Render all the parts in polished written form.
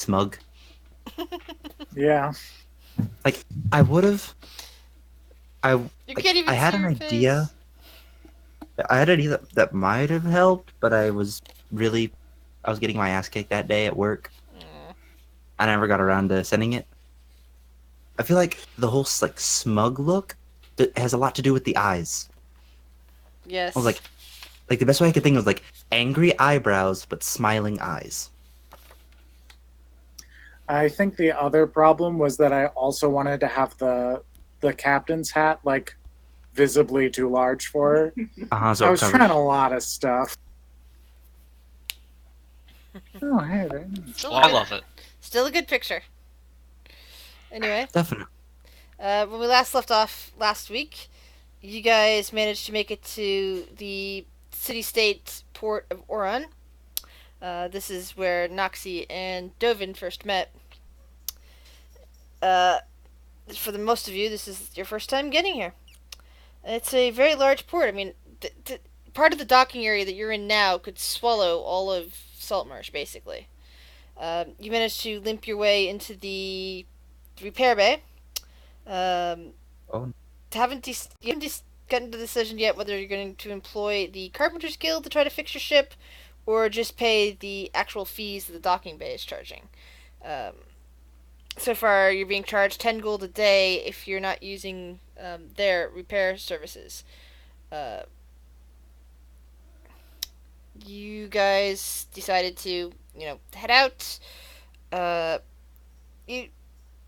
smug. Yeah. Like I would have, I You like can't I even had see an her idea. face. I had an idea that might have helped, but I was getting my ass kicked that day at work. Aw. I never got around to sending it. I feel like the whole like smug look has a lot to do with the eyes. I was Yes. like the best way I could think was like angry eyebrows but smiling eyes. I think the other problem was that I also wanted to have the captain's hat like visibly too large for her. So I it was covers. trying a lot of stuff. Oh, hey, there. Still Well, a I good, love it. still a good picture. Anyway, Definitely. when we last left off last week, you guys managed to make it to the city-state port of Oran. This is where Noxie and Dovin first met. Uh, for the most of you, this is your first time getting here. It's a very large port. I mean, part of the docking area that you're in now could swallow all of Saltmarsh, basically. You managed to limp your way into the repair bay. Um, Oh, you haven't gotten to the decision yet whether you're going to employ the Carpenter's Guild to try to fix your ship, or just pay the actual fees that the docking bay is charging. Um, so far, you're being charged 10 gold a day if you're not using their repair services. Uh, you guys decided to, head out. You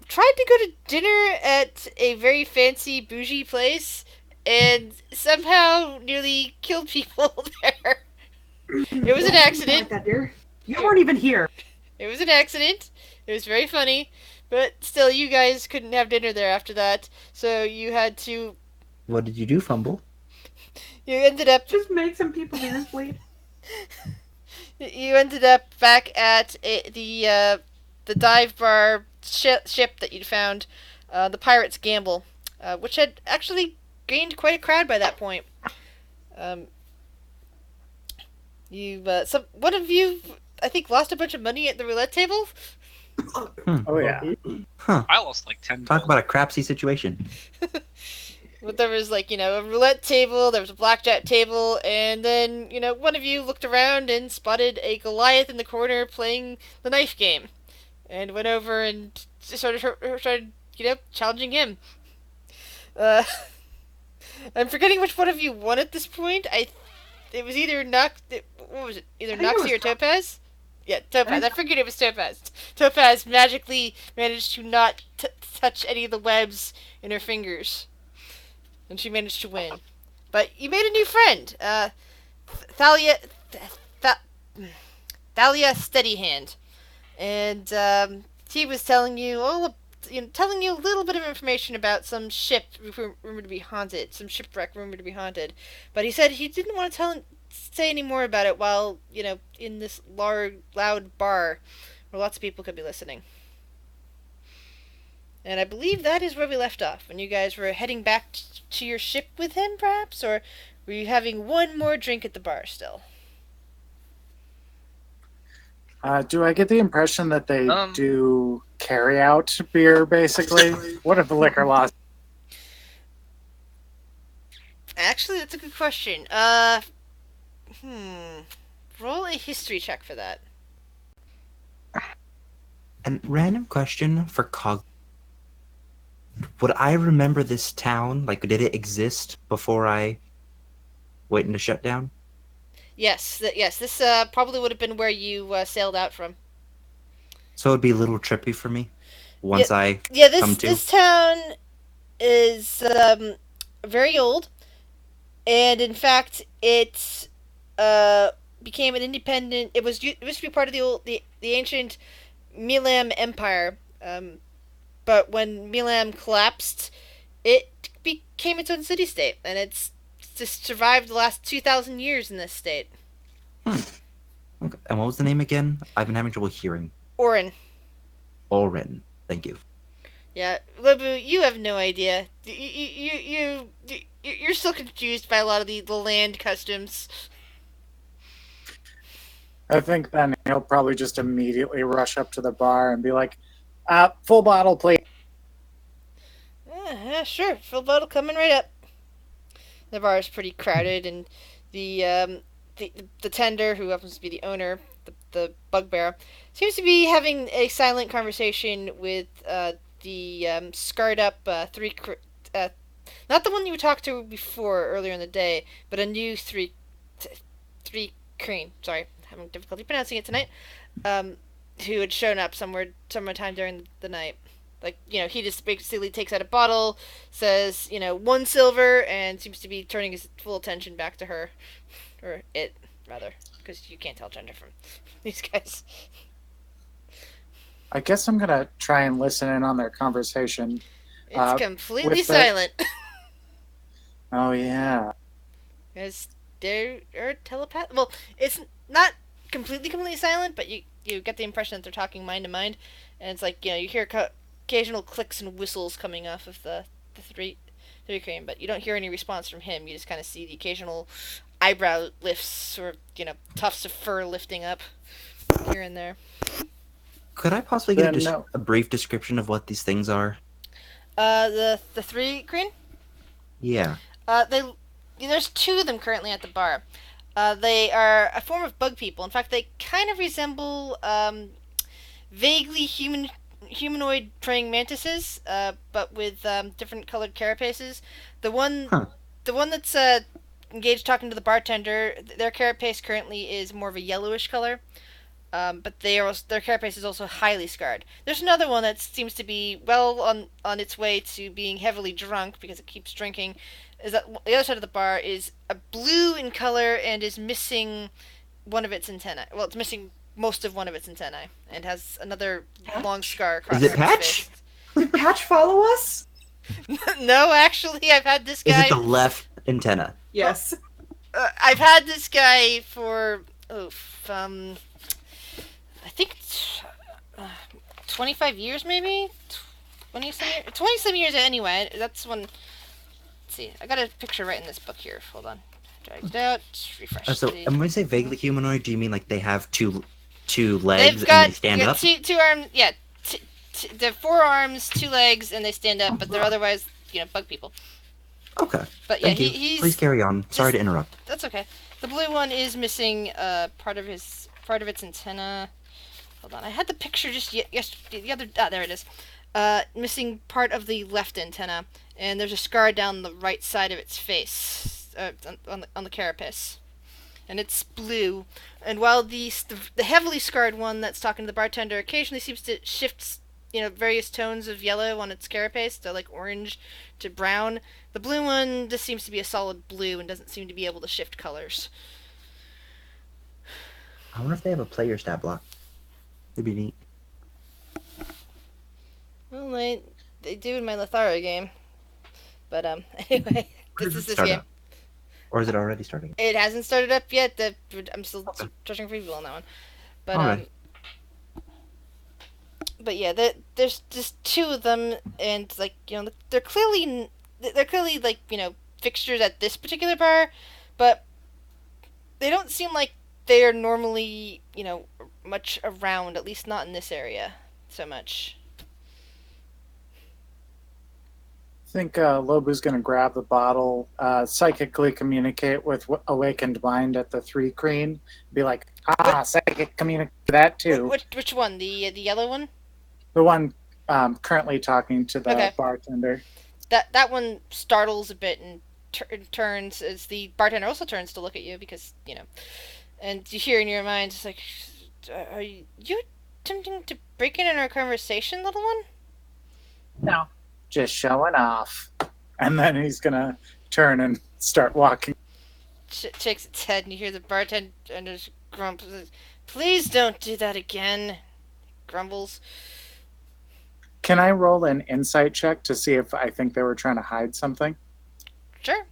tried to go to dinner at a very fancy bougie place and somehow nearly killed people there. It was an accident. Like that, dear. You weren't even here. It was an accident. It was very funny. But still, you guys couldn't have dinner there after that. So you had to. what did you do, Fumble? You ended up. Just make some people here, please. You ended up back at the dive bar ship that you'd found, the Pirates Gamble, which had actually gained quite a crowd by that point. Um, one of you, I think, lost a bunch of money at the roulette table. Oh yeah. Huh. I lost like 10 Talk gold. about a crapsy situation. But there was a roulette table, there was a blackjack table, and then one of you looked around and spotted a Goliath in the corner playing the knife game, and went over and started challenging him. Uh, I'm forgetting which one of you won at this point. It was either what was it? Either Noxie or Topaz? Yeah, Topaz. I figured it was Topaz. Topaz magically managed to not touch any of the webs in her fingers, and she managed to win. But you made a new friend, Thalia, Thalia Steadyhand, and he was telling you telling you a little bit of information about some ship rumored to be haunted, some shipwreck rumored to be haunted. But he said he didn't want to say any more about it while in this loud bar where lots of people could be listening. And I believe that is where we left off, when you guys were heading back to your ship with him, perhaps? Or were you having one more drink at the bar still? Do I get the impression that they Um. do carry out beer, basically? What are the liquor laws? Actually, that's a good question. Roll a history check for that. And random question for Cog. Would I remember this town? Like, did it exist before I went into shutdown? Yes, this probably would have been where you sailed out from. So it'd be a little trippy for me once I Yeah, come to. this town is very old, and in fact, it became an independent. It used to be part of the ancient Milam Empire, but when Milam collapsed, it became its own city-state, and it's just survived the last 2,000 years in this state. Okay. And what was the name again? I've been having trouble hearing. Orin. Oren. Thank you. Yeah, Lobu, you have no idea. You're still confused by a lot of the land customs. I think then he'll probably just immediately rush up to the bar and be like, full bottle, please. Yeah, sure. Full bottle coming right up. The bar is pretty crowded, and the the tender, who happens to be the owner, the bugbear, seems to be having a silent conversation with the scarred up not the one you talked to before earlier in the day, but a new three cream. Sorry, having difficulty pronouncing it tonight. Um, who had shown up sometime during the night. Like, he just basically takes out a bottle, says, 1 silver, and seems to be turning his full attention back to her. Or it, rather. Because you can't tell gender from these guys. I guess I'm gonna try and listen in on their conversation. It's completely with the- silent. Oh yeah. Because they're telepath. Well, it's not completely silent, but you get the impression that they're talking mind to mind. And it's like, you hear occasional clicks and whistles coming off of the three cream, but you don't hear any response from him. You just kind of see the occasional eyebrow lifts or tufts of fur lifting up here and there. Could I possibly get No. a brief description of what these things are? The three cream. Yeah. There's 2 of them currently at the bar. They are a form of bug people. In fact, they kind of resemble vaguely humanoid praying mantises, but with different colored carapaces. The one that's engaged talking to the bartender, their carapace currently is more of a yellowish color. But their carapace is also highly scarred. There's another one that seems to be well on its way to being heavily drunk because it keeps drinking. Is that the other side of the bar is a blue in color and is missing one of its antennae. Well, it's missing most of one of its antennae and has another long scar across Is it its Patch? face. Did Patch follow us? No, actually, I've had this guy. Is it the left antenna? Yes. I've had this guy for I think 25 years, maybe 20 some years anyway. That's when. Let's see. I got a picture right in this book here. Hold on. Drag it out. Refresh. So, the- when you say vaguely humanoid, do you mean like they have two legs They've got and they stand up? two arms. Yeah, they're 4 arms, 2 legs, and they stand up. But they're otherwise, bug people. Okay. But yeah, Thank you. he's. Please carry on. Sorry to interrupt. That's okay. The blue one is missing part of its antenna. Hold on, I had the picture just yesterday. There it is. Missing part of the left antenna, and there's a scar down the right side of its face, on the carapace, and it's blue. And while the heavily scarred one that's talking to the bartender occasionally seems to shift, various tones of yellow on its carapace, to like orange to brown, the blue one just seems to be a solid blue and doesn't seem to be able to shift colors. I wonder if they have a player stat block. It'd be neat. Well, they do in my Lithara game. But anyway, this is this Start game. up. Or is it already starting? It hasn't started up yet. I'm still charging for people on that one. But Alright. but yeah, there's just 2 of them, and like they're clearly like fixtures at this particular bar, but they don't seem like they are normally much around, at least not in this area so much. I think Lobu's gonna grab the bottle, psychically communicate with awakened mind at the 3 cream, be like, psychic communicate that too. Which one? The yellow one? The one currently talking to the bartender. That one startles a bit and turns as the bartender also turns to look at you because and you hear in your mind, it's like, are you attempting to break in on our conversation, little one? No, just showing off. And then he's gonna turn and start walking. Shakes its head, and you hear the bartender grumble. Please don't do that again. Grumbles. Can I roll an insight check to see if I think they were trying to hide something? Sure.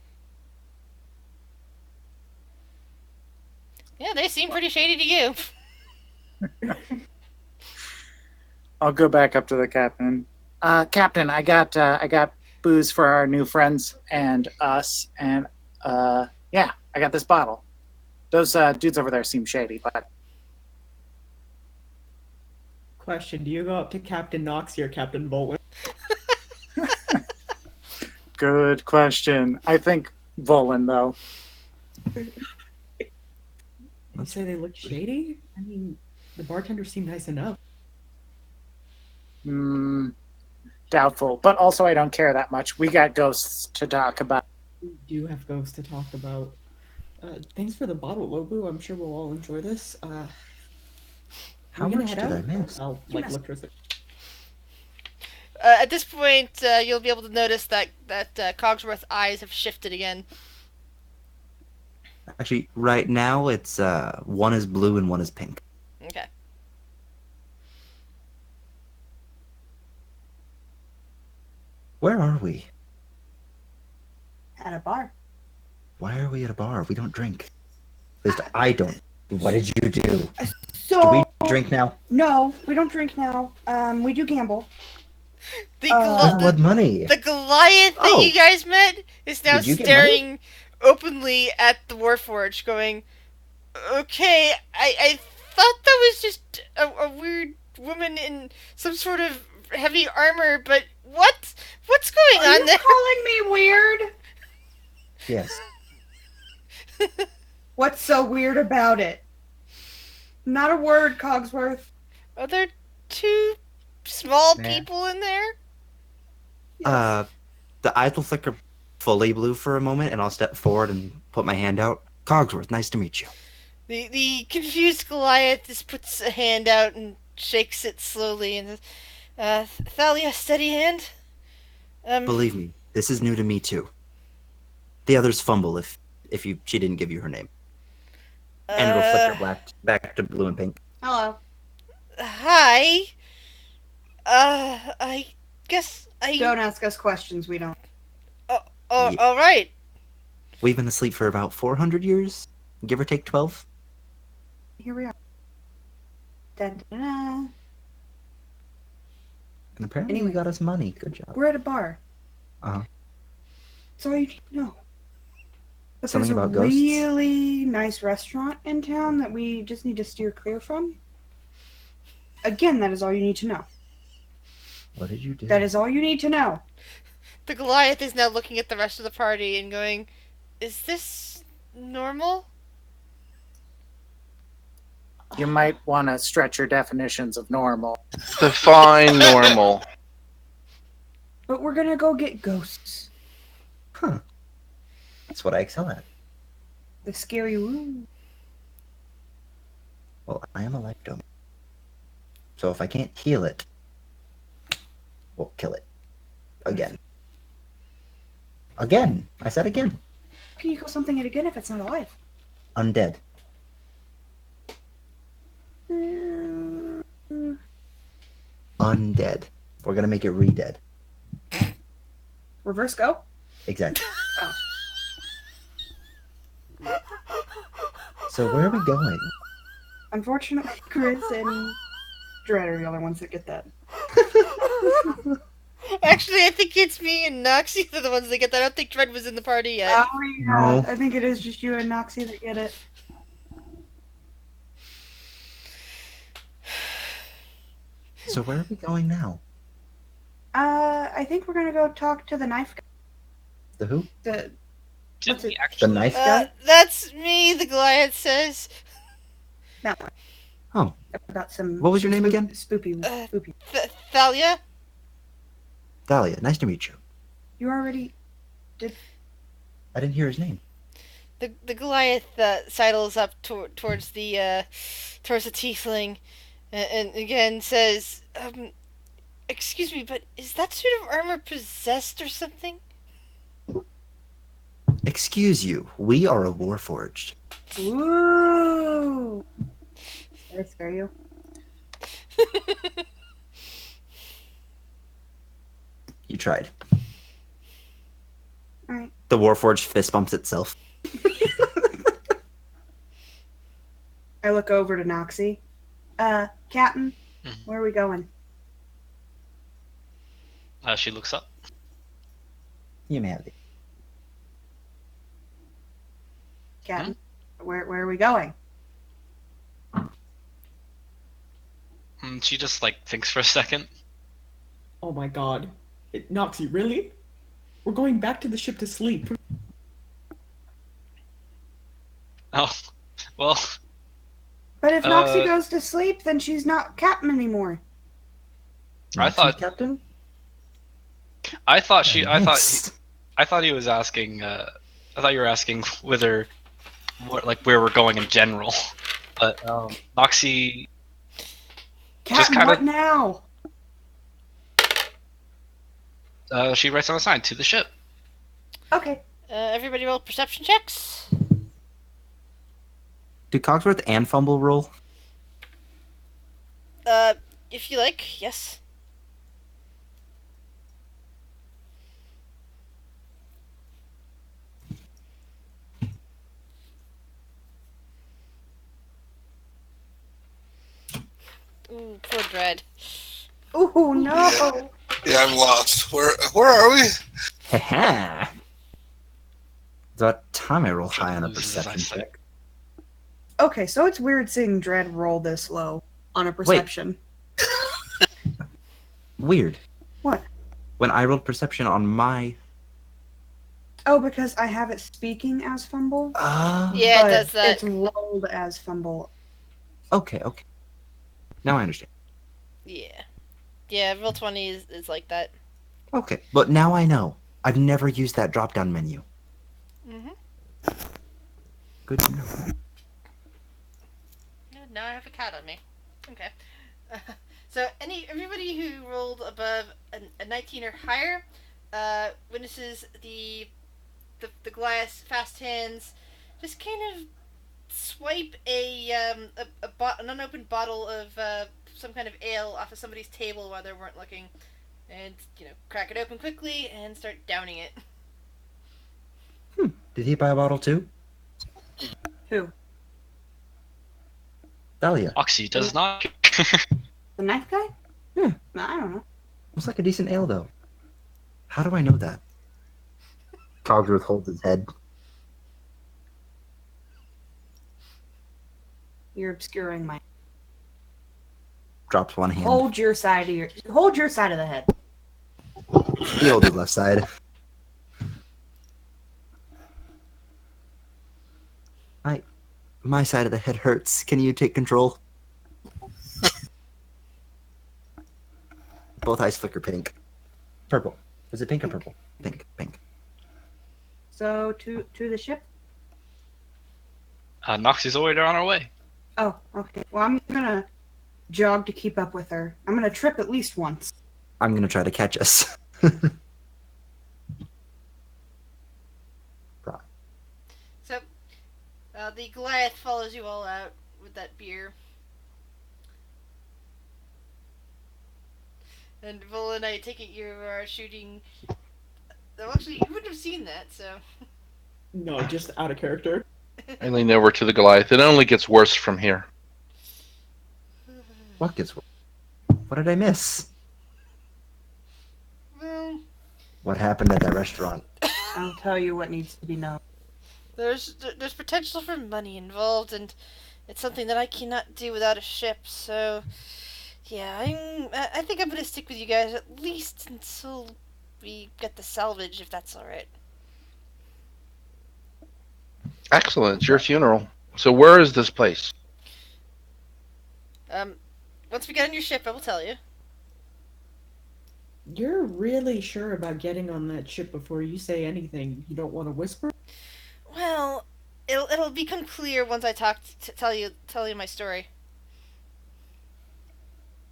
Yeah, they seem pretty shady to you. I'll go back up to the captain. Captain, I got booze for our new friends and us, and yeah, I got this bottle. Those dudes over there seem shady, but question. Do you go up to Captain Noxie or Captain Bolin? Good question. I think Volan, though. You say they look shady? I mean, the bartender seemed nice enough. Doubtful. But also, I don't care that much. We got ghosts to talk about. We do have ghosts to talk about. Thanks for the bottle, Lobu. I'm sure we'll all enjoy this. How we gonna much head did I out? miss? I'll look towards the. At this point, you'll be able to notice that Cogsworth's eyes have shifted again. Actually, right now it's one is blue and one is pink. Okay. Where are we? At a bar. Why are we at a bar? We don't drink. At least I don't. What did you do? So Do we drink now? no, we don't drink now. We do gamble. With what money? The Goliath that Oh. you guys met is now Did you get staring openly at the Warforged, going, "Okay, I thought that was just a weird woman in some sort of heavy armor, but what's going Are on you there?" calling me weird? Yes. What's so weird about it? Not a word, Cogsworth. Are there two small Nah. people in there? The eyes will flicker fully blue for a moment, and I'll step forward and put my hand out. Cogsworth, nice to meet you. The confused Goliath just puts a hand out and shakes it slowly and says, "Thalia, steady hand." Believe me, this is new to me too. The others fumble if she didn't give you her name. And it'll flicker back to blue and pink. Hello. Hi. I guess I. Don't ask us questions we don't. Yeah. All right. We've been asleep for about 400 years, give or take 12. Here we are. Dun, dun, dun. And apparently Anyway. you got us money. Good job. We're at a bar. Uh-huh. That's all you need to know. But Something there's about a ghosts? really nice restaurant in town that we just need to steer clear from. Again, that is all you need to know. What did you do? That is all you need to know. The Goliath is now looking at the rest of the party and going, "Is this normal?" You might want to stretch your definitions of normal. Define normal. But we're gonna go get ghosts. Huh. That's what I excel at. The scary room. Well, I am a lectome. So if I can't heal it, we'll kill it. Again. Again! I said again. How can you call something it again if it's not alive? Undead. Undead. We're gonna make it re-dead. Reverse go? Exactly. So where are we going? Unfortunately, Chris and Dread are the only ones that get that. Actually, I think it's me and Noxie that are the ones that get that. I don't think Dread was in the party yet. Oh, yeah. No. I think it is just you and Noxie that get it. So where are we going now? I think we're gonna go talk to the knife guy. The who? The Did What's we it? The actually? knife guy? That's me, the Goliath says. that one. Oh. About some. What was your name again? Spoopy. Uh, Spoopy. Thalia? Dahlia. Nice to meet you. You already. I didn't hear his name. The Goliath sidles up towards the tiefling and again says, "Excuse me, but is that suit of armor possessed or something?" Excuse you. We are a Warforged. Woo! Did I scare you? You tried. Alright. The Warforged fist bumps itself. I look over to Noxie. Captain, Mhm. where are we going? She looks up. You may have it. Captain, where are we going? She just like thinks for a second. Oh my god. Noxie, really? We're going back to the ship to sleep. Oh, well, But if Noxie Uh, goes to sleep, then she's not captain anymore. I Not thought- chief captain. I thought Nice. I thought he was asking. I thought you were asking whether, where we're going in general. But Noxie, Captain, kinda- what now? she writes on the sign to the ship. Okay. Everybody roll perception checks. Do Cogsworth and Fumble roll? If you like, yes. Ooh, poor Dread. Oh no. Yeah, I'm lost. Where are we? Haha. It's about time I roll high on a Loses perception eyesight. check. Okay, so it's weird seeing Dread roll this low on a perception. Weird. What? When I rolled perception on my... Oh, because I have it speaking as fumble. Yeah, it but does that. It's rolled as fumble. Okay. Now I understand. Yeah. Yeah, roll 20 is like that. Okay, but now I know. I've never used that drop-down menu. Mm-hmm. Good to know. Now I have a cat on me. Okay. So everybody who rolled above a 19 or higher witnesses the glass fast hands just kind of swipe an unopened bottle of some kind of ale off of somebody's table while they weren't looking, and crack it open quickly and start downing it. Did he buy a bottle too? Who? Dahlia. Oxy does not. The knife guy? Yeah. I don't know. Looks like a decent ale, though. How do I know that? Cogsworth holds his head. You're obscuring my. Drops one hand. Hold your side of the head. He holds his left side. My side of the head hurts. Can you take control? Both eyes flicker pink. Purple. Is it pink or purple? Pink. So to the ship. Noxie's already on our way. Oh, okay. Well, I'm gonna jog to keep up with her. I'm gonna trip at least once. I'm gonna try to catch us. So, the Goliath follows you all out with that beer. And Vol and I take it you are shooting... Well, actually, you wouldn't have seen that, so... No, just out of character. I lean over to the Goliath. It only gets worse from here. What gets worse? What did I miss? Well, What happened at that restaurant? I'll tell you what needs to be known. there's potential for money involved, and it's something that I cannot do without a ship, so... Yeah, I think I'm gonna stick with you guys at least until we get the salvage, if that's alright. Excellent. It's your funeral. So where is this place? Once we get on your ship, I will tell you. You're really sure about getting on that ship before you say anything? You don't want to whisper? Well, it'll become clear once I tell you my story.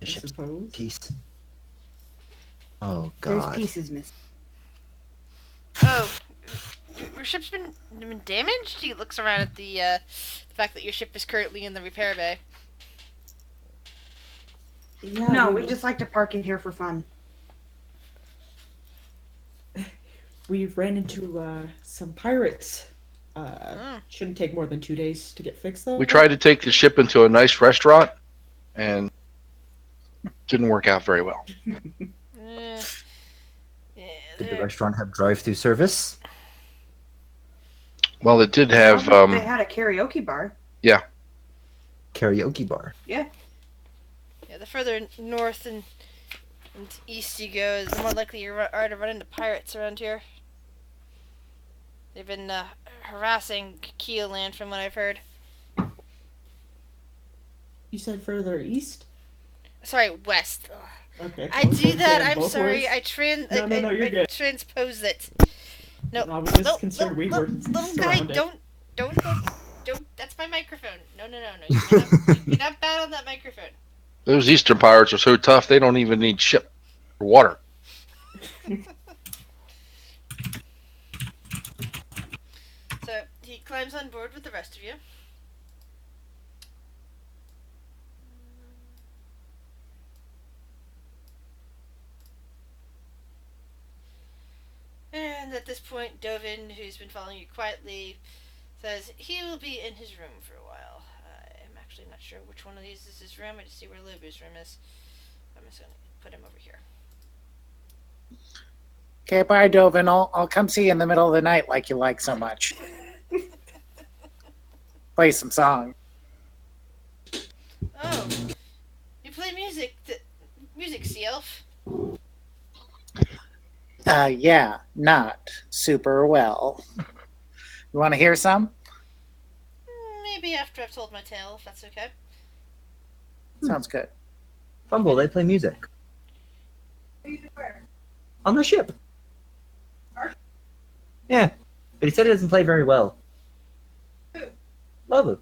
The I ship's suppose. piece. Oh There's god. pieces missing. Oh, your ship's been damaged? He looks around at the fact that your ship is currently in the repair bay. Yeah, No, we just like to park it here for fun. we ran into some pirates. Mm. Shouldn't take more than 2 days to get fixed, though. We tried to take the ship into a nice restaurant, and didn't work out very well. Yeah, Did the restaurant have drive-through service? Well, it did have. They had a karaoke bar. Karaoke bar. Yeah. Yeah, the further north and east you go, the more likely you are to run into pirates around here. They've been harassing Keoland from what I've heard. You said further east? Sorry, west. Ugh. Okay. I was do gonna say that. in I'm both sorry. words. No, you're I good. transpose it. No, I was just concerned we were little guy, surrounded. don't go, don't. That's my microphone. No. You cannot bat on that microphone. Those Eastern pirates are so tough they don't even need ship or water. So he climbs on board with the rest of you. And at this point, Dovin, who's been following you quietly, says he will be in his room for a while. I'm actually not sure which one of these is his room. I just see where Lobu's room is. I'm just going to put him over here. Okay, bye, Dovin. I'll come see you in the middle of the night like you like so much. Play some song. Oh, you play music, music, Sea Elf? Yeah, not super well. You want to hear some? Maybe after I've told my tale, if that's okay. Sounds good. Fumble, they play music. On the ship. Yeah, but he said he doesn't play very well. Lobu.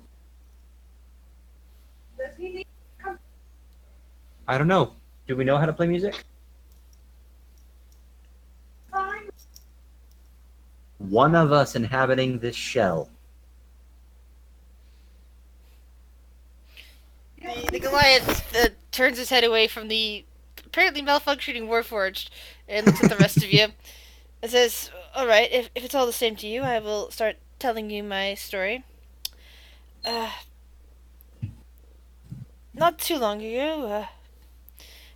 I don't know. Do we know how to play music? One of us inhabiting this shell. The Goliath turns his head away from the apparently malfunctioning Warforged and looks at the rest of you and says, alright, if it's all the same to you, I will start telling you my story. Not too long ago,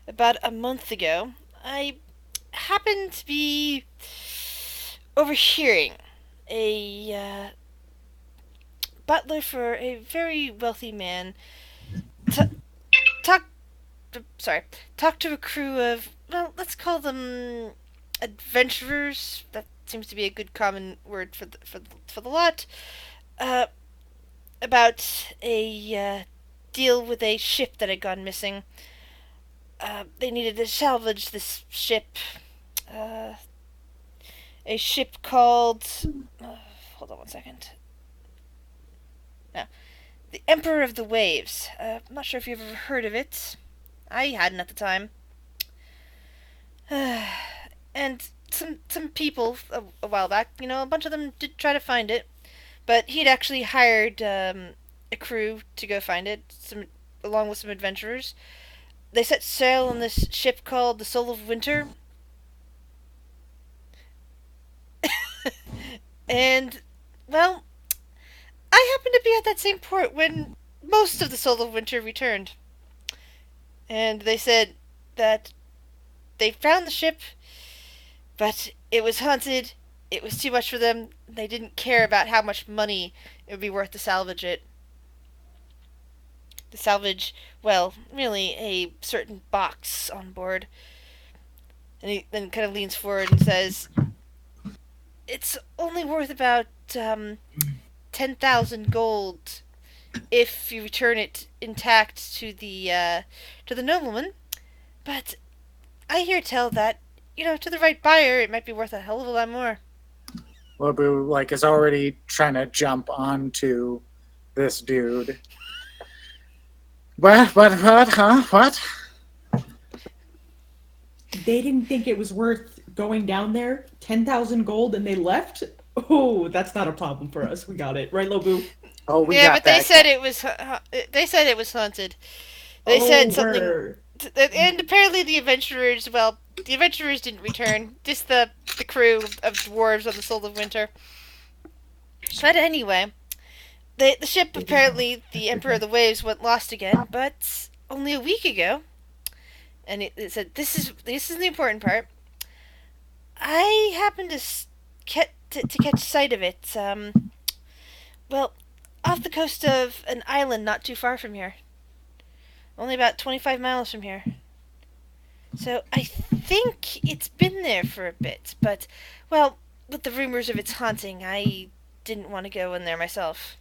about a month ago, I happened to be overhearing a butler for a very wealthy man talk to a crew of, well, let's call them adventurers. That seems to be a good common word for the lot. About a deal with a ship that had gone missing. They needed to salvage this ship. A ship called... hold on one second. No. The Emperor of the Waves. I'm not sure if you've ever heard of it. I hadn't at the time. And some people a while back, a bunch of them did try to find it. But he'd actually hired a crew to go find it, along with some adventurers. They set sail on this ship called the Soul of Winter. And, well, I happened to be at that same port when most of the Soul of Winter returned. And they said that they found the ship, but it was haunted, it was too much for them, they didn't care about how much money it would be worth to salvage it. To salvage, well, really a certain box on board. And he then kind of leans forward and says, it's only worth about 10,000 gold if you return it intact to the nobleman. But I hear tell that, to the right buyer, it might be worth a hell of a lot more. Lobu, is already trying to jump onto this dude. What, huh? What? They didn't think it was worth going down there, 10,000 gold, and they left? Oh, that's not a problem for us. We got it. Right, Lobu? Oh, we yeah, got but that. They said it was haunted. They said something... Word. And apparently the adventurers didn't return. Just the crew of dwarves on the Soul of Winter. But anyway, the ship, apparently, the Emperor of the Waves, went lost again, but only a week ago. And it said, this is the important part. I happened to catch sight of it, well, off the coast of an island not too far from here. only about 25 miles from here. So I think it's been there for a bit, but, well, with the rumors of its haunting, I didn't want to go in there myself.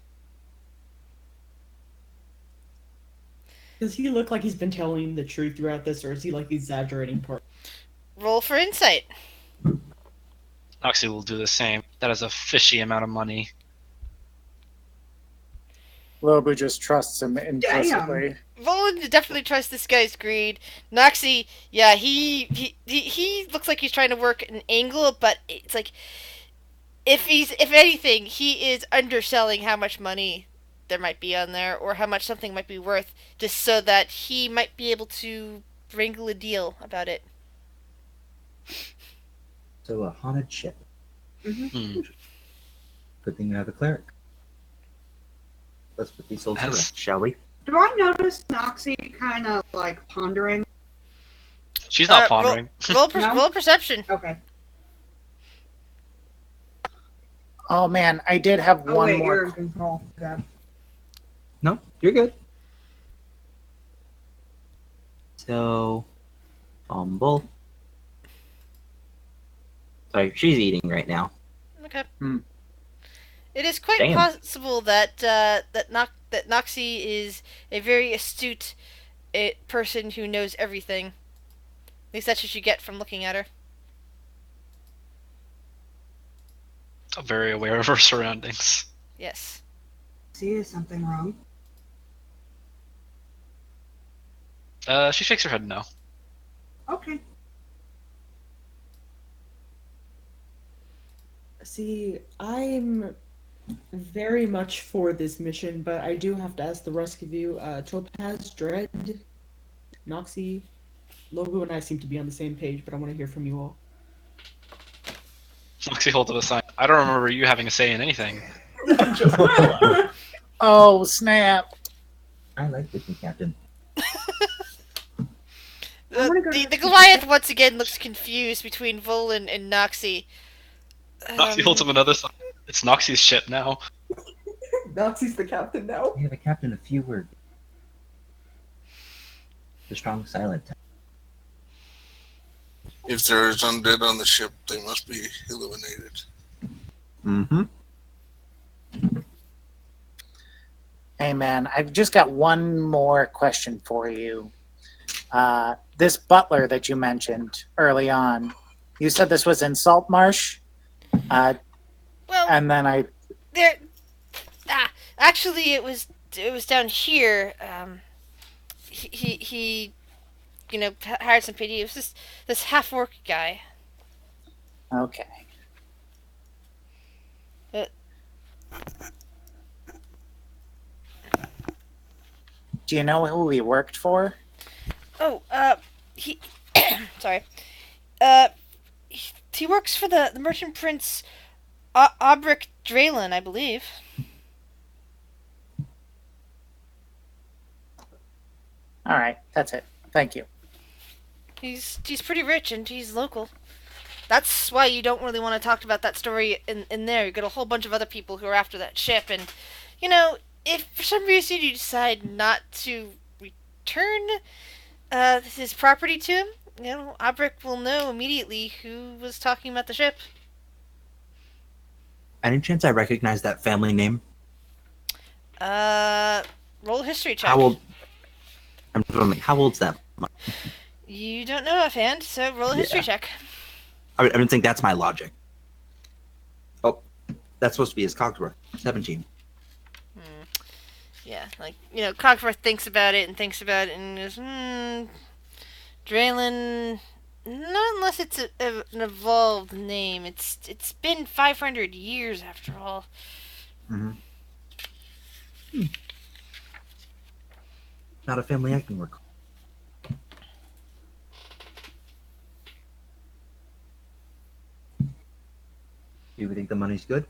Does he look like he's been telling the truth throughout this, or is he like exaggerating part? Roll for insight. Noxie will do the same. That is a fishy amount of money. Lobu just trusts him implicitly. Volan definitely trusts this guy's greed. Noxie, yeah, he looks like he's trying to work an angle, but it's like if anything, he is underselling how much money there might be on there or how much something might be worth, just so that he might be able to wrangle a deal about it. So a haunted ship. Hmm. Good thing you have a cleric. Let's put these souls to That's- rest, shall we? Do I notice Noxie kind of like pondering? She's not pondering. Roll No? perception. Okay. Oh man, I did have Oh, one wait, more. you're in control. Okay. No, you're good. So, fumble. Sorry, she's eating right now. Okay. Hmm. It is quite Damn. possible that that Noxie is a very astute person who knows everything. At least that's what you get from looking at her. Very aware of her surroundings. Yes. See, is something wrong? She shakes her head no. Okay. See, I'm very much for this mission, but I do have to ask the rest of you. Topaz, Dread, Noxie, Lobu, and I seem to be on the same page, but I want to hear from you all. Noxie holds up a sign. I don't remember you having a say in anything. Oh snap! I like this new captain. wanna go to The the- Goliath once again looks confused between Volan and Noxie. Noxie holds up another sign. It's Noxie's ship now. Noxie's the captain now. We have a captain of few words. The strong silent type. If there is undead on the ship, they must be eliminated. Mm-hmm. Hey man, I've just got one more question for you. This butler that you mentioned early on, you said this was in Saltmarsh, Well, and then I there. Actually, it was down here. He hired some PD. It was this half orc guy. okay. Do you know who he worked for? Oh, he. Sorry. He works for the merchant prince, Aubric Draylen, I believe. All right, that's it. Thank you. He's pretty rich and he's local. That's why you don't really want to talk about that story in there. You got a whole bunch of other people who are after that ship, and if for some reason you decide not to return his property to him, Aubric will know immediately who was talking about the ship. Any chance I recognize that family name? Roll a history check. How old? How old's that? You don't know offhand, so roll a history Yeah. check. I don't think that's my logic. Oh, that's supposed to be his Cogsworth. 17. Yeah, Cogsworth thinks about it and goes, Draylen, not unless it's an evolved name. It's been 500 years after all. Mm-hmm. Not a family I can work. Do you think the money's good?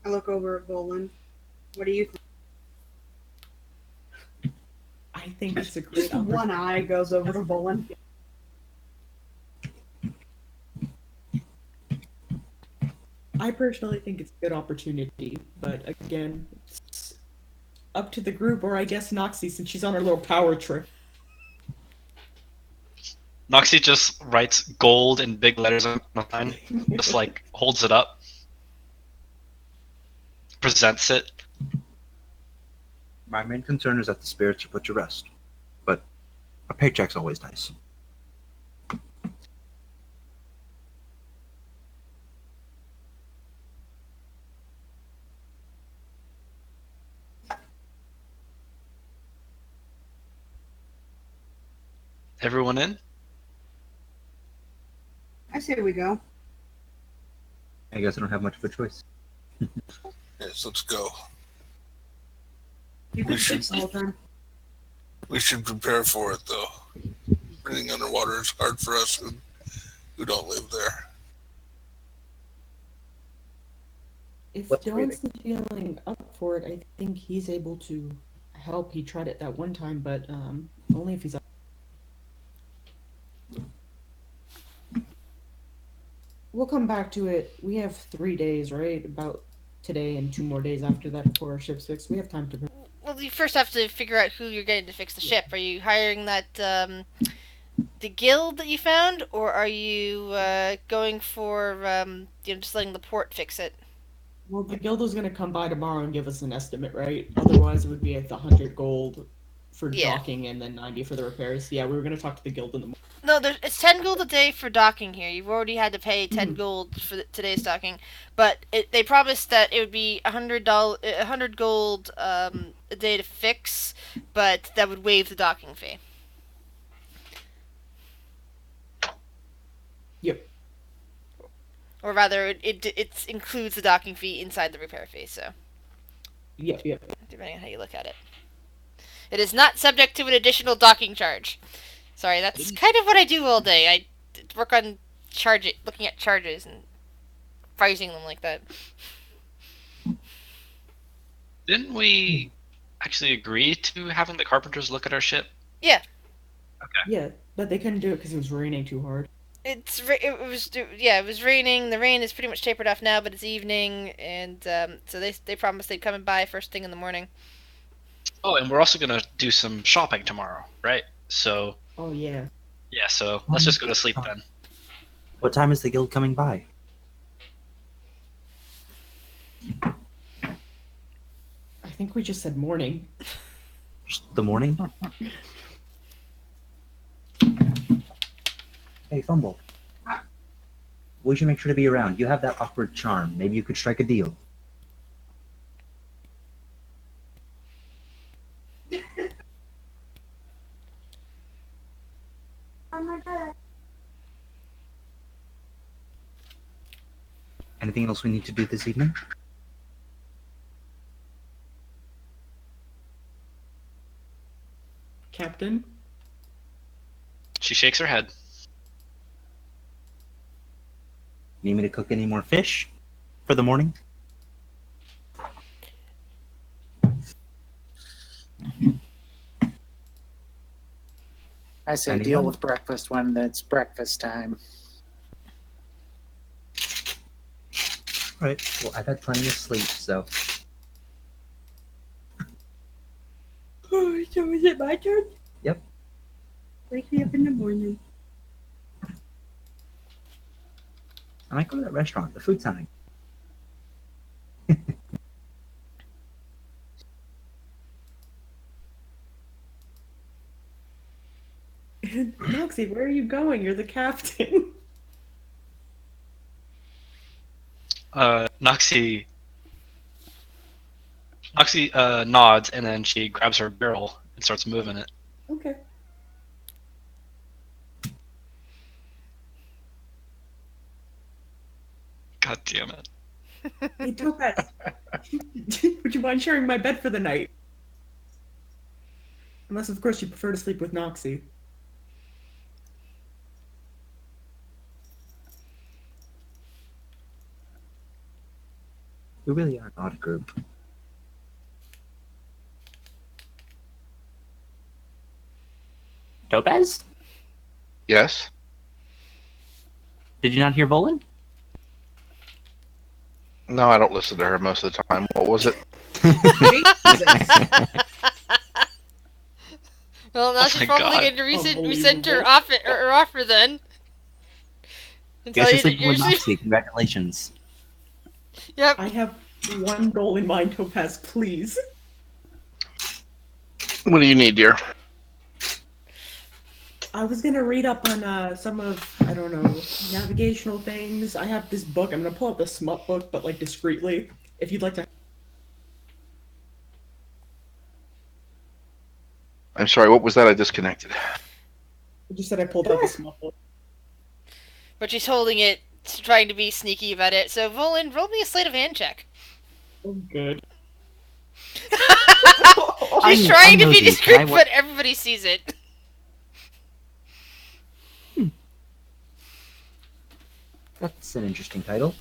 I look over at Volan. What do you think? I think it's a great Just one eye goes over to Volan. I personally think it's a good opportunity, but again, it's up to the group, or I guess Noxie, since she's on her little power trip. Noxie just writes gold in big letters on a sign, just like holds it up, presents it. My main concern is that the spirits are put to rest, but a paycheck's always nice. Everyone in? I say we go. I guess I don't have much of a choice. Yes, let's go. You We could should- sleep the whole time. We should prepare for it, though. Breathing underwater is hard for us who don't live there. If What's Dylan's feeling up for it, I think he's able to help. He tried it that one time, but only if he's up. We'll come back to it. We have 3 days, right? About today and 2 more days after that before our ship's fixed. We have time to. Well, you first have to figure out who you're getting to fix the ship. Are you hiring that the guild that you found, or are you going for just letting the port fix it? Well, the guild was gonna come by tomorrow and give us an estimate, right? Otherwise, it would be at the 100 gold for Yeah. docking and then 90 for the repairs. Yeah, we were gonna talk to the guild in the morning. No, it's 10 gold a day for docking here. You've already had to pay 10 Mhm. gold for today's docking, but they promised that it would be $100 gold a day to fix, but that would waive the docking fee. Yep. Or rather, it includes the docking fee inside the repair fee. So Yep. depending on how you look at it, it is not subject to an additional docking charge. Sorry, that's kind of what I do all day. I work on looking at charges and phrasing them like that. Didn't we actually agree to having the carpenters look at our ship? Yeah. Yeah, but they couldn't do it because it was raining too hard. It was raining. The rain is pretty much tapered off now, but it's evening, and so they promised they'd come by first thing in the morning. Oh, and we're also gonna do some shopping tomorrow, right? So Oh yeah. yeah, so let's just go to sleep then. What time is the guild coming by? I think we just said morning. Just the morning? Hey, Fumble. We should make sure to be around. You have that awkward charm. Maybe you could strike a deal. Oh my god. Anything else we need to do this evening? Captain? She shakes her head. Need me to cook any more fish for the morning? I say Anyone? deal with breakfast when it's breakfast time. Right. Well, I've had plenty of sleep, so. Oh, so is it my turn? Yep. Wake me up in the morning. I might go to that restaurant. The food's sounding. Noxie, where are you going? You're the captain. Noxie nods and then she grabs her barrel and starts moving it. Okay. God damn it. Hey, Topaz. Would you mind sharing my bed for the night? Unless, of course, you prefer to sleep with Noxie. We really are an odd group. Topaz? Yes? Did you not hear Volan? No, I don't listen to her most of the time. What was it? Well, now Oh she's my probably God. going to resend Unbelievable. her offer then. And tell Guess you you're that sleeping you're with Noxie. Congratulations. Yep. I have one goal in mind, Topaz, please. What do you need, dear? I was gonna read up on some of, I don't know, navigational things. I have this book. I'm gonna pull out the smut book, but like discreetly. If you'd like to. I'm sorry, what was that? I disconnected. I just said I pulled out the smut book. But she's holding it, trying to be sneaky about it. So, Volan, roll me a sleight of hand check. Oh, good. She's trying to be discreet, but everybody sees it. That's an interesting title.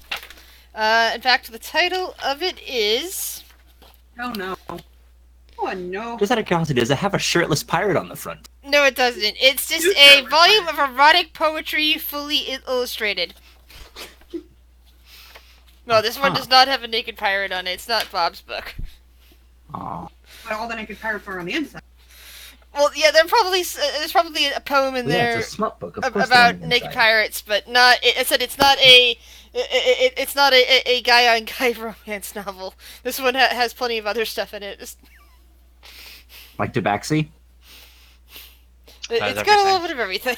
In fact, the title of it is... Oh no. Oh no. Just out of curiosity, does it have a shirtless pirate on the front? No, it doesn't. It's just a volume of erotic poetry, fully illustrated. No, this one does not have a naked pirate on it. It's not Bob's book. Aw. But all the naked pirates are on the inside. Well, yeah, there's probably a poem in Well, yeah, there it's a smut book. Of course they're about on the naked inside. pirates, but not. I said it's not a. It's not a guy on guy romance novel. This one has plenty of other stuff in it. Like Tabaxi? It's Has got a little everything. bit of everything.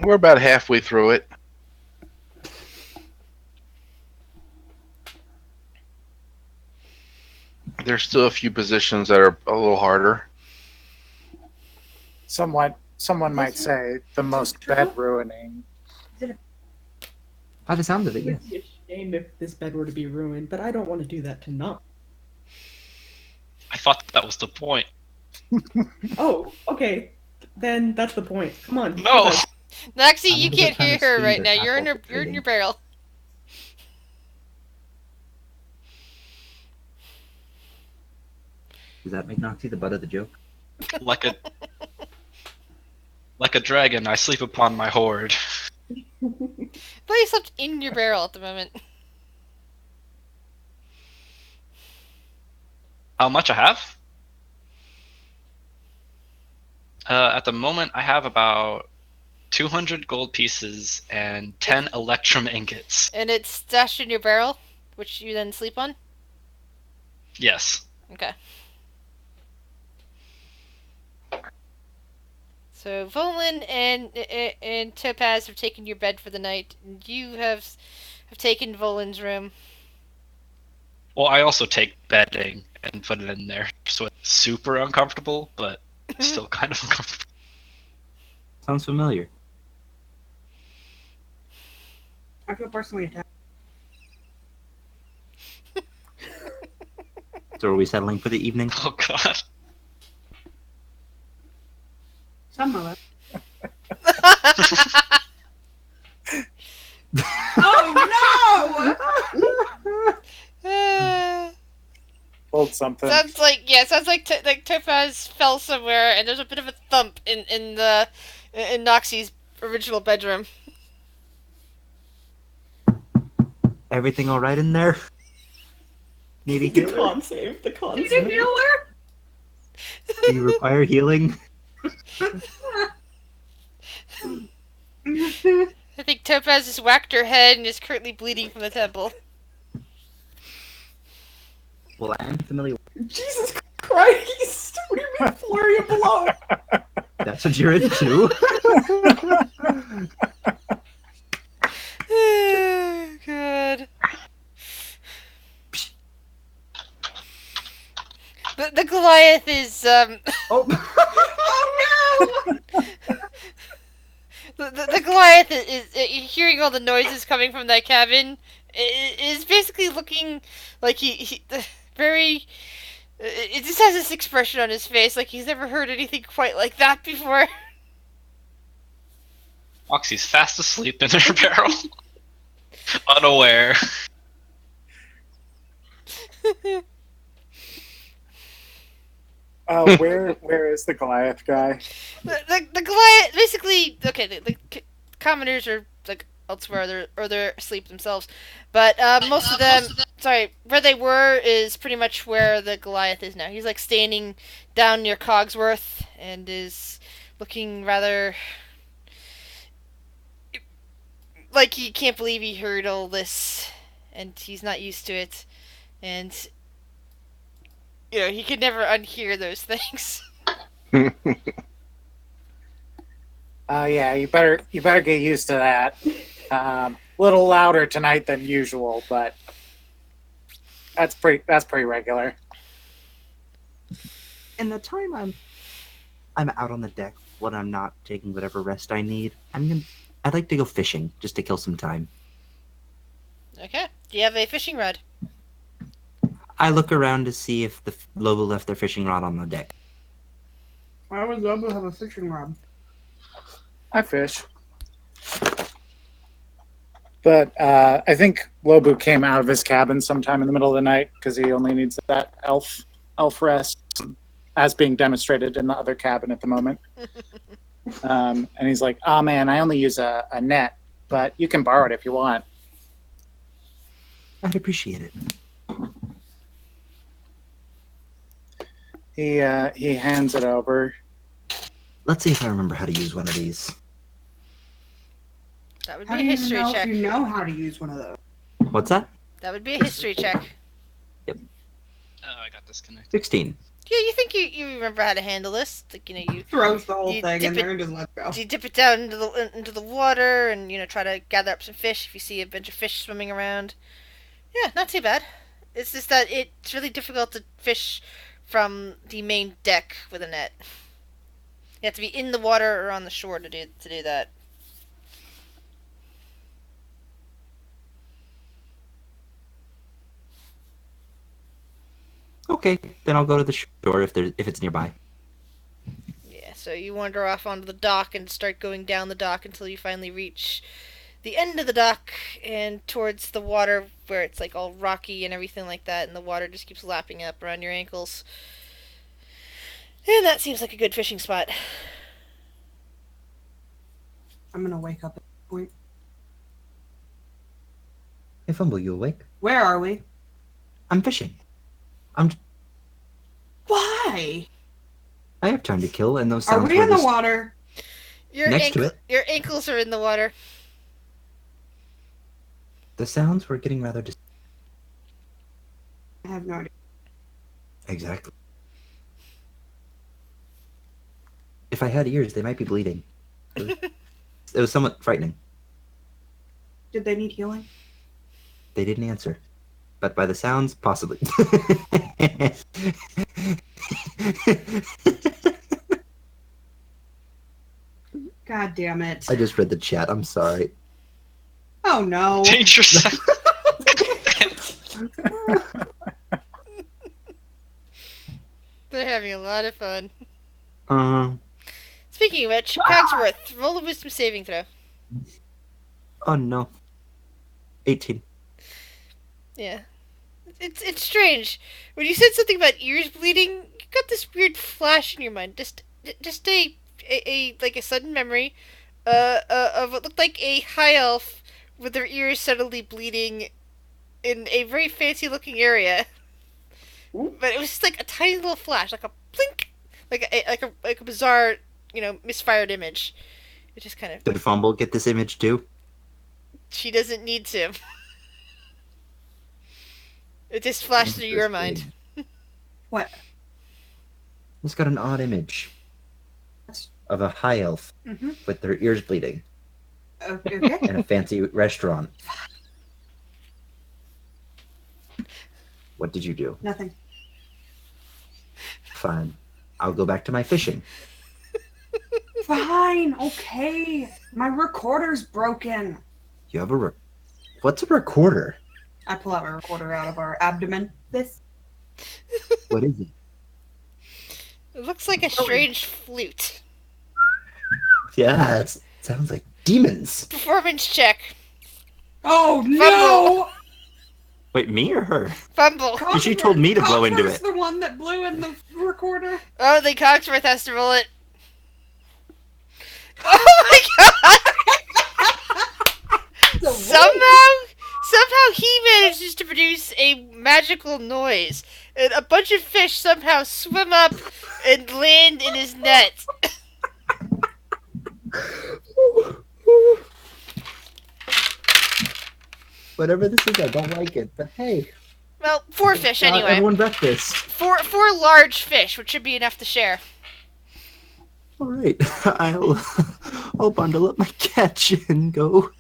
We're about halfway through it. There's still a few positions that are a little harder. Someone might say the most bed ruining. By the sound of it, It yes. would be a shame if this bed were to be ruined, but I don't want to do that to Nox. I thought that was the point. Oh, okay. Then that's the point. Come on. No! Topaz. Naxi, I'm you a little can't bit hear trying her to right see now. the You're in apple you're in trading. your barrel. Does that make Noxie the butt of the joke? Like a dragon, I sleep upon my hoard. But you slept in your barrel at the moment. How much I have? At the moment, I have about 200 gold pieces and 10 electrum ingots. And it's stashed in your barrel, which you then sleep on? Yes. Okay. So Volin and Topaz have taken your bed for the night, and you have taken Volin's room. Well, I also take bedding and put it in there, so it's super uncomfortable, but still kind of uncomfortable. Sounds familiar. I feel personally attacked. So are we settling for the evening? Oh god. Some of it. Oh no! Hold something. Sounds like like Topaz fell somewhere, and there's a bit of a thump in Noxie's original bedroom. Everything all right in there? Need a The healer? con save. The con Need a save. healer? Do you require healing? I think Topaz has whacked her head and is currently bleeding from the temple. Well, I am familiar. Jesus Christ! What do you mean flurry of blow? That's what you're into. Good. The Goliath is Oh. Oh no! the Goliath is hearing all the noises coming from that cabin. Is basically looking like he very. It just has this expression on his face, like he's never heard anything quite like that before. Moxie's fast asleep in her barrel. Unaware. Where is the Goliath guy? The Goliath basically okay. The commoners are like elsewhere, or they're asleep themselves. But most of them, sorry, where they were is pretty much where the Goliath is now. He's like standing down near Cogsworth and is looking rather like he can't believe he heard all this, and he's not used to it, and he could never unhear those things. Yeah, you better get used to that. A little louder tonight than usual, but that's pretty regular. In the time I'm out on the deck when I'm not taking whatever rest I need, I'd like to go fishing just to kill some time. Okay. Do you have a fishing rod? I look around to see if the Lobo left their fishing rod on the deck. Why would Lobo have a fishing rod? I fish. But I think Lobu came out of his cabin sometime in the middle of the night because he only needs that elf rest, as being demonstrated in the other cabin at the moment. And he's like, "Oh man, I only use a net, but you can borrow it if you want." I'd appreciate it. He hands it over. Let's see if I remember how to use one of these. That would How be do a you history know check. if you know how to use one of those? What's that? That would be a history check. Oh, I got disconnected. 16. Yeah, you think you remember how to handle this? Like, you Throws the whole you thing dip in it- there and just lets go. you dip it down into the water and try to gather up some fish if you see a bunch of fish swimming around. Yeah, not too bad. It's just that it's really difficult to fish from the main deck with a net. You have to be in the water or on the shore to do that. Okay, then I'll go to the shore if it's nearby. Yeah, so you wander off onto the dock and start going down the dock until you finally reach the end of the dock and towards the water where it's like all rocky and everything like that, and the water just keeps lapping up around your ankles. And that seems like a good fishing spot. I'm gonna wake up at this point. Hey, Fumble, you awake? Where are we? I'm fishing. Why? I have time to kill, and those Are sounds we were in the just water? next to it. Your ankles are in the water. The sounds were getting rather I have no idea. Exactly. If I had ears, they might be bleeding. It was somewhat frightening. Did they need healing? They didn't answer. But by the sounds, possibly. God damn it. I just read the chat. I'm sorry. Oh no. Change yourself. They're having a lot of fun. Um. Speaking of which, Cogsworth, roll a wisdom saving throw. Oh no. 18. Yeah. It's strange. When you said something about ears bleeding, you got this weird flash in your mind. Just a like a sudden memory of what looked like a high elf with their ears suddenly bleeding in a very fancy looking area. Ooh. But it was just like a tiny little flash, like a blink, like a bizarre, misfired image. It just kind of. Did Fumble get this image too? She doesn't need to. It just flashed through your mind. What? It's got an odd image of a high elf Mm-hmm. with their ears bleeding Okay. in a fancy restaurant. What did you do? Nothing. Fine. I'll go back to my fishing. Fine. Okay. My recorder's broken. You have What's a recorder? I pull out my recorder out of our abdomen. This. What is it? It looks like a strange flute. Yeah, it sounds like demons. Performance check. Oh no! Wait, me or her? Fumble. Because you told me to blow into Cogsworth's it. the one that blew in the recorder. Oh, then Cogsworth has to roll it. Oh my god! Somehow he manages to produce a magical noise, and a bunch of fish somehow swim up and land in his net. Whatever this is, I don't like it. But hey, Well, 4 fish got anyway. everyone breakfast. Four large fish, which should be enough to share. All right, I'll bundle up my catch and go.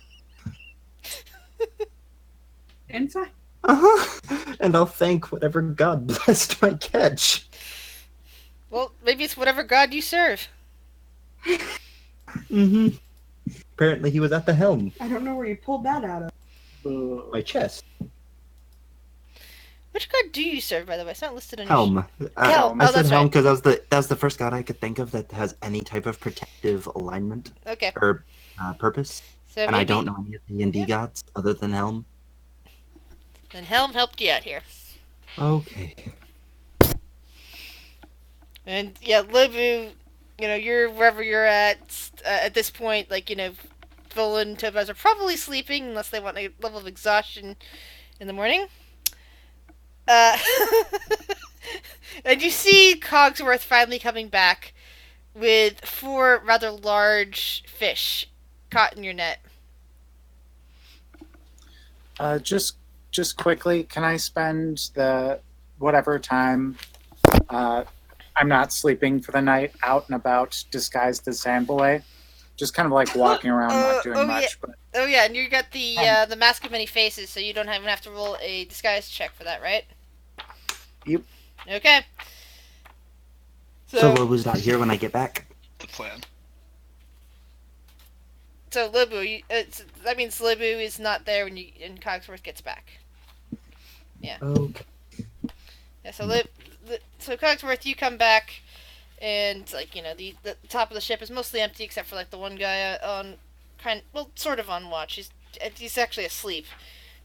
Inside. And I'll thank whatever God blessed my catch. Well, maybe it's whatever god you serve. Apparently, he was at the helm. I don't know where you pulled that out of. My chest. Which god do you serve, by the way? It's not listed on your Helm. Helm. I Oh, said that's helm right. because that was the first god I could think of that has any type of protective alignment Okay. or purpose. So And maybe, I don't know any of the D&D gods other than Helm. Then Helm helped you out here. Okay. And yeah, Libu, you're wherever you're at this point, Vola and Topaz are probably sleeping unless they want a level of exhaustion in the morning. And you see Cogsworth finally coming back with 4 rather large fish caught in your net. Just quickly, can I spend the whatever time I'm not sleeping for the night out and about disguised as Sandbelay? Just kind of like walking around, not doing much. Yeah. But Oh yeah, and you got the Mask of Many Faces, so you don't even have to roll a disguise check for that, right? Yep. Okay. So Lobo's not here when I get back? The plan. So Libu, that means Libu is not there when Cogsworth gets back. Yeah. Okay. Yeah. So Cogsworth, you come back, and the top of the ship is mostly empty except for the one guy sort of on watch. He's actually asleep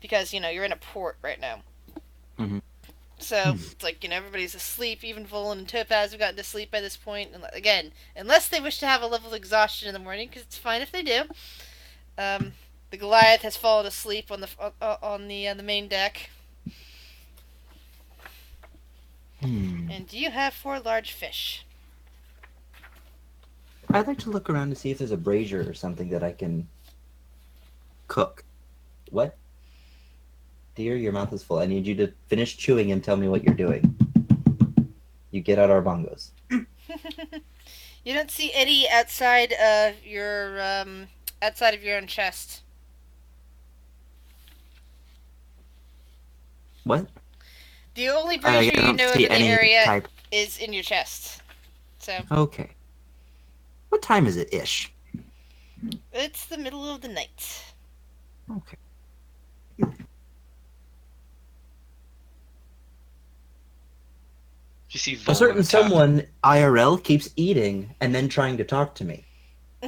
because you're in a port right now. Mhm. So it's everybody's asleep. Even Volan and Topaz have gotten to sleep by this point. And again, unless they wish to have a level of exhaustion in the morning, because it's fine if they do. The Goliath has fallen asleep on the main deck. And you have 4 large fish. I'd like to look around to see if there's a brazier or something that I can cook. What? Dear, your mouth is full. I need you to finish chewing and tell me what you're doing. You get out our bongos. You don't see any outside of your own chest. What? The only brazier you don't know see in the any area type. is in your chest. So Okay. What time is it, ish? it's the middle of the night. Okay. You see A certain Volan attack. someone IRL keeps eating and then trying to talk to me.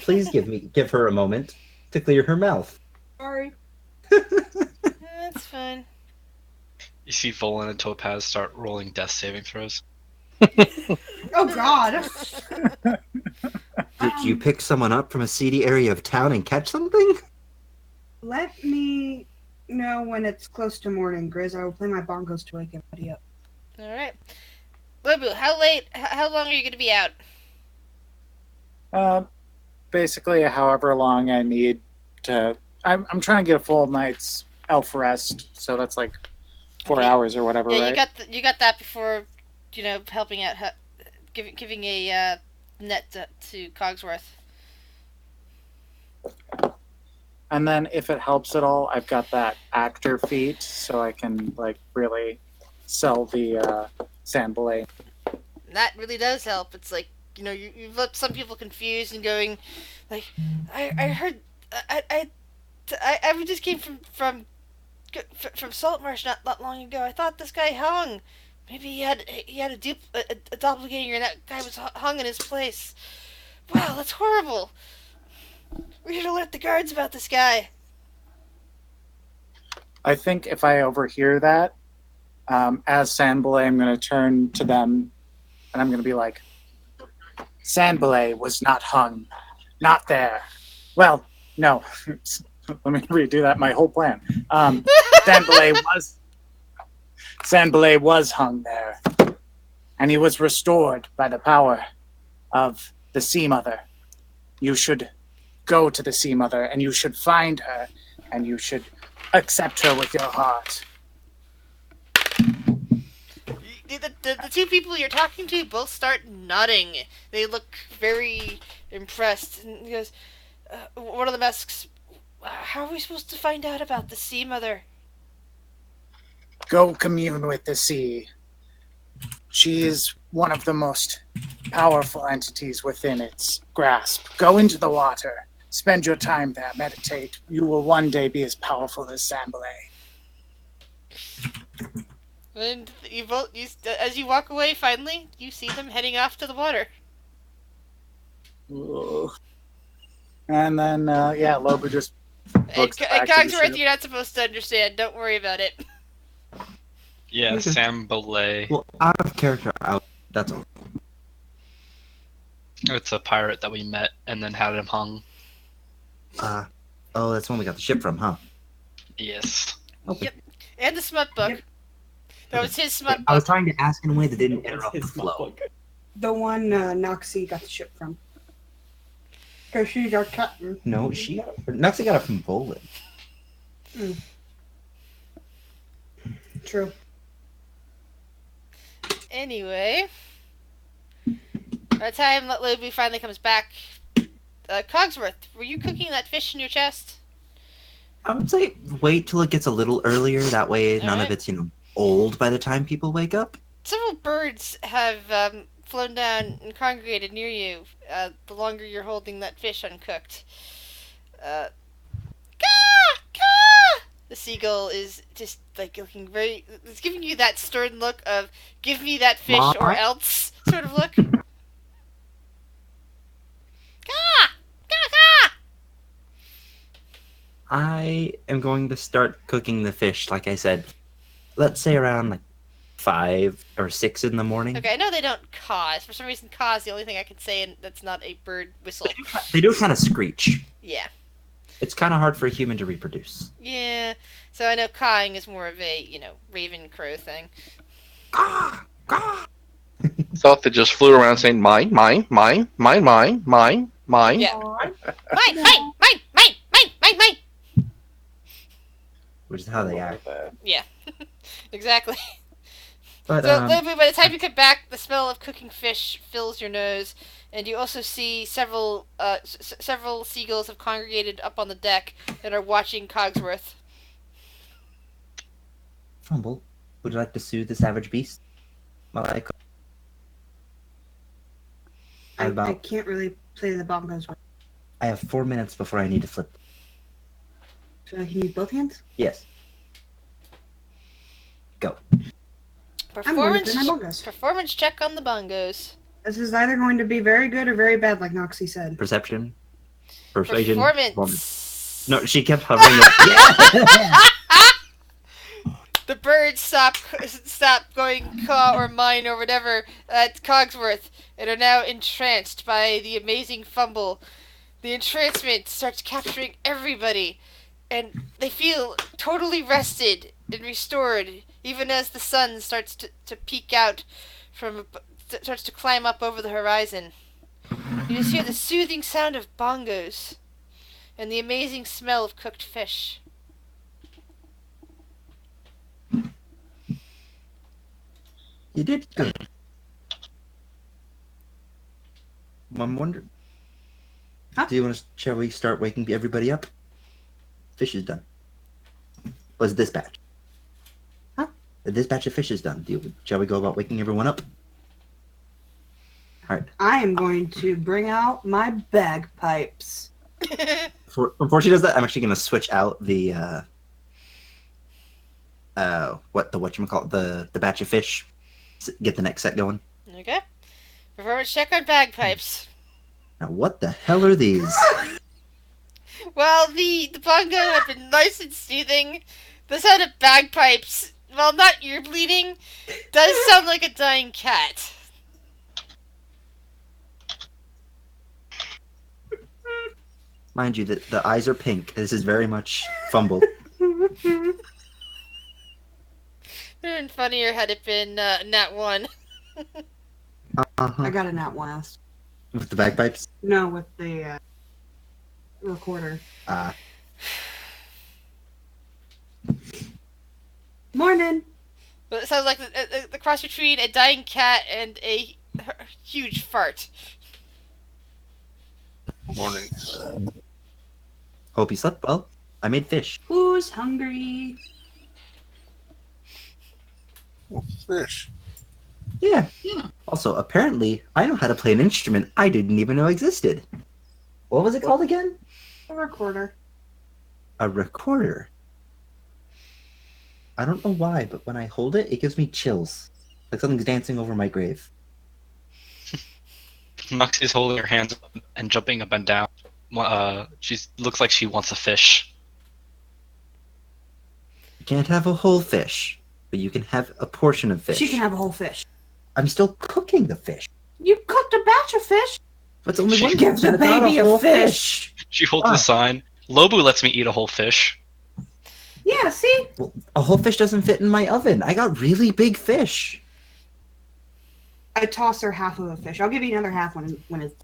Please give her a moment to clear her mouth. Sorry. That's fine. You see Volan and Topaz start rolling death saving throws. Oh God. Did you pick someone up from a seedy area of town and catch something? Let me know when it's close to morning, Grizz. I will play my bongos till I get ready up. All right, Libu, how long are you going to be out? basically, however long I need to. I'm trying to get a full night's elf rest, so that's 4 Okay. hours or whatever, Yeah, right? you got that before, helping out, giving a net to Cogsworth. And then, if it helps at all, I've got that actor feat, so I can really sell the Sandbelay. That really does help. It's you've left some people confused and going, I heard, I just came from Saltmarsh not long ago. I thought this guy hung. Maybe he had a doppelganger, and that guy was hung in his place. Wow, that's horrible. We should alert the guards about this guy. I think if I overhear that, as Sandbelay, I'm going to turn to them, and I'm going to be like, Sandbelay was not hung. Not there. Well, no. Let me redo that. My whole plan. Sandbelay was hung there, and he was restored by the power of the Sea Mother. You should go to the Sea Mother, and you should find her, and you should accept her with your heart. The two people you're talking to both start nodding. They look very impressed. And he goes, one of them asks, how are we supposed to find out about the Sea Mother? Go commune with the sea. She is one of the most powerful entities within its grasp. Go into the water. Spend your time there. Meditate. You will one day be as powerful as Sandbelay. And you both, as you walk away, finally, you see them heading off to the water. And then, Lobu just looks back And to the Cogsworth, ship. you're not supposed to understand. Don't worry about it. Yeah, Okay. Sam Belay. Well, out of character, out. That's all. It's a pirate that we met and then had him hung. Oh, that's when we got the ship from, huh? Yes. Okay. Yep. And the smut book. Yep. That was his smut I was book. trying to ask in a way that didn't interrupt the It's my flow. book. The one Noxie got the ship from. Because she's our captain. No, Nuxie got it from Poland. True. Anyway, by the time that Lobu finally comes back, Cogsworth, were you cooking that fish in your chest? I would say wait till it gets a little earlier. That way, none Alright. of it's old by the time people wake up. Several birds have flown down and congregated near you. The longer you're holding that fish uncooked, caw, caw! The seagull is just like looking very. It's giving you that stern look of "give me that fish or Mom? else" sort of look. Caw, caw, caw! I am going to start cooking the fish, like I said. Let's say around like 5 or 6 in the morning. Okay, I know they don't caw. For some reason, caw is the only thing I can say, and that's not a bird whistle. They do kind of screech. Yeah. It's kind of hard for a human to reproduce. Yeah, so I know cawing is more of a, raven crow thing. Caw, caw. Thought they just flew around saying mine, mine, mine, mine, mine, mine, mine. Yeah. Mine, mine, mine, mine, mine, mine, mine! Which is how they act. Yeah, exactly. But So, Lobu, by the time you get back, the smell of cooking fish fills your nose, and you also see several seagulls have congregated up on the deck and are watching Cogsworth. Fumble, would you like to soothe the savage beast? While I cook? I have I about can't really play the bongos. I have 4 minutes before I need to flip. So I can use both hands? Yes. Go. I'm going to Performance, play my bongos. performance check on the bongos. This is either going to be very good or very bad, like Noxie said. Perception. Persuasion. Performance. No, she kept hovering. Yeah. The birds stop going caw or mine or whatever at Cogsworth and are now entranced by the amazing fumble. The entrancement starts capturing everybody, and they feel totally rested and restored, even as the sun starts to peek out starts to climb up over the horizon. You just hear the soothing sound of bongos and the amazing smell of cooked fish. You did good. I'm wondering. Huh? Shall we start waking everybody up? Fish is done. Was this batch? Huh? This batch of fish is done. Shall we go about waking everyone up? Alright. I am going to bring out my bagpipes. Before she does that, I'm actually going to switch out the whatchamacallit, the batch of fish. Get the next set going. Okay. Performance check on bagpipes. Now, what the hell are these? Well, the bongo have been nice and soothing. The sound of bagpipes, while not ear bleeding, does sound like a dying cat. Mind you, the eyes are pink. This is very much fumble. It would have been funnier had it been Nat 1. Uh-huh. I got a nat one last. With the bagpipes? No, with the recorder. Morning. But it sounds like the cross between a dying cat and a huge fart. Morning. Hope you slept well. I made fish. Who's hungry? Fish. Yeah. Also, apparently, I know how to play an instrument I didn't even know existed. What was it called again? A recorder. A recorder. I don't know why, but when I hold it, it gives me chills. Like something's dancing over my grave. Noxie's holding her hands up and jumping up and down. She looks like she wants a fish. You can't have a whole fish, but you can have a portion of fish. She can have a whole fish. I'm still cooking the fish. You cooked a batch of fish. But it's only She one gives the it's not baby a whole fish. She holds the sign. Lobu lets me eat a whole fish. Yeah, see? Well, a whole fish doesn't fit in my oven. I got really big fish. I toss her half of a fish. I'll give you another half when it's...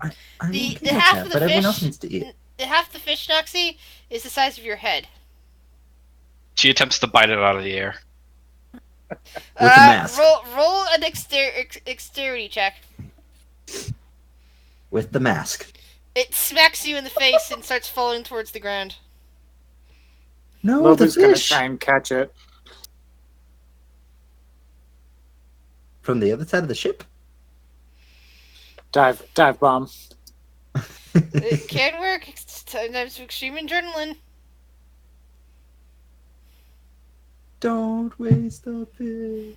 I The don't care half that, of the but everyone fish- else needs to eat. The half the fish, Noxie, is the size of your head. She attempts to bite it out of the air. With the mask. Roll an dexterity check. With the mask. It smacks you in the face and starts falling towards the ground. No, the Lobu's gonna fish. try and catch it. From the other side of the ship? Dive bomb. It can work. Sometimes extreme adrenaline. Don't waste the fish.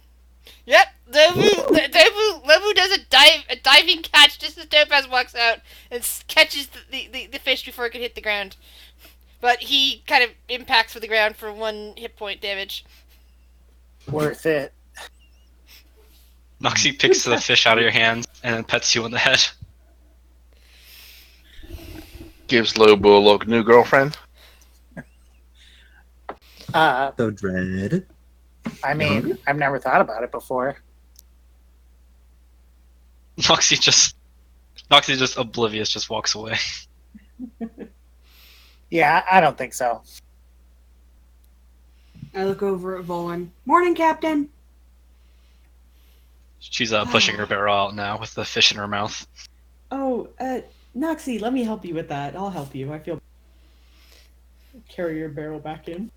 Yep, Lobu does a diving catch just as Topaz walks out and catches the fish before it can hit the ground. But he kind of impacts with the ground for 1 hit point damage. Worth it. Noxie picks the fish out of your hands and then pets you on the head. Gives Lobo a look. New girlfriend? So dread. I mean, I've never thought about it before. Noxie just oblivious, just walks away. Yeah, I don't think so. I look over at Volan. Morning, Captain. She's pushing her barrel out now with the fish in her mouth. Oh, Noxie, let me help you with that. I'll help you. I feel. Carry your barrel back in.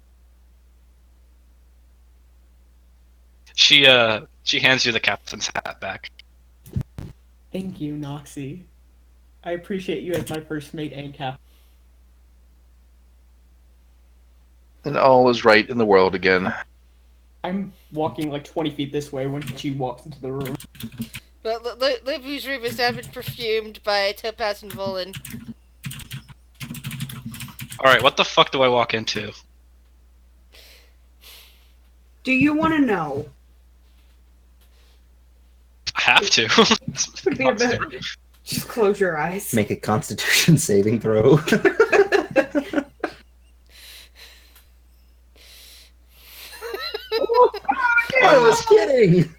She hands you the captain's hat back. Thank you, Noxie. I appreciate you as my first mate and captain. And all is right in the world again. I'm walking like 20 feet this way when she walks into the room. But Lobu's room has now been perfumed by Topaz and Volan. Alright, what the fuck do I walk into? Do you want to know? I have to. Would be a better- Just close your eyes. Make a constitution saving throw. I was kidding.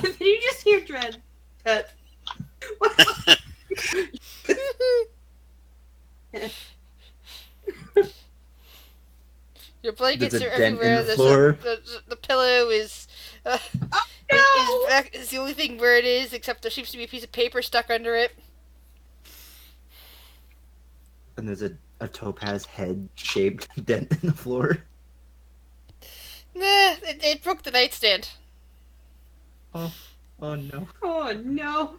Did you just hear Dread? Your blankets There's a are dent in everywhere. the floor. The pillow is is the only thing where it is, except there seems to be a piece of paper stuck under it. And there's a topaz head shaped dent in the floor. Nah, it broke the nightstand. Oh no. Oh no.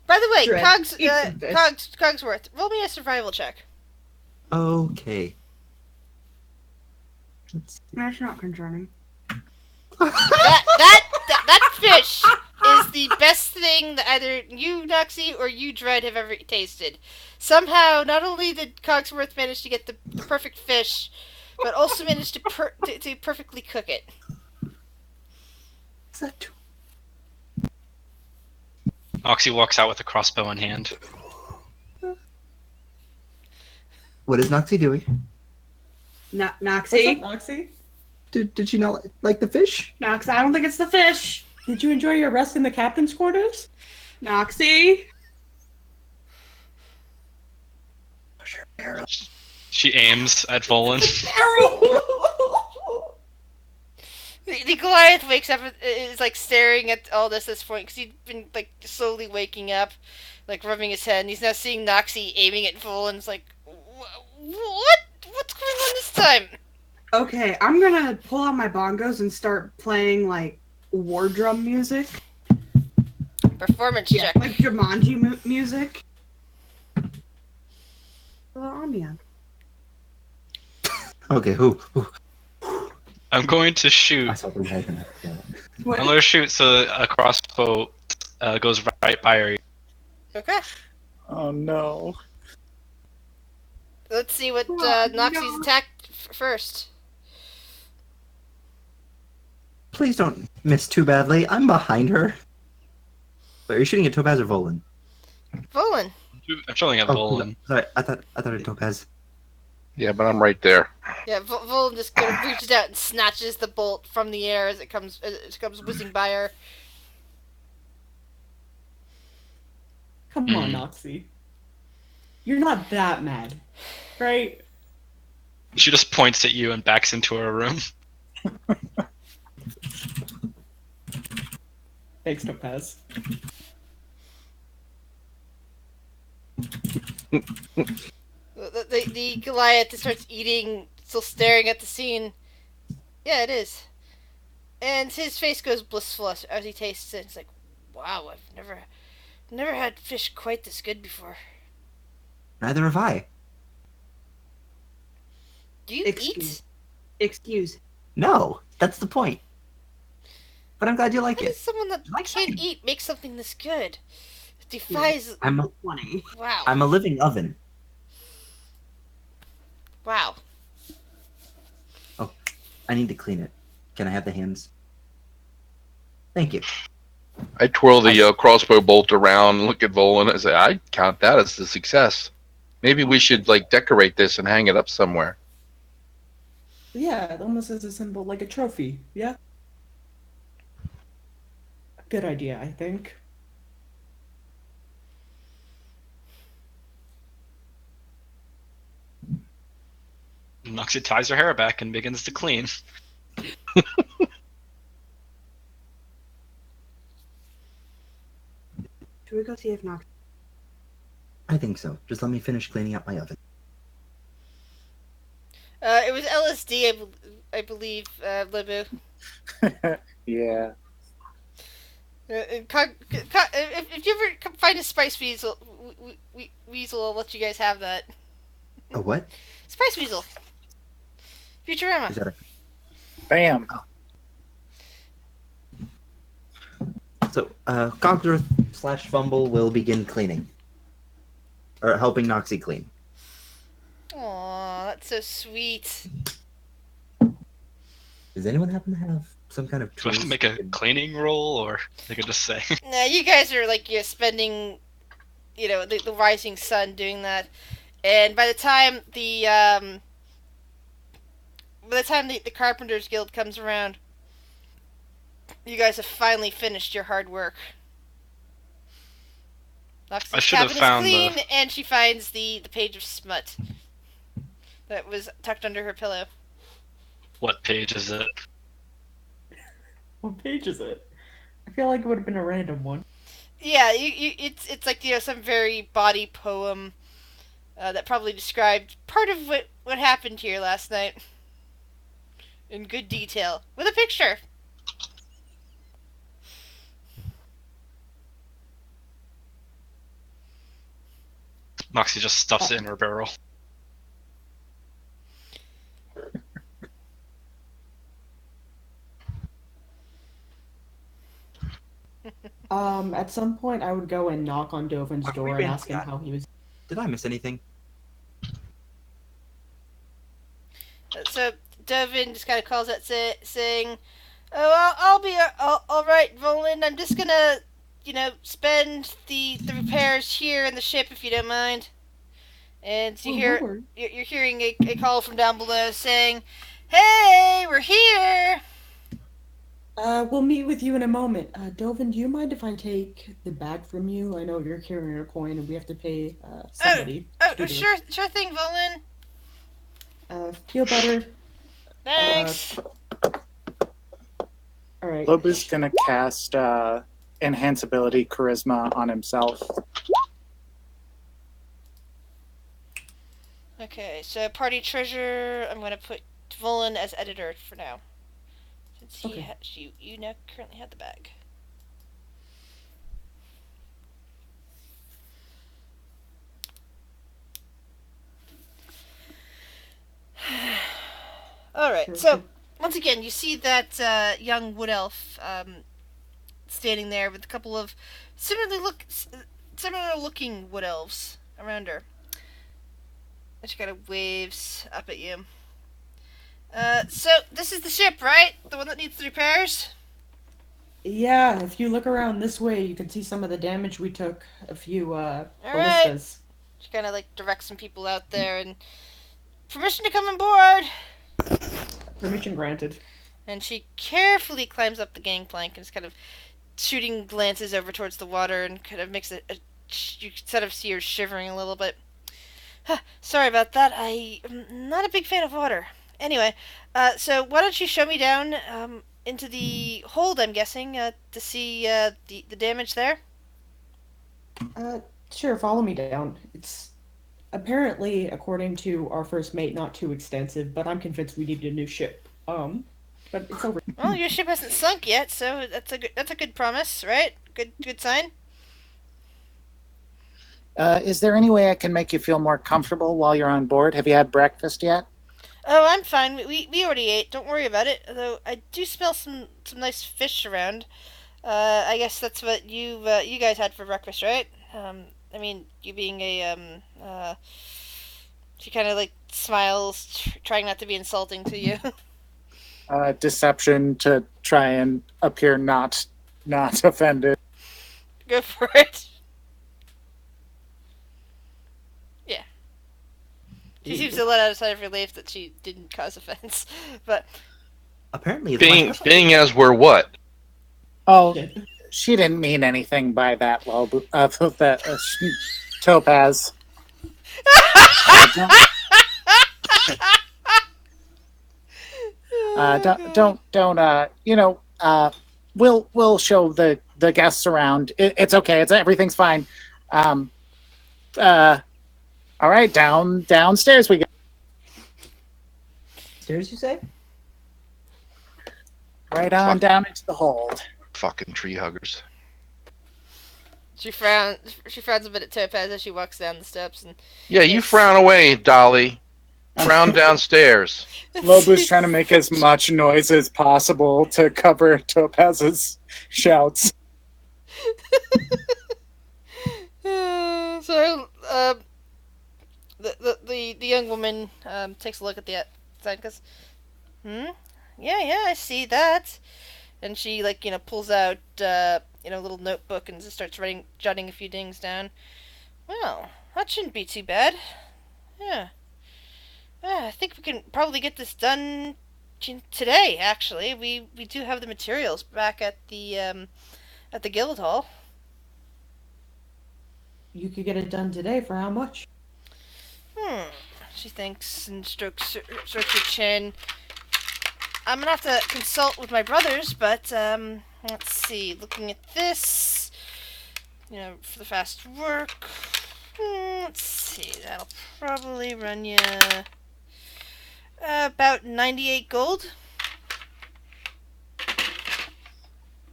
By the way, Dread, eat some fish. Cogsworth, roll me a survival check. Okay. Let's see. That's not concerning. That fish is is the best thing that either you, Noxie, or you, Dread, have ever tasted. Somehow, not only did Cogsworth manage to get the perfect fish, but also managed to perfectly cook it. Is that Oxy walks out with a crossbow in hand. What is Noxie doing? No, What's Noxie. up, Noxie? Did she not like the fish? Noxie, I don't think it's the fish. Did you enjoy your rest in the captain's quarters? Noxie. She aims at Volan. The Goliath wakes up and is like staring at all this point because he'd been like slowly waking up, like rubbing his head, and he's now seeing Noxie aiming at Vol, and it's like, what? What's going on this time? Okay, I'm gonna pull out my bongos and start playing like war drum music. Performance check. Like Jumanji music. Ambiance. Okay, who? I'm going to shoot. I saw the dragon. Yeah. I'm going to shoot so a crossbow goes right by her. Okay. Oh no. Let's see what Noxie's attack first. Please don't miss too badly. I'm behind her. Wait, are you shooting at Topaz or Volan? Volan. I'm showing at Volan. Sorry, I thought it Topaz. Yeah, but I'm right there. Yeah, Volan just kind of reaches out and snatches the bolt from the air as it comes whizzing by her. Come on, Noxie. You're not that mad, right? She just points at you and backs into her room. Thanks, Topaz. The Goliath starts eating, still staring at the scene. Yeah, it is. And his face goes blissful as he tastes it. It's like, wow, I've never had fish quite this good before. Neither have I. Do you eat? Excuse. No, that's the point. But I'm glad you like How does it. someone that Like can't chicken. eat make something this good? It defies. I'm a, Funny. Wow. I'm a living oven. Wow. I need to clean it. Can I have the hands? Thank you. I twirl the crossbow bolt around, look at Volan, and say, I count that as a success. Maybe we should like decorate this and hang it up somewhere. Yeah, it almost as a symbol, like a trophy. Yeah. Good idea, I think. Noxie ties her hair back and begins to clean. Should we go see if Nox? I think so. Just let me finish cleaning up my oven. It was LSD, I believe, Libu. Yeah. If you ever find a spice weasel, weasel, I'll let you guys have that. A what? Spice weasel. Futurama. Is that a... Bam. So, Cogsworth / Fumble will begin cleaning. Or helping Noxie clean. Aw, that's so sweet. Does anyone happen to have some kind of Do I have to tools make a that could- cleaning roll, or they could just say? Now you guys are like spending, the rising sun doing that, and by the time the Carpenters Guild comes around, you guys have finally finished your hard work. I Noxie's should have cabin found is clean, and she finds the page of smut that was tucked under her pillow. What page is it? What page is it? I feel like it would have been a random one. Yeah, it's like some very body poem that probably described part of what happened here last night in good detail with a picture. Noxie just stuffs it in her barrel. At some point, I would go and knock on Dovin's Are we door and really ask him not- how he was. Did I miss anything? So Devin just kind of calls out, saying, "Oh, I'll be all right, Roland. I'm just gonna, spend the repairs here in the ship if you don't mind." And you Oh, hear no worries. you're hearing a call from down below saying, "Hey, we're here." We'll meet with you in a moment. Dovin, do you mind if I take the bag from you? I know you're carrying a coin and we have to pay somebody. Oh, to do this. sure thing, Volan. Feel better. Thanks. All right. Lobu's gonna cast enhance ability charisma on himself. Okay, so party treasure. I'm gonna put Volan as editor for now, since Okay. you now currently have the bag. All right. Sure. So once again, you see that young wood elf standing there with a couple of similar looking wood elves around her. And she kind of waves up at you. So this is the ship, right? The one that needs the repairs? Yeah, if you look around this way, you can see some of the damage we took. A few right. ballistas. She kind of like directs some people out there and permission to come on board. Permission granted. And she carefully climbs up the gangplank and is kind of shooting glances over towards the water and kind of makes you sort of see her shivering a little bit. Sorry about that. I'm not a big fan of water. Anyway, so why don't you show me down into the hold, I'm guessing, to see the damage there? Sure, follow me down. It's apparently, according to our first mate, not too extensive, but I'm convinced we need a new ship. But it's over. Well, your ship hasn't sunk yet, so that's a good promise, right? Good sign. Is there any way I can make you feel more comfortable while you're on board? Have you had breakfast yet? Oh, I'm fine. We already ate. Don't worry about it. Although I do smell some nice fish around. I guess that's what you guys had for breakfast, right? I mean, you being a she kind of like smiles, trying not to be insulting to you. Deception to try and appear not offended. Go for it. Yeah. She seems to let out a sigh of relief that she didn't cause offense, but Apparently, it's my Being specialty. being as we're what? Oh, she didn't mean anything by that, Lobu. Topaz. Don't. We'll show the guests around. It's okay. Everything's fine. All right, downstairs we go. Stairs, you say? Right on down into the hold. Fucking tree huggers. She frowns a bit at Topaz as she walks down the steps and Yeah, you Yes. frown away, Dolly. Frown downstairs. Lobu's trying to make as much noise as possible to cover Topaz's shouts. So, the young woman takes a look at the outside and goes, yeah, I see that. And she pulls out a little notebook and just starts jotting a few things down. Well, that shouldn't be too bad. Yeah. I think we can probably get this done today. Actually, we do have the materials back at the guild hall. You could get it done today for how much? She thinks and strokes her chin. I'm gonna have to consult with my brothers, but let's see. Looking at this, for the fast work. Let's see. That'll probably run you about 98 gold.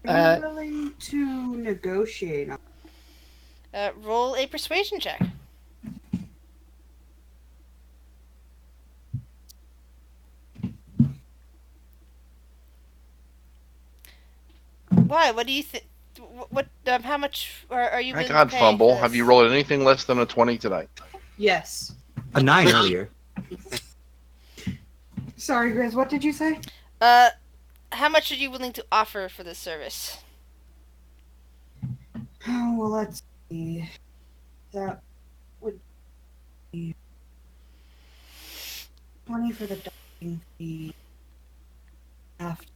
Are you willing to negotiate on Roll a persuasion check. Why? What do you think? what? How much are you My willing God, to pay Fumble, for have you this? rolled anything less than a 20 tonight? Yes. A 9 earlier. Sorry, Grizz. What did you say? Uh, how much are you willing to offer for this service? Oh, well, let's see. That would be 20 for the docking fee. After.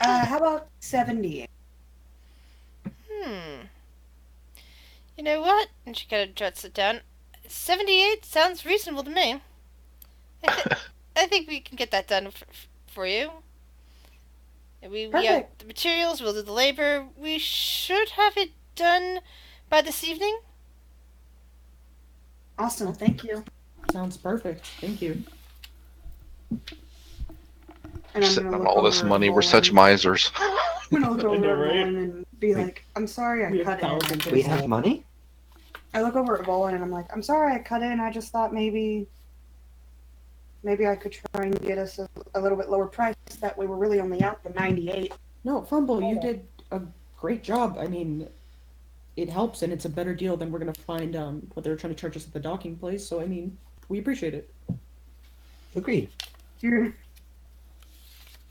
How about 70? You know what? And she kind of jots it down. 78 sounds reasonable to me. I think we can get that done for you. We have Perfect. the materials, we'll do the labor. We should have it done by this evening. Awesome. Thank you. Sounds perfect. Thank you. And I'm Sitting gonna on look all this over at money. We're Volan. such misers. I'm gonna look I know, over at right? Volan and be like, I'm sorry We I have cut in. thousands of We have money? I look over at Volan and I'm like, I'm sorry I cut in. I just thought maybe I could try and get us a little bit lower price. That way we're really only out the 98. No, Fumble, you did a great job. I mean, it helps and it's a better deal than we're gonna find what they're trying to charge us at the docking place. So I mean, we appreciate it. Agreed. You're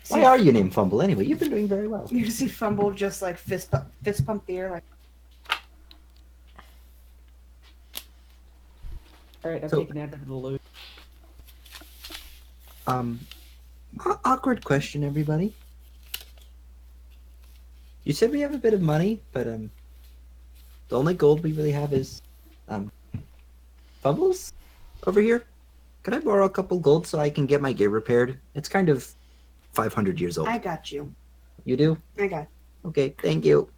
Why are you named Fumble anyway? You've been doing very well. you see Fumble just like fist pump the air like. All right, I've So- taken that out of the load. Awkward question, everybody. You said we have a bit of money, but the only gold we really have is Fumbles over here. Could I borrow a couple gold so I can get my gear repaired? It's kind of 500 years old. I got you. You do? I got. Okay, thank you.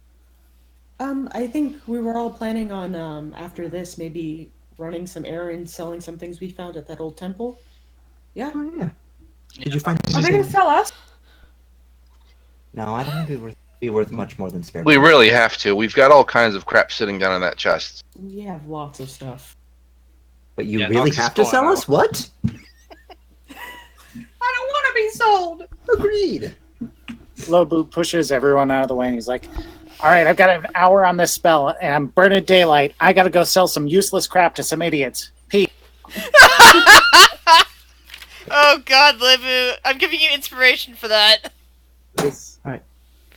I think we were all planning on after this maybe running some errands, selling some things we found at that old temple. Yeah. Oh yeah. Did you find Are they anything? gonna sell us? No, I don't think it would be worth much more than spare. We really have to. We've got all kinds of crap sitting down in that chest. We have lots of stuff. But you Yeah, really Nox is have to pulling sell out. us? What? I don't want to be sold. Agreed. Lobu pushes everyone out of the way and he's like, all right, I've got an hour on this spell and I'm burning daylight. I got to go sell some useless crap to some idiots. Pete. Oh God, Libu, I'm giving you inspiration for that. Yes. All right.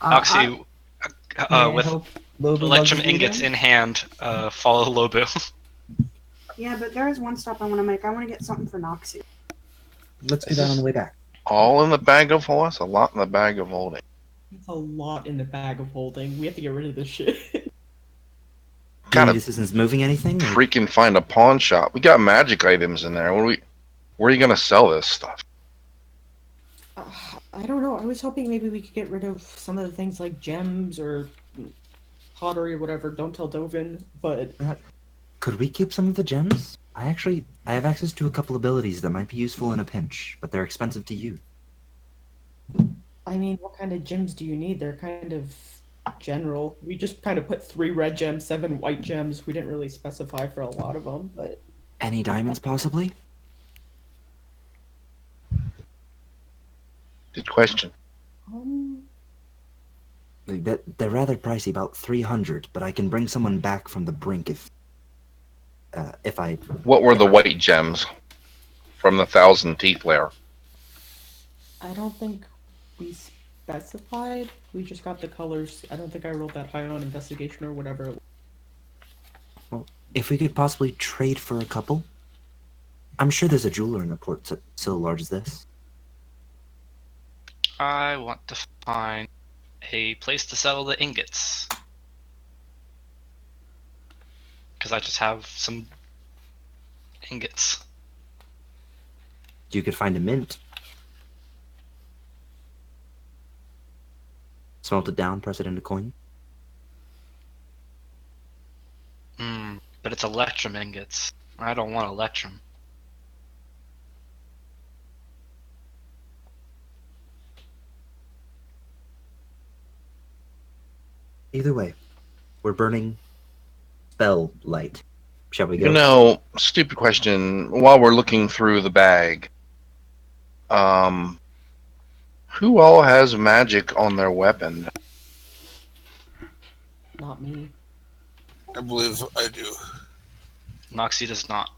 Noxie, with Lobu electrum bugs you ingots then? in hand, follow Lobu. Yeah, but there is one stop I want to make. I want to get something for Noxie. Let's do that on the way back. All in the bag of holding. That's a lot in the bag of holding. It's a lot in the bag of holding. We have to get rid of this shit. Kind Any of decisions moving anything? or- freaking find a pawn shop. We got magic items in there. Where are you gonna sell this stuff? I don't know. I was hoping maybe we could get rid of some of the things like gems or pottery or whatever. Don't tell Dovin, but Could we keep some of the gems? I have access to a couple abilities that might be useful in a pinch, but they're expensive to use. I mean, what kind of gems do you need? They're kind of general. We just kind of put 3 red gems, 7 white gems. We didn't really specify for a lot of them, but Any diamonds, possibly? Good question. They're rather pricey, about 300, but I can bring someone back from the brink if I... What were the white gems from the Thousand Teeth lair? I don't think we specified. We just got the colors. I don't think I rolled that high on investigation or whatever. Well, if we could possibly trade for a couple? I'm sure there's a jeweler in a port so large as this. I want to find a place to sell the ingots. Because I just have some ingots. You could find a mint. Smelt it down, press it into coin. But it's electrum ingots. I don't want electrum. Either way, we're burning spell light. Shall we go? You know, stupid question. While we're looking through the bag, Who all has magic on their weapon? Not me. I believe I do. Noxie does not.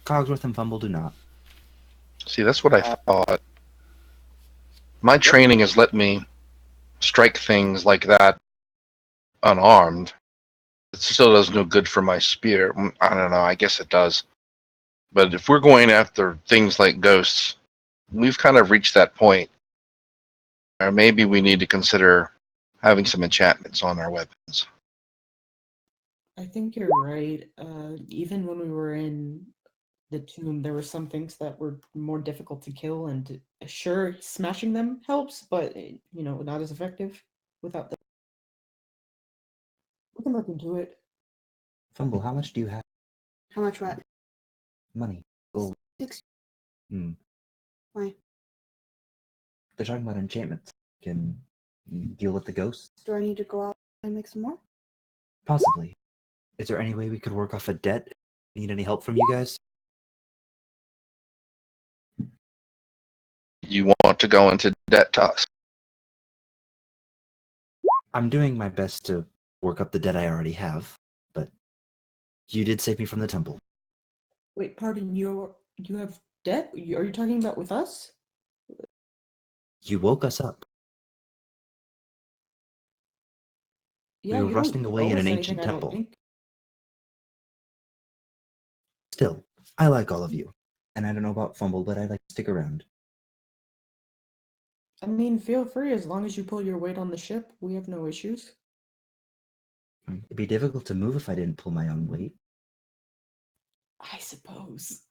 Cogsworth and Fumble do not. See, that's what I thought. My training has let me strike things like that unarmed. It still does no good for my spear. I don't know. I guess it does. But if we're going after things like ghosts, we've kind of reached that point. Or maybe we need to consider having some enchantments on our weapons. I think you're right. Even when we were in the tomb, there were some things that were more difficult to kill, and sure, smashing them helps, but not as effective without them. We can look into it. Fumble, how much do you have? How much what? Money. Gold. 6. They're talking about enchantments. Can you deal with the ghosts? Do I need to go out and make some more? Possibly. Is there any way we could work off a debt? Need any help from you guys? You want to go into debt to us? I'm doing my best to work up the debt I already have, but you did save me from the temple. Wait, pardon, you have debt? Are you talking about with us? You woke us up. Yeah, were you rusting don't away owe in us an anything, ancient I don't temple. think. Still, I like all of you. And I don't know about Fumble, but I'd like to stick around. I mean, feel free, as long as you pull your weight on the ship, we have no issues. It'd be difficult to move if I didn't pull my own weight. I suppose.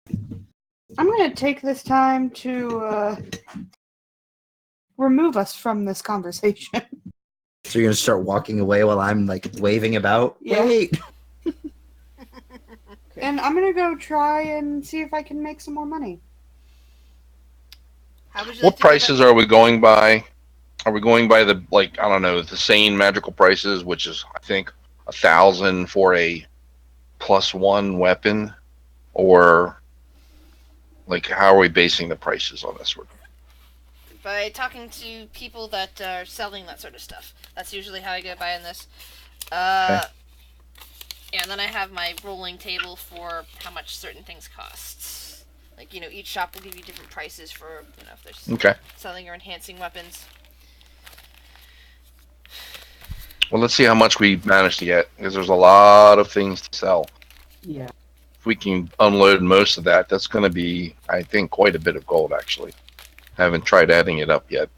I'm going to take this time to remove us from this conversation. So you're gonna start walking away while I'm like waving about? Yeah. Wait! And I'm going to go try and see if I can make some more money. How would you What like to go prices about- are we going by? Are we going by the, like, I don't know, the sane magical prices, which is, I think, 1,000 for a +1 weapon? Or, like, how are we basing the prices on this one? By talking to people that are selling that sort of stuff. That's usually how I go by in this. Yeah, and then I have my rolling table for how much certain things cost. Like, each shop will give you different prices for, if they're Okay. selling or enhancing weapons. Well, let's see how much we manage to get, because there's a lot of things to sell. Yeah. If we can unload most of that, that's going to be, I think, quite a bit of gold, actually. Haven't tried adding it up yet.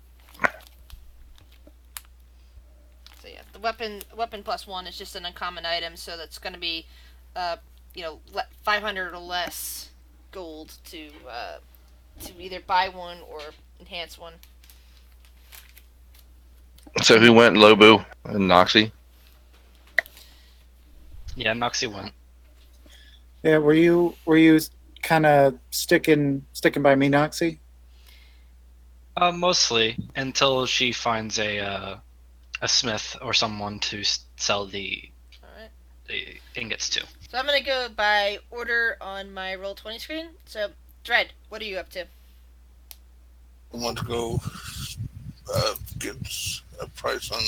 So yeah, the weapon +1 is just an uncommon item, so that's going to be, 500 or less gold to either buy one or enhance one. So who went? Lobu and Noxie? Yeah, Noxie went. Yeah, were you kind of sticking by me, Noxie? Mostly until she finds a smith or someone to sell the Alright. the ingots to. So I'm going to go by order on my Roll20 screen. So, Dread, what are you up to? I want to go get a price on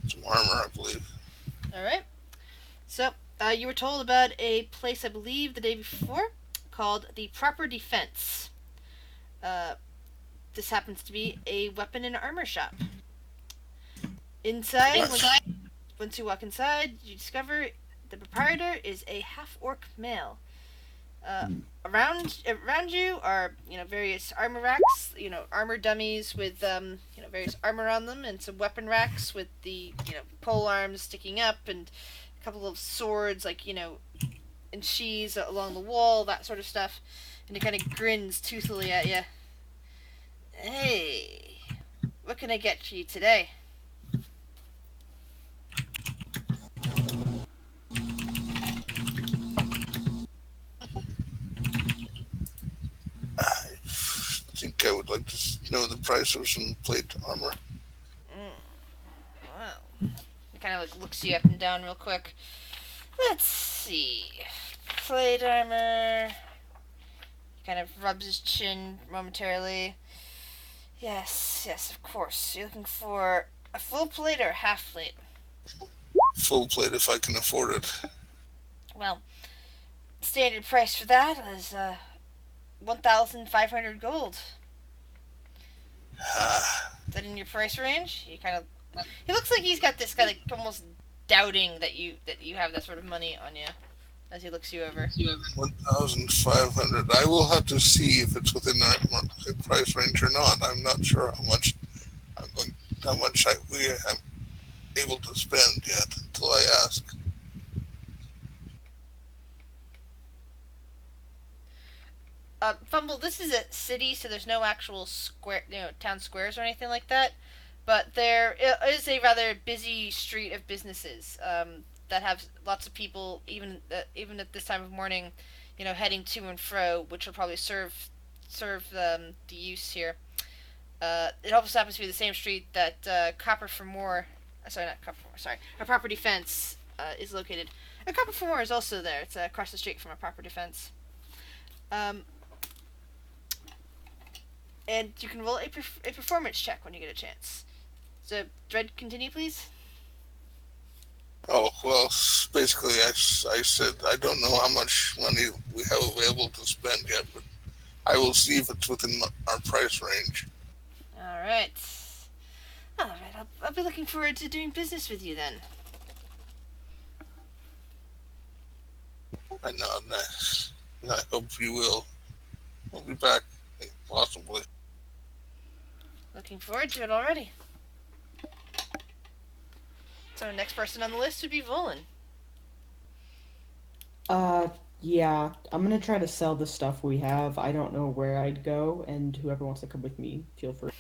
some armor, I believe. Alright. So, you were told about a place, I believe, the day before, called the Proper Defense. This happens to be a weapon and armor shop. Inside, once you walk inside, you discover the proprietor is a half-orc male. Around you are various armor racks, armor dummies with various armor on them, and some weapon racks with the pole arms sticking up, and a couple of swords in sheaths along the wall, that sort of stuff. And he kind of grins toothily at you. Hey, what can I get for you today? I think I would like to know the price of some plate armor. Wow. He kind of looks you up and down real quick. Let's see. Plate armor. kind of rubs his chin momentarily. Yes, of course. You're looking for a full plate or a half plate? Full plate if I can afford it. Well, standard price for that is 1,500 gold. Is that in your price range? He looks like he's got this kind of almost doubting that you have that sort of money on you as he looks you over. 1,500. I will have to see if it's within our price range or not. I'm not sure how much we am able to spend yet until I ask. Fumble, this is a city, so there's no actual town squares or anything like that. But there is a rather busy street of businesses that have lots of people, even at this time of morning, heading to and fro, which will probably serve the use here. It also happens to be the same street that Copper for More, a property fence is located. A Copper for More is also there. It's across the street from a property fence. And you can roll a performance check when you get a chance. So, Dread, continue, please. Oh, well, basically, I said I don't know how much money we have available to spend yet, but I will see if it's within our price range. All right. I'll be looking forward to doing business with you then. I know, nice. I hope you will. We'll be back, possibly. Looking forward to it already. So, next person on the list would be Volan. Yeah, I'm gonna try to sell the stuff we have. I don't know where I'd go, and whoever wants to come with me, feel free.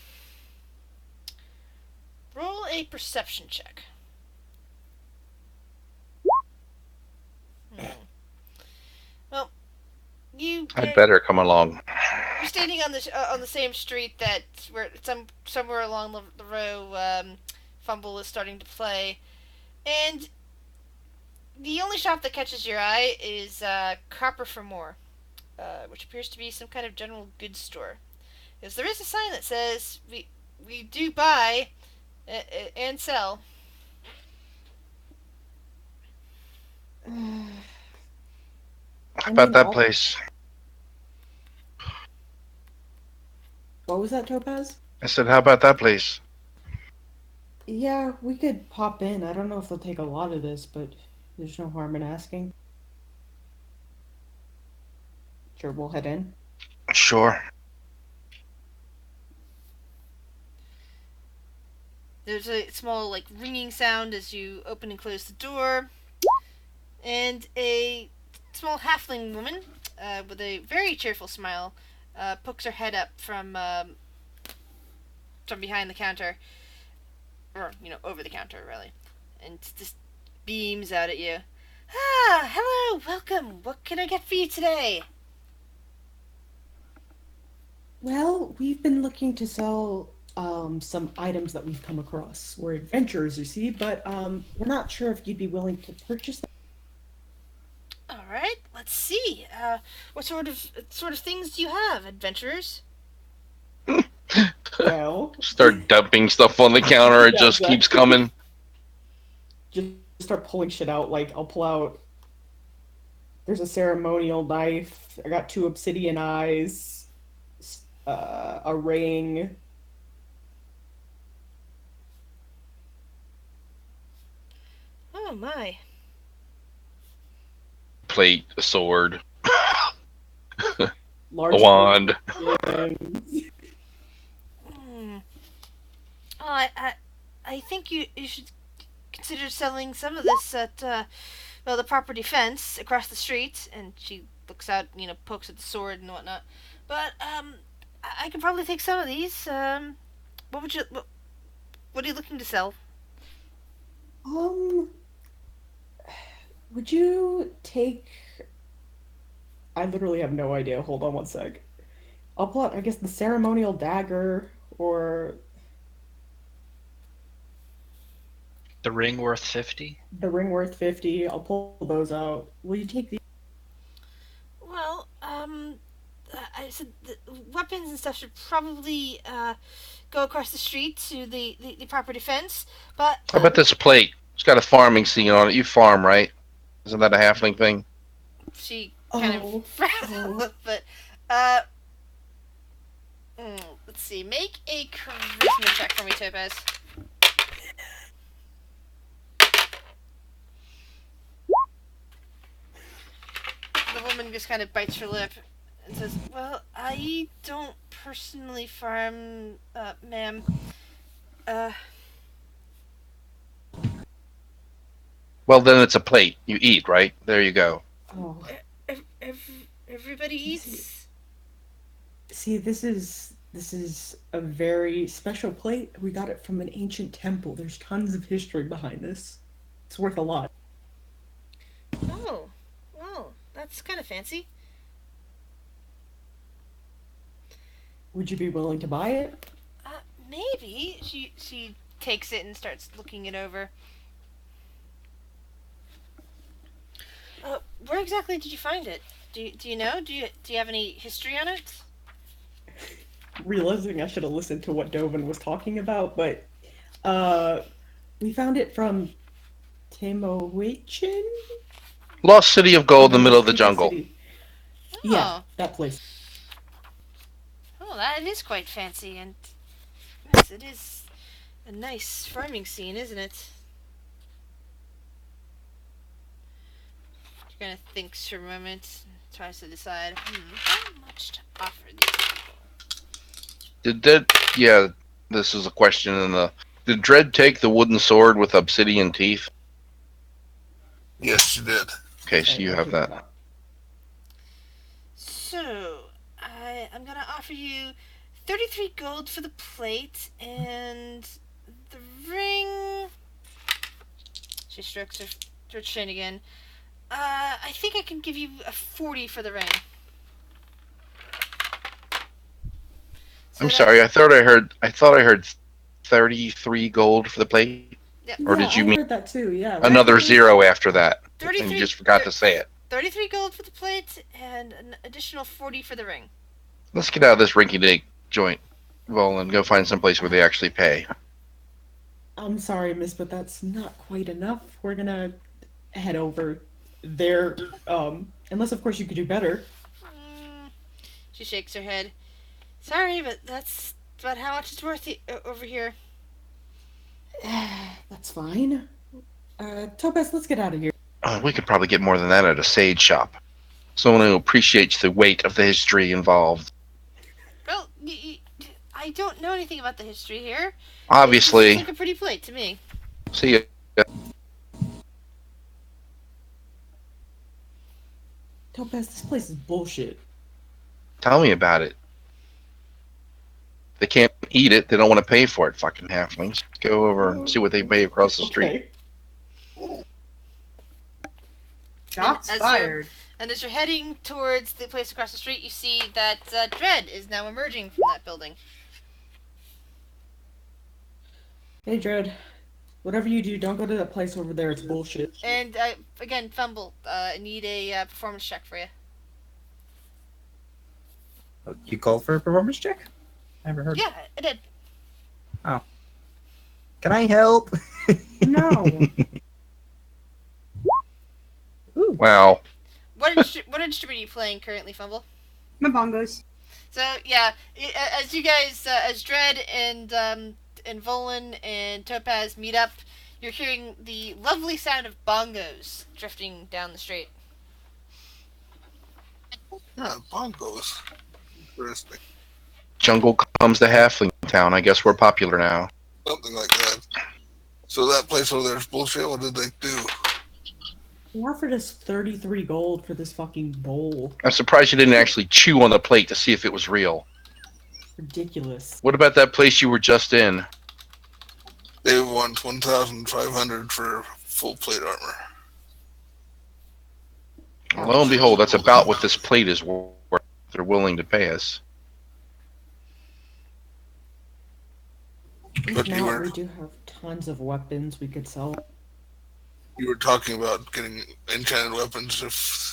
Roll a perception check. Well, I'd better come along. You're standing on the same street that where somewhere along the row, Fumble is starting to play, and the only shop that catches your eye is Copper for More, which appears to be some kind of general goods store. Because there is a sign that says we do buy and sell. How about that place? What was that, Topaz? I said, how about that place? Yeah, we could pop in. I don't know if they'll take a lot of this, but there's no harm in asking. Sure, we'll head in. Sure. There's a small ringing sound as you open and close the door, and a small halfling woman with a very cheerful smile pokes her head up from behind the counter, or over the counter really, and just beams out at you. Ah, hello, welcome. What can I get for you today? Well, we've been looking to sell some items that we've come across. We're adventurers, you see, but we're not sure if you'd be willing to purchase them. All right, let's see. What sort of things do you have, adventurers? Well, Start dumping stuff on the counter. It Yeah, just exactly. keeps coming. just start pulling shit out. I'll pull out. There's a ceremonial knife. I got 2 obsidian eyes, a ring. Oh my. Plate, a sword, Large a wand. things. Oh, I think you should consider selling some of this at the property fence across the street. And she looks out, pokes at the sword and whatnot. But I can probably take some of these. What are you looking to sell? Would you take? I literally have no idea. Hold on one sec. I'll pull out, I guess, the ceremonial dagger or The ring worth 50? the ring worth 50. I'll pull those out. Will you take these? Well, I said the weapons and stuff should probably go across the street to the proper defense. But How about this plate? It's got a farming scene on it. You farm, right? Isn't that a halfling thing? she kind Oh. of frowns. But let's see. Make a charisma check for me, Topaz. The woman just kind of bites her lip and says, "Well, I don't personally farm, ma'am. Well, then it's a plate. You eat, right? There you go. Oh. Everybody eats." See, this is a very special plate. We got it from an ancient temple. There's tons of history behind this. It's worth a lot. Oh, well, that's kind of fancy. Would you be willing to buy it? Maybe. She takes it and starts looking it over. Where exactly did you find it? Do you know? Do you have any history on it? Realizing I should have listened to what Dovin was talking about, but we found it from Timowichin? Lost City of Gold in the middle of the jungle. Yeah, that place. Oh, that is quite fancy, and yes, it is a nice farming scene, isn't it? She kind of thinks for a moment, tries to decide, how much to offer these people. Yeah, this is a question in the. Did Dredd take the wooden sword with obsidian teeth? Yes, she did. Okay, so you have that. So, I'm gonna offer you 33 gold for the plate, and the ring... She strokes her chin again. I think I can give you a 40 for the ring. So I'm sorry, I thought I heard 33 gold for the plate. Yeah, Or did you I mean heard that too, yeah. another zero after that? 33 And you just forgot to say it. 33 gold for the plate, and an additional 40 for the ring. Let's get out of this rinky-dink joint, well, and go find someplace where they actually pay. I'm sorry, miss, but that's not quite enough. We're gonna head over there, unless of course you could do better. She shakes her head. Sorry, but that's about how much it's worth over here. That's fine. Topaz, let's get out of here. We could probably get more than that at a sage shop. Someone who appreciates the weight of the history involved. Well, I don't know anything about the history here. Obviously. It's like a pretty plate to me. See ya. Topaz, this place is bullshit. Tell me about it. They can't eat it. They don't want to pay for it, fucking halflings. Go over and see what they pay across the street. Okay. Shots as fired. And as you're heading towards the place across the street, you see that Dredd is now emerging from that building. Hey, Dredd. Whatever you do, don't go to that place over there. It's bullshit. And again, Fumble, I need a performance check for you. You called for a performance check? I never heard. Yeah, I did. Can I help? No. Wow. What instrument are you playing currently, Fumble? My bongos. So yeah, as you guys, as Dredd and Volan and Topaz meet up, you're hearing the lovely sound of bongos drifting down the street. Yeah, bongos. Interesting. Jungle comes to Halfling Town. I guess we're popular now. Something like that. So that place over there is bullshit. What did they do? They offered us 33 gold for this fucking bowl. I'm surprised you didn't actually chew on the plate to see if it was real. Ridiculous. What about that place you were just in? They want 1,500 for full plate armor. Lo and behold, that's about what this plate is worth. They're willing to pay us. But Now you were we do have tons of weapons we could sell. you were talking about getting enchanted weapons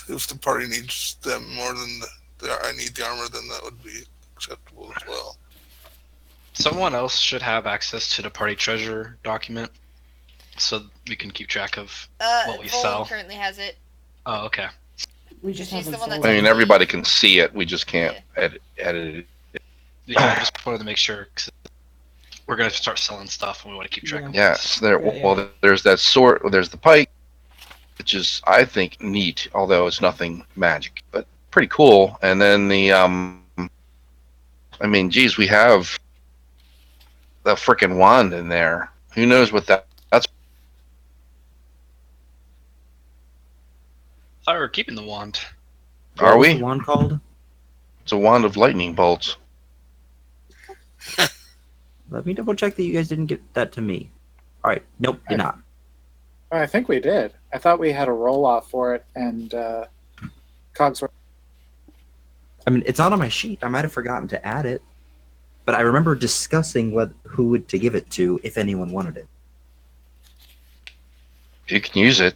if the party needs them more than I need the armor, then that would be acceptable as well. Someone else should have access to the party treasure document, so we can keep track of what we Volan sell. currently has it. Oh, okay. We just She's the haven't one sold that's I mean, it. everybody can see it. We just can't Yeah. edit it. Yeah, I just wanted to make sure 'cause we're gonna start selling stuff, and we want to keep track of Yes, Yeah, well, there's that sword. There's the pike, which is, I think, neat, although it's nothing magic, but pretty cool. And then the I mean, geez, we have the frickin' wand in there. Who knows what that's? I thought we were keeping the wand. Are What was we? the wand called? It's a wand of lightning bolts. Let me double check that you guys didn't get that to me. All right. Nope, did not. I think we did. I thought we had a roll off for it, and Cogsworth. I mean, it's not on my sheet. I might have forgotten to add it, but I remember discussing who to give it to if anyone wanted it. You can use it.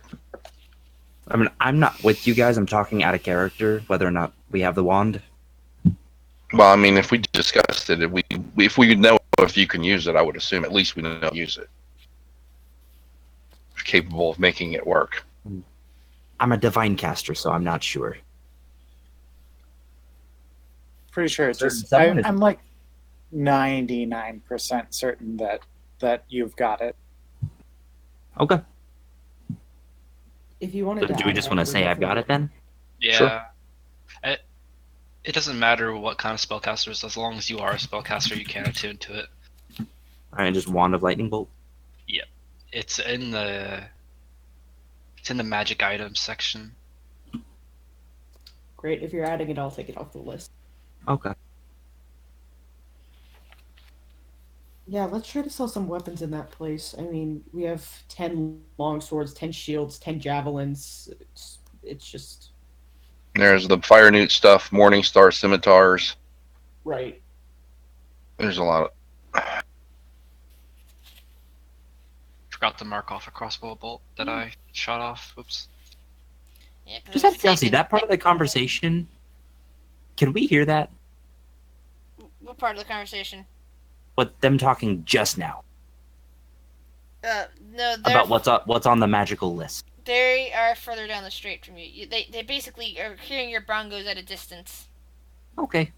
I mean, I'm not with you guys. I'm talking out of character, whether or not we have the wand. Well, I mean, if we discussed it, if we know if you can use it, I would assume at least we know how to use it. We're capable of making it work. I'm a divine caster, so I'm not sure. Pretty sure it's Certain just. someone is- I'm like 99% certain that you've got it. Okay. If you wanted So to do we add just that, want to we're say I've got it then? Yeah. Sure. It doesn't matter what kind of spellcasters, as long as you are a spellcaster, you can attune to it. All right, just wand of lightning bolt. It's in the magic items section. Great. If you're adding it, I'll take it off the list. Okay. Yeah, let's try to sell some weapons in that place. I mean, we have 10 long swords, 10 shields, 10 javelins. It's just There's the fire newt stuff, Morningstar scimitars. right. There's a lot of. Forgot to mark off a crossbow bolt that I shot off. Oops. Yeah, 'cause Just out it's of curiosity, taken- that part of the conversation, can we hear that? What part of the conversation? What them talking just now No, they're, about what's on the magical list? they are further down the street from you. They basically are hearing your bongos at a distance. Okay.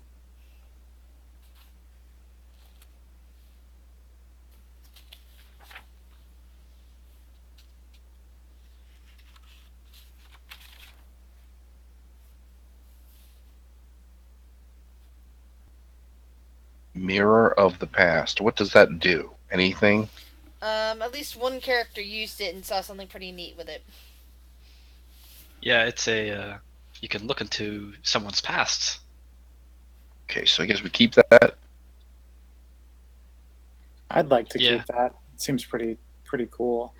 Mirror of the past. What does that do? Anything? At least one character used it and saw something pretty neat with it. Yeah, it's a. You can look into someone's past. Okay, so I guess we keep that. I'd like to Yeah. keep that. It seems pretty cool.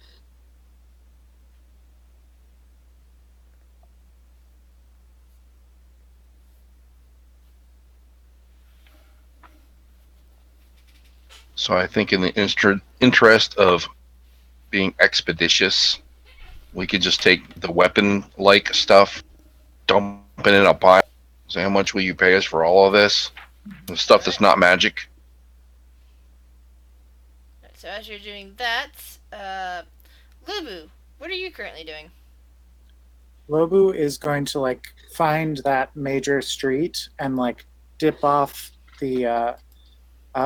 So I think in the interest of being expeditious, we could just take the weapon-like stuff, dump it in a pile. Say, how much will you pay us for all of this? The stuff that's not magic. So as you're doing that, Lubu, what are you currently doing? Lobu is going to like find that major street and like dip off the.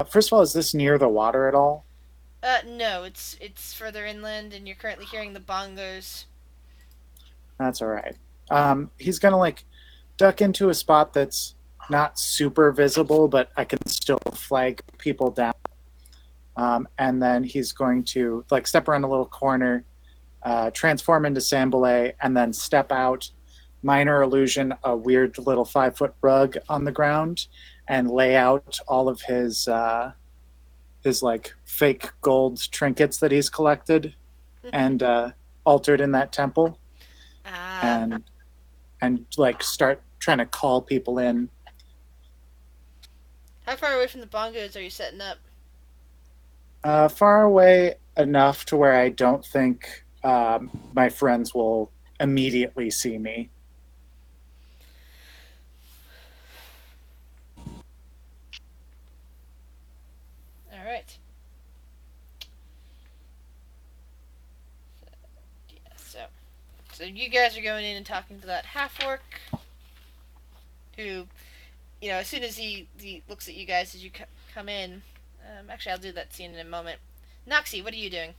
First of all, is this near the water at all? No, it's further inland, and you're currently hearing the bongos. That's all right. He's gonna like duck into a spot that's not super visible, but I can still flag people down. And then he's going to like step around a little corner, transform into Sambalay, and then step out, minor illusion, a weird little 5-foot rug on the ground, and lay out all of his like fake gold trinkets that he's collected and altered in that temple, and like start trying to call people in. How far away from the bongos are you setting up? Far away enough to where I don't think my friends will immediately see me. So you guys are going in and talking to that half-orc, who, as soon as he looks at you guys as you come in, actually I'll do that scene in a moment. Noxie, what are you doing?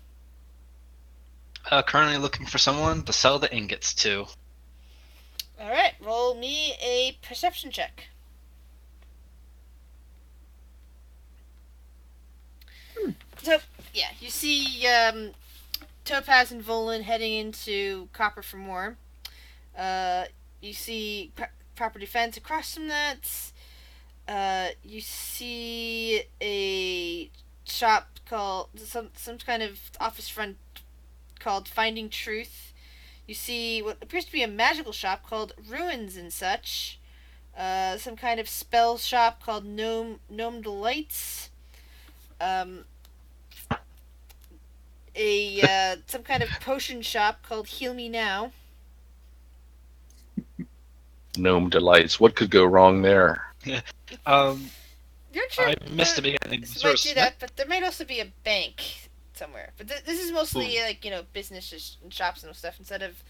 Currently looking for someone to sell the ingots to. Alright, roll me a perception check. So, yeah, you see Topaz and Volan heading into Copper for more. You see property fence across from that. You see a shop called some kind of office front called Finding Truth. You see what appears to be a magical shop called Ruins and Such. Some kind of spell shop called Gnome Delights. Some kind of potion shop called Heal Me Now. Gnome delights. What could go wrong there? You're sure I missed the beginning. this might do that, but there might also be a bank somewhere. But this is mostly businesses and shops and stuff instead of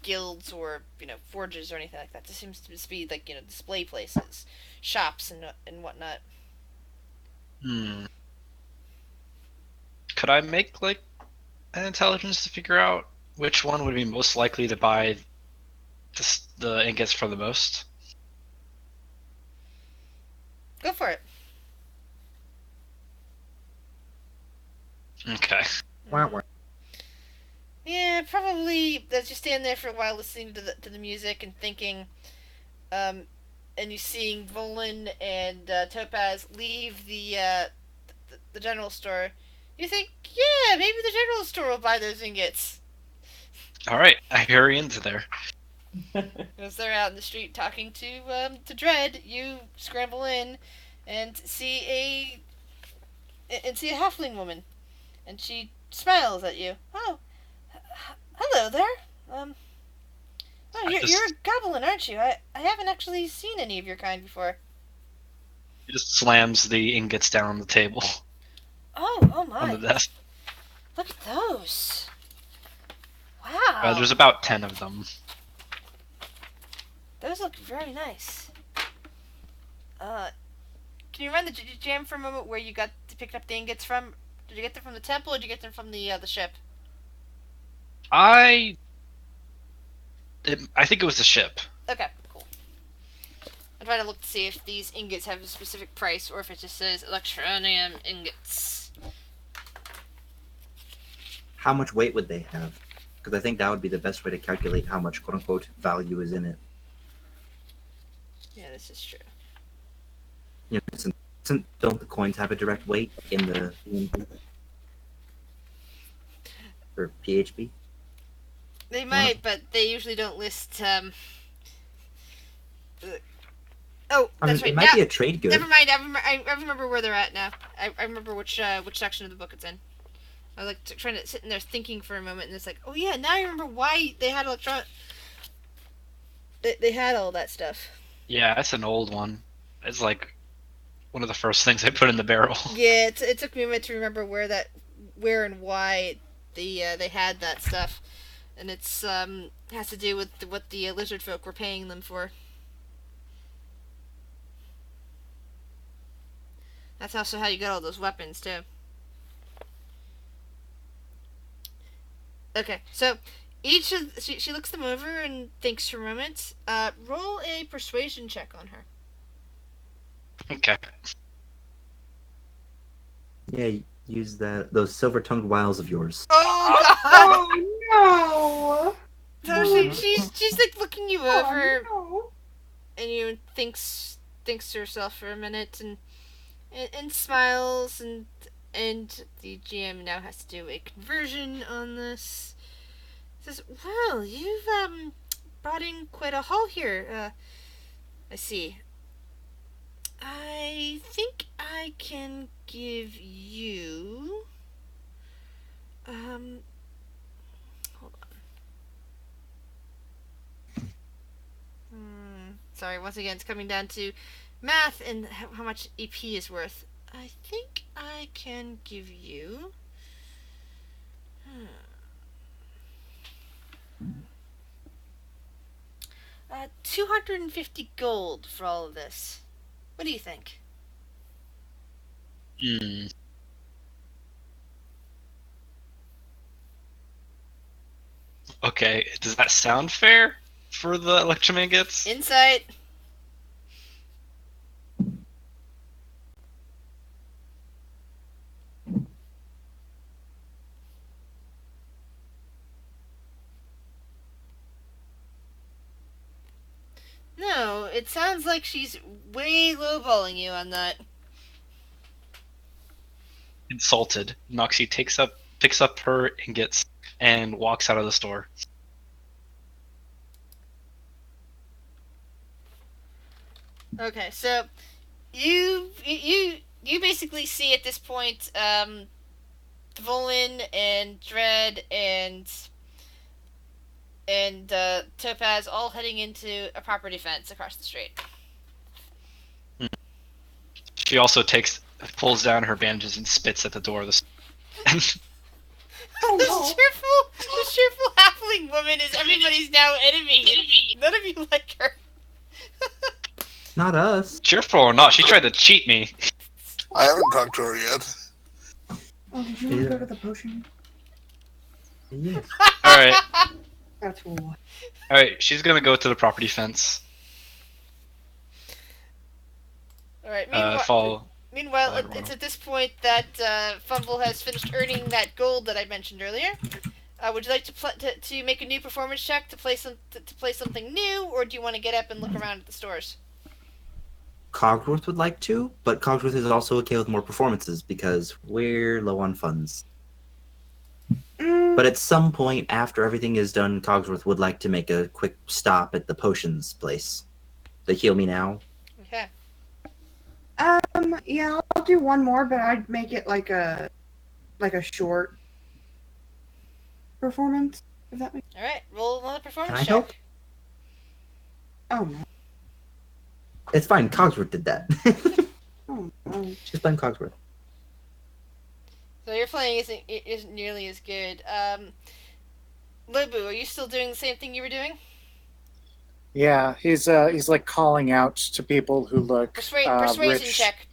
guilds or forges or anything like that. This seems to just be display places, shops and whatnot. Could I make an intelligence to figure out which one would be most likely to buy the ingots for the most? Go for it. Okay. Yeah, probably as you stand there for a while listening to the music and thinking, and you seeing Volan and Topaz leave the general store, you think, yeah, maybe the general store will buy those ingots. Alright, I hurry into there. As they're out in the street talking to Dread, you scramble in and see a halfling woman, and she smiles at you. Oh, hello there. You're a goblin, aren't you? I haven't actually seen any of your kind before. He just slams the ingots down on the table. Oh my! On the desk. Look at those. Wow. There's about 10 of them. Those look very nice. Can you run the jam for a moment where you picked up the ingots from? Did you get them from the temple or did you get them from the ship? I think it was the ship. Okay, cool. I'm trying to look to see if these ingots have a specific price or if it just says electronium ingots. How much weight would they have? Because I think that would be the best way to calculate how much quote-unquote value is in it. Yeah, this is true. Don't the coins have a direct weight in the DnD? Or PHP? They might, but they usually don't list. Oh, that's right. It might be a trade good. Never mind. I remember where they're at now. I remember which section of the book it's in. I was trying to sit in there thinking for a moment, and it's like, oh yeah, now I remember why they had They had all that stuff. Yeah, that's an old one. It's one of the first things I put in the barrel. Yeah, it took me a minute to remember where and why they had that stuff, and it's has to do with what the lizard folk were paying them for. That's also how you got all those weapons too. Okay, so she looks them over and thinks for a moment. Roll a persuasion check on her. Okay. Yeah, use those silver-tongued wiles of yours. Oh no! So she's looking you over, Oh, and you thinks to herself for a minute and smiles and the GM now has to do a conversion on this. Says, well, you've brought in quite a haul here. I see. I think I can give you hold on. Sorry, once again it's coming down to math and how much EP is worth. I think I can give you 250 gold for all of this. What do you think? Hmm. Okay, does that sound fair for the electromagnets? Insight. No, it sounds like she's way lowballing you on that. Insulted, Noxie picks up her ingots and walks out of the store. Okay, so you basically see at this point, Volin and Dread and Topaz all heading into a property fence across the street. She also pulls down her bandages and spits at the door of the store. Oh This no. cheerful halfling woman is everybody's now enemy. None of you like her. Not us. Cheerful or not, she tried to cheat me. I haven't talked to her yet. Oh, did you want to go to the potion? Yes. Alright, That's cool. alright, she's gonna go to the property fence. Alright, Follow. meanwhile, everyone. it's at this point that Fumble has finished earning that gold that I mentioned earlier. Would you like to make a new performance check to play something new, or do you want to get up and look around at the stores? Cogsworth would like to, but Cogsworth is also okay with more performances because we're low on funds. But at some point after everything is done, Cogsworth would like to make a quick stop at the potions place. The Heal Me Now. Okay. Yeah, I'll do one more, but I'd make it like a short performance. If that makes. Alright, roll another performance Can I check. help? Oh no. It's fine. Cogsworth did that. Oh no. She's playing Cogsworth. So your playing isn't nearly as good. Libu, are you still doing the same thing you were doing? Yeah, he's like calling out to people who look Persuasion rich. check.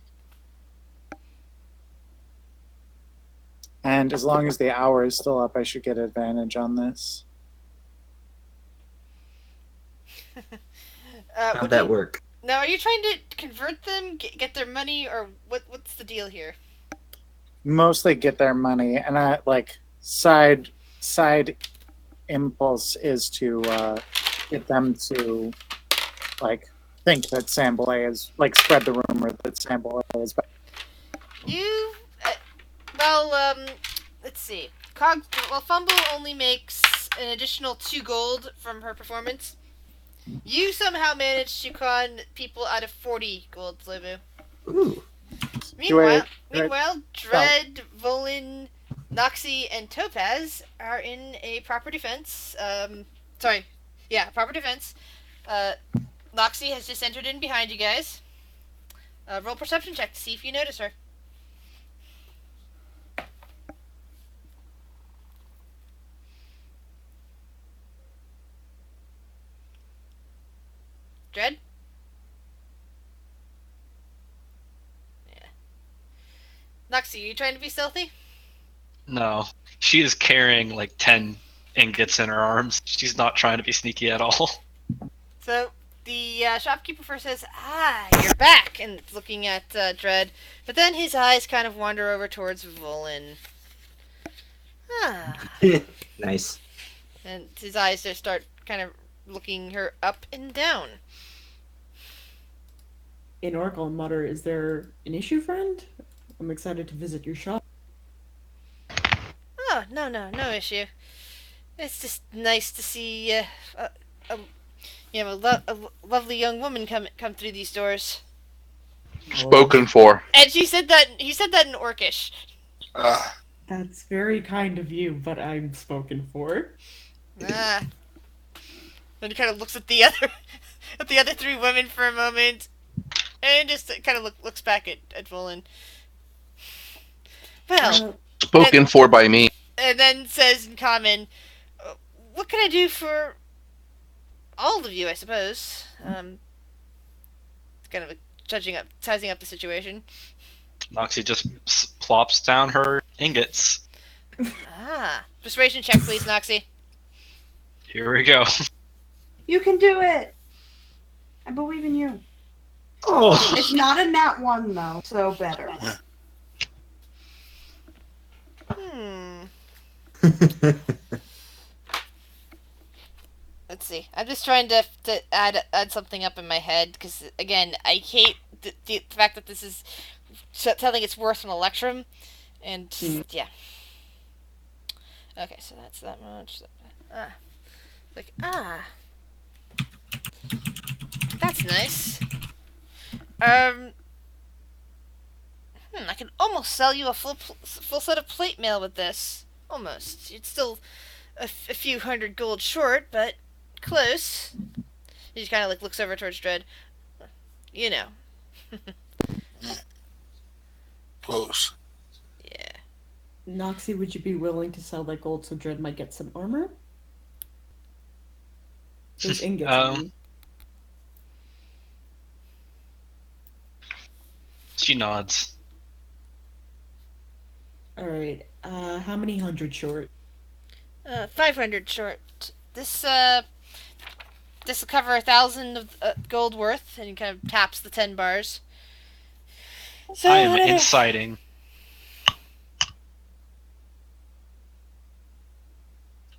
And as long as the hour is still up, I should get advantage on this. How'd that work? Now, are you trying to convert them, get their money, or what's the deal here? Mostly get their money, and I like side impulse is to get them to like think that Sambalay is like spread the rumor that Sambalay is back. You, let's see. Fumble only makes an additional 2 gold from her performance. You somehow managed to con people out of 40 gold, Libu. Ooh. Meanwhile, do Dread, Volin, Noxie, and Topaz are in a proper defense. Proper defense. Noxie has just entered in behind you guys. Roll perception check to see if you notice her. Dread? Yeah. Noxie, are you trying to be stealthy? No, she is carrying like 10 ingots in her arms. She's not trying to be sneaky at all. So, the shopkeeper first says, you're back, and it's looking at Dread. But then his eyes kind of wander over towards Volin. Nice. And his eyes just start kind of looking her up and down. In Oracle mutter, is there an issue, friend? I'm excited to visit your shop. Oh, no issue. It's just nice to see a lovely young woman come through these doors. Spoken for. And he said that in Orcish. That's very kind of you, but I'm spoken for. Then he kind of looks at the other 3 women for a moment, and just kind of looks back at Volin. Well, Spoken for by me. and then says in common, "What can I do for all of you, I suppose. Kind of sizing up the situation. Noxie just plops down her ingots. Persuasion check, please, Noxie. Here we go. You can do it. I believe in you. Oh. It's not a nat 1 though, so better. Let's see. I'm just trying to add something up in my head because again, I hate the fact that this is telling it's worth an electrum, and yeah. Okay, so that's that much. That's nice. I can almost sell you a full set of plate mail with this. Almost. It's still a few hundred gold short, but close. He just kind of like looks over towards Dread. You know. Close. Yeah. Noxie, would you be willing to sell that gold so Dread might get some armor? Those ingots. I mean. She nods. Alright, how many hundred short? 500 short. This will cover 1,000 of gold worth, and he kind of taps the 10 bars. So I am inciting.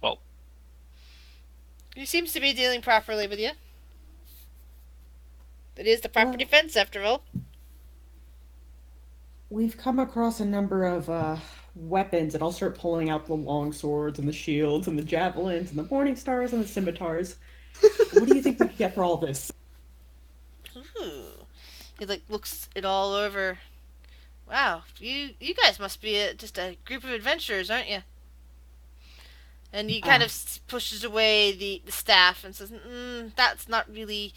Well, he seems to be dealing properly with you. It is the proper defense, after all. We've come across a number of weapons, and I'll start pulling out the long swords and the shields and the javelins and the morning stars and the scimitars. What do you think we could get for all this? Ooh. He like looks it all over. Wow, you guys must be just a group of adventurers, aren't you? And he kind of pushes away the staff and says, "That's not really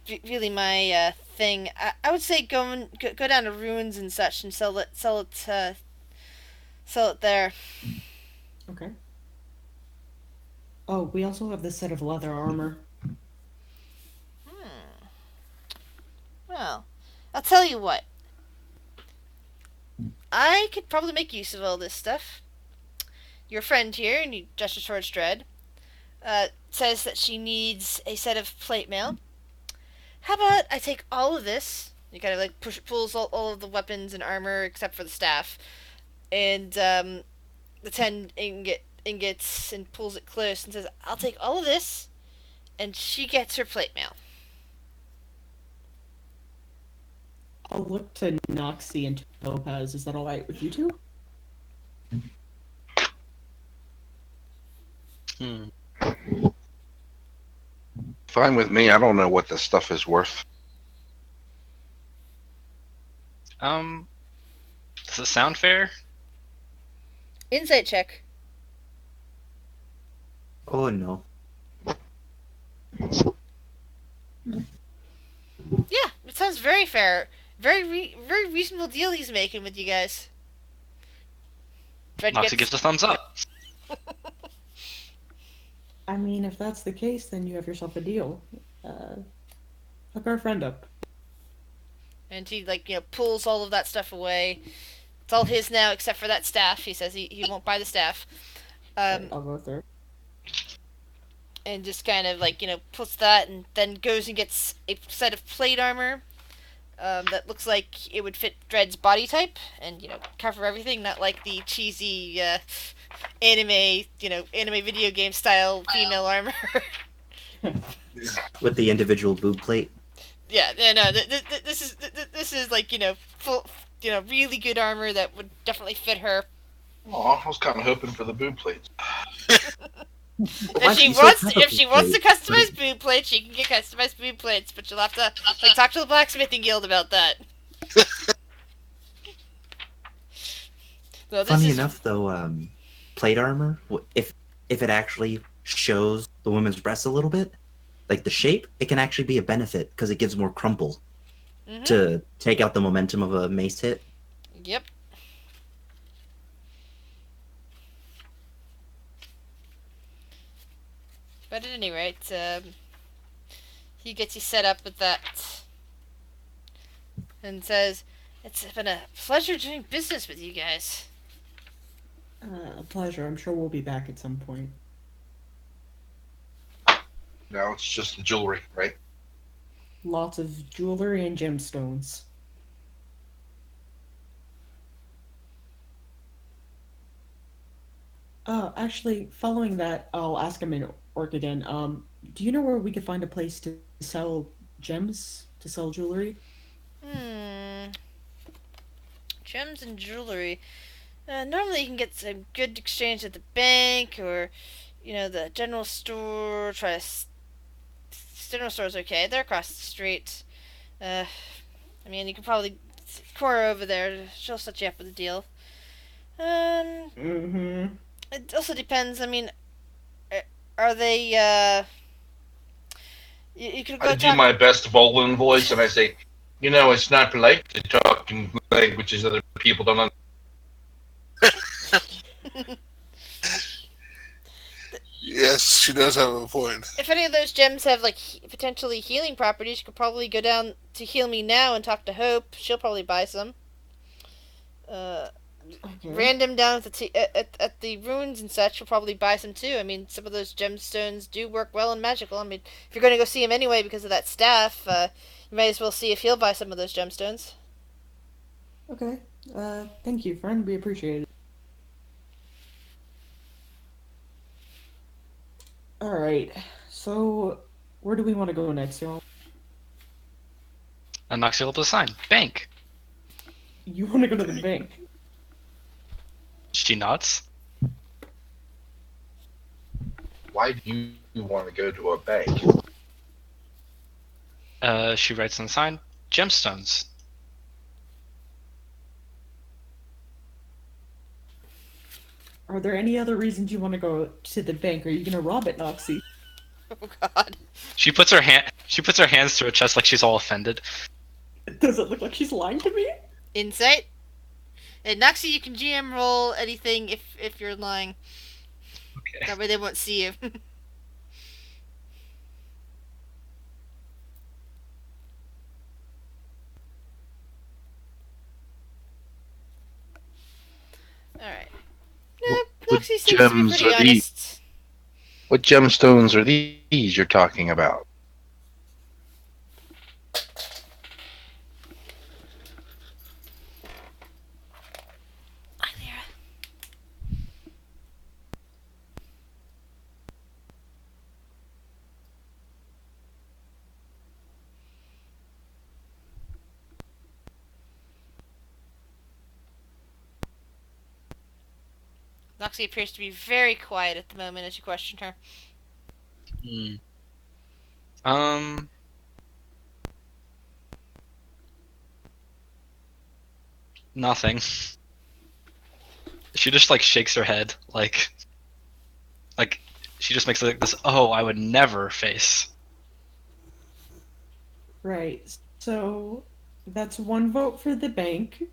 my thing. I would say go down to ruins and such and sell it there." Okay. Oh, we also have this set of leather armor. Well, I'll tell you what. I could probably make use of all this stuff. Your friend here, and you gesture towards Dread, says that she needs a set of plate mail. How about I take all of this? He kind of like pulls all of the weapons and armor except for the staff, and the 10 ingots, and pulls it close and says, "I'll take all of this," and she gets her plate mail. I'll look to Noxie and Topaz. Is that all right with you two? Fine with me. I don't know what this stuff is worth. Does it sound fair? Insight check. Oh no. Yeah, it sounds very fair. Very reasonable deal he's making with you guys. Noxie gives a thumbs up. I mean, if that's the case, then you have yourself a deal. Hook our friend up. And he pulls all of that stuff away. It's all his now except for that staff. He says he won't buy the staff. I'll go through. And just kind of puts that, and then goes and gets a set of plate armor that looks like it would fit Dread's body type, and cover everything, not like the cheesy anime video game style female armor. With the individual boob plate. Yeah, no, this is full, really good armor that would definitely fit her. Aw, I was kind of hoping for the boob plates. If she wants to customize boob plates, she can get customized boob plates, but you'll have to talk to the blacksmithing guild about that. Funny enough, though, plate armor, if it actually shows the woman's breasts a little bit, like the shape, it can actually be a benefit because it gives more crumple to take out the momentum of a mace hit. Yep. But at any rate, He gets you set up with that and says, "It's been a pleasure doing business with you guys." A pleasure. I'm sure we'll be back at some point. Now it's just the jewelry, right? Lots of jewelry and gemstones. Actually, following that, I'll ask him in Orc again. Do you know where we could find a place to sell gems, to sell jewelry? Gems and jewelry. Normally you can get some good exchange at the bank or, the general store. General store's okay. They're across the street. I mean, you can probably Cora over there. She'll set you up with a deal. Mm-hmm. It also depends. I mean, are they? You could go I do talk. my best Volun voice, and I say, it's not polite to talk in languages other people don't understand. Yes, she does have a point. If any of those gems have potentially healing properties, you could probably go down to Heal Me Now and talk to Hope. She'll probably buy some. Random down at the ruins and such will probably buy some too. I mean, some of those gemstones do work well in magical. I mean, if you're going to go see him anyway because of that staff, you might as well see if he'll buy some of those gemstones. Okay. Thank you, friend. We appreciate it. Alright. So, where do we want to go next, y'all? And Noxie will up the sign. Bank. You want to go to the bank? She nods. Why do you want to go to a bank? She writes on the sign, gemstones. Are there any other reasons you want to go to the bank? Are you gonna rob it, Noxie? Oh God. She puts her hands to her chest like she's all offended. Does it look like she's lying to me? Insight. And Noxie, you can GM roll anything if you're lying. Okay. That way they won't see you. Alright. What Noxie seems to be gems pretty are honest. What gemstones are these you're talking about? Noxie appears to be very quiet at the moment as you question her. Nothing. She just shakes her head, like she just makes this, oh, I would never face. Right. So that's one vote for the bank.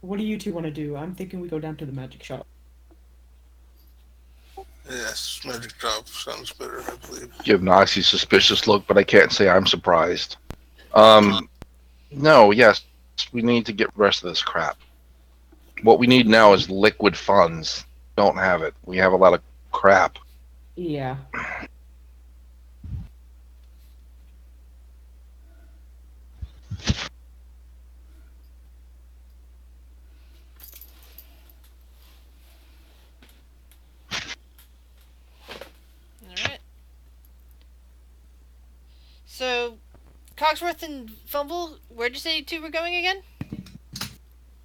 What do you two want to do? I'm thinking we go down to the magic shop. Yes, magic shop sounds better, I believe. Give Noxie a suspicious look, but I can't say I'm surprised. No, yes, we need to get the rest of this crap. What we need now is liquid funds. Don't have it. We have a lot of crap. Yeah. Alright. So, Cogsworth and Fumble, where'd you say you two were going again?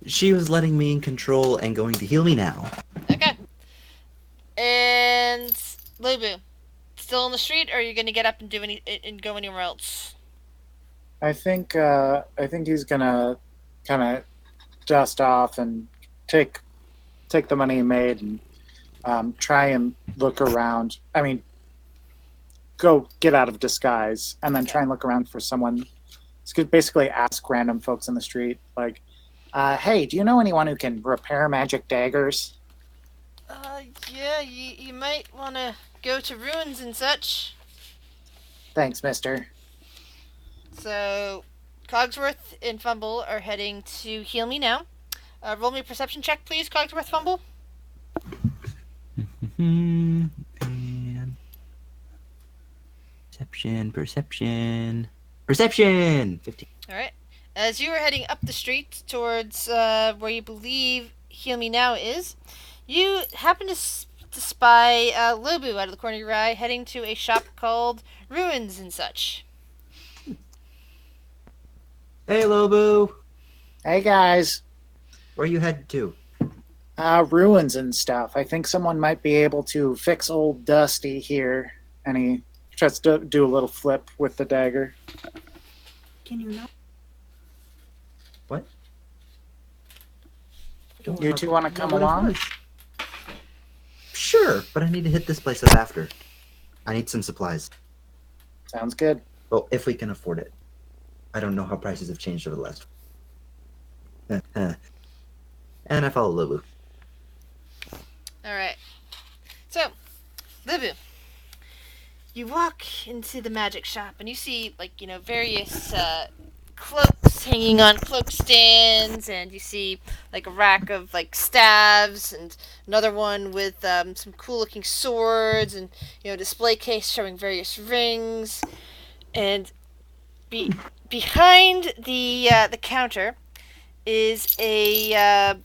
She was letting me in control and going to Heal Me Now. Okay. And Lubu, still on the street, or are you going to get up and go anywhere else? I think he's gonna kind of dust off and take the money he made and try and look around. I mean, go get out of disguise and then try and look around for someone. Could basically ask random folks in the street, like, "Hey, do you know anyone who can repair magic daggers?" Yeah, you might want to go to ruins and such. Thanks, mister. So, Cogsworth and Fumble are heading to heal me now. Roll me a perception check, please, Cogsworth, Fumble. And perception. 15. Alright. As you are heading up the street towards where you believe Heal Me Now is, you happen to spy Lobu out of the corner of your eye heading to a shop called Ruins and Such. Hey, Lobu. Hey guys, Where you headed to? ruins and stuff. I think someone might be able to fix old Dusty here. And he tries to do a little flip with the dagger. Can you not? What? You two want to come along? Sure, but I need to hit this place up after. I need some supplies. Sounds good. Well, if we can afford it. I don't know how prices have changed over the last. And I follow Lobu. Alright. So, Lobu. You walk into the magic shop and you see, various cloaks hanging on cloak stands, and you see, a rack of, staves, and another one with some cool-looking swords, and, a display case showing various rings, and behind the counter is a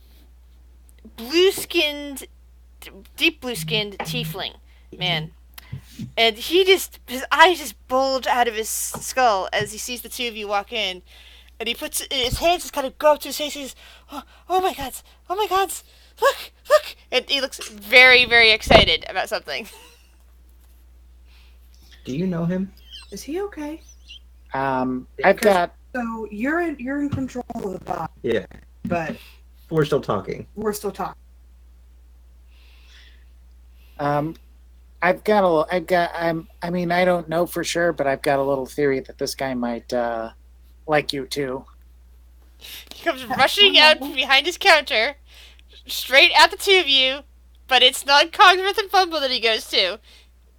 deep blue-skinned tiefling man. And his eyes just bulge out of his skull as he sees the two of you walk in. And he puts his hands just kind of go up to his face and he says, oh my god, look. And he looks very, very excited about something. Do you know him? Is he okay? I've got... So you're in control of the bot, Yeah. but We're still talking. we're still talking. I don't know for sure, but I've got a little theory that this guy might like you too. He comes rushing out from behind his counter, straight at the two of you, but it's not Cogsworth and Fumble that he goes to.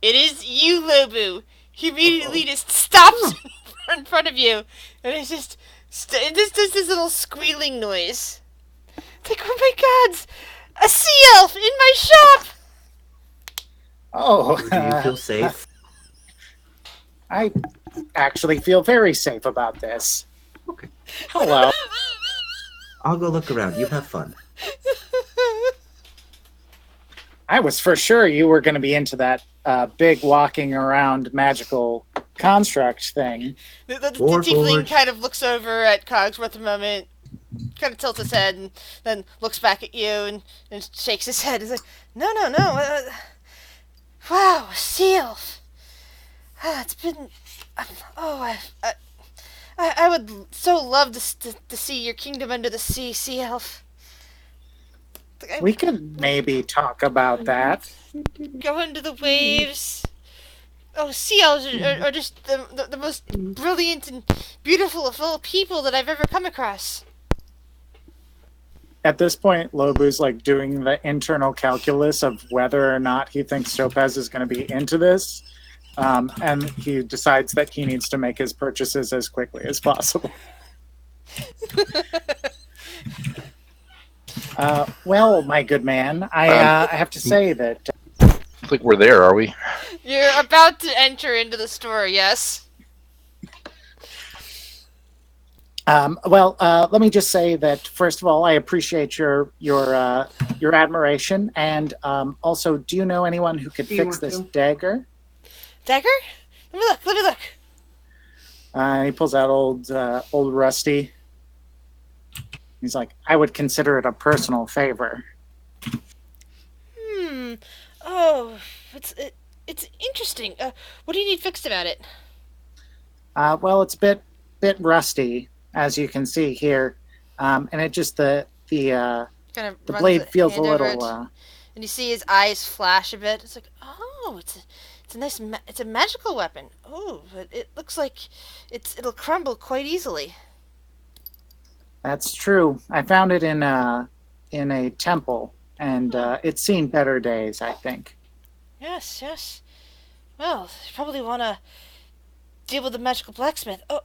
It is you, Lobu. He immediately just stops in front of you, and it's just this little squealing noise. It's like, oh my god, a sea elf in my shop! Oh, Do you feel safe? I actually feel very safe about this. Okay. Hello. I'll go look around. You have fun. I was for sure you were going to be into that big walking around magical construct thing. The Forward. tiefling kind of looks over at Cogsworth a moment, kind of tilts his head, and then looks back at you and shakes his head. He's like, no. Wow, a sea elf. It's been... I would so love to see your kingdom under the sea elf. We could maybe talk about that. Go into the waves. Oh, sea elves are just the most brilliant and beautiful of all people that I've ever come across. At this point, Lobu's doing the internal calculus of whether or not he thinks Topaz is going to be into this. And he decides that he needs to make his purchases as quickly as possible. Well, my good man, I have to say that... I think we're there, are we? You're about to enter into the store, yes? Let me just say that, first of all, I appreciate your admiration. And also, do you know anyone who could Do you fix want this to? Dagger? Let me look. He pulls out old Rusty. He's like, I would consider it a personal favor. Oh, it's interesting. What do you need fixed about it? Well, it's a bit rusty, as you can see here, and it just the Kind of the runs blade the feels a hand over little. it, and you see his eyes flash a bit. It's like, oh, it's a nice, it's a magical weapon. Oh, but it looks like it'll crumble quite easily. That's true. I found it in a temple, and it's seen better days, I think. Yes. Well, you probably want to deal with the magical blacksmith. Oh,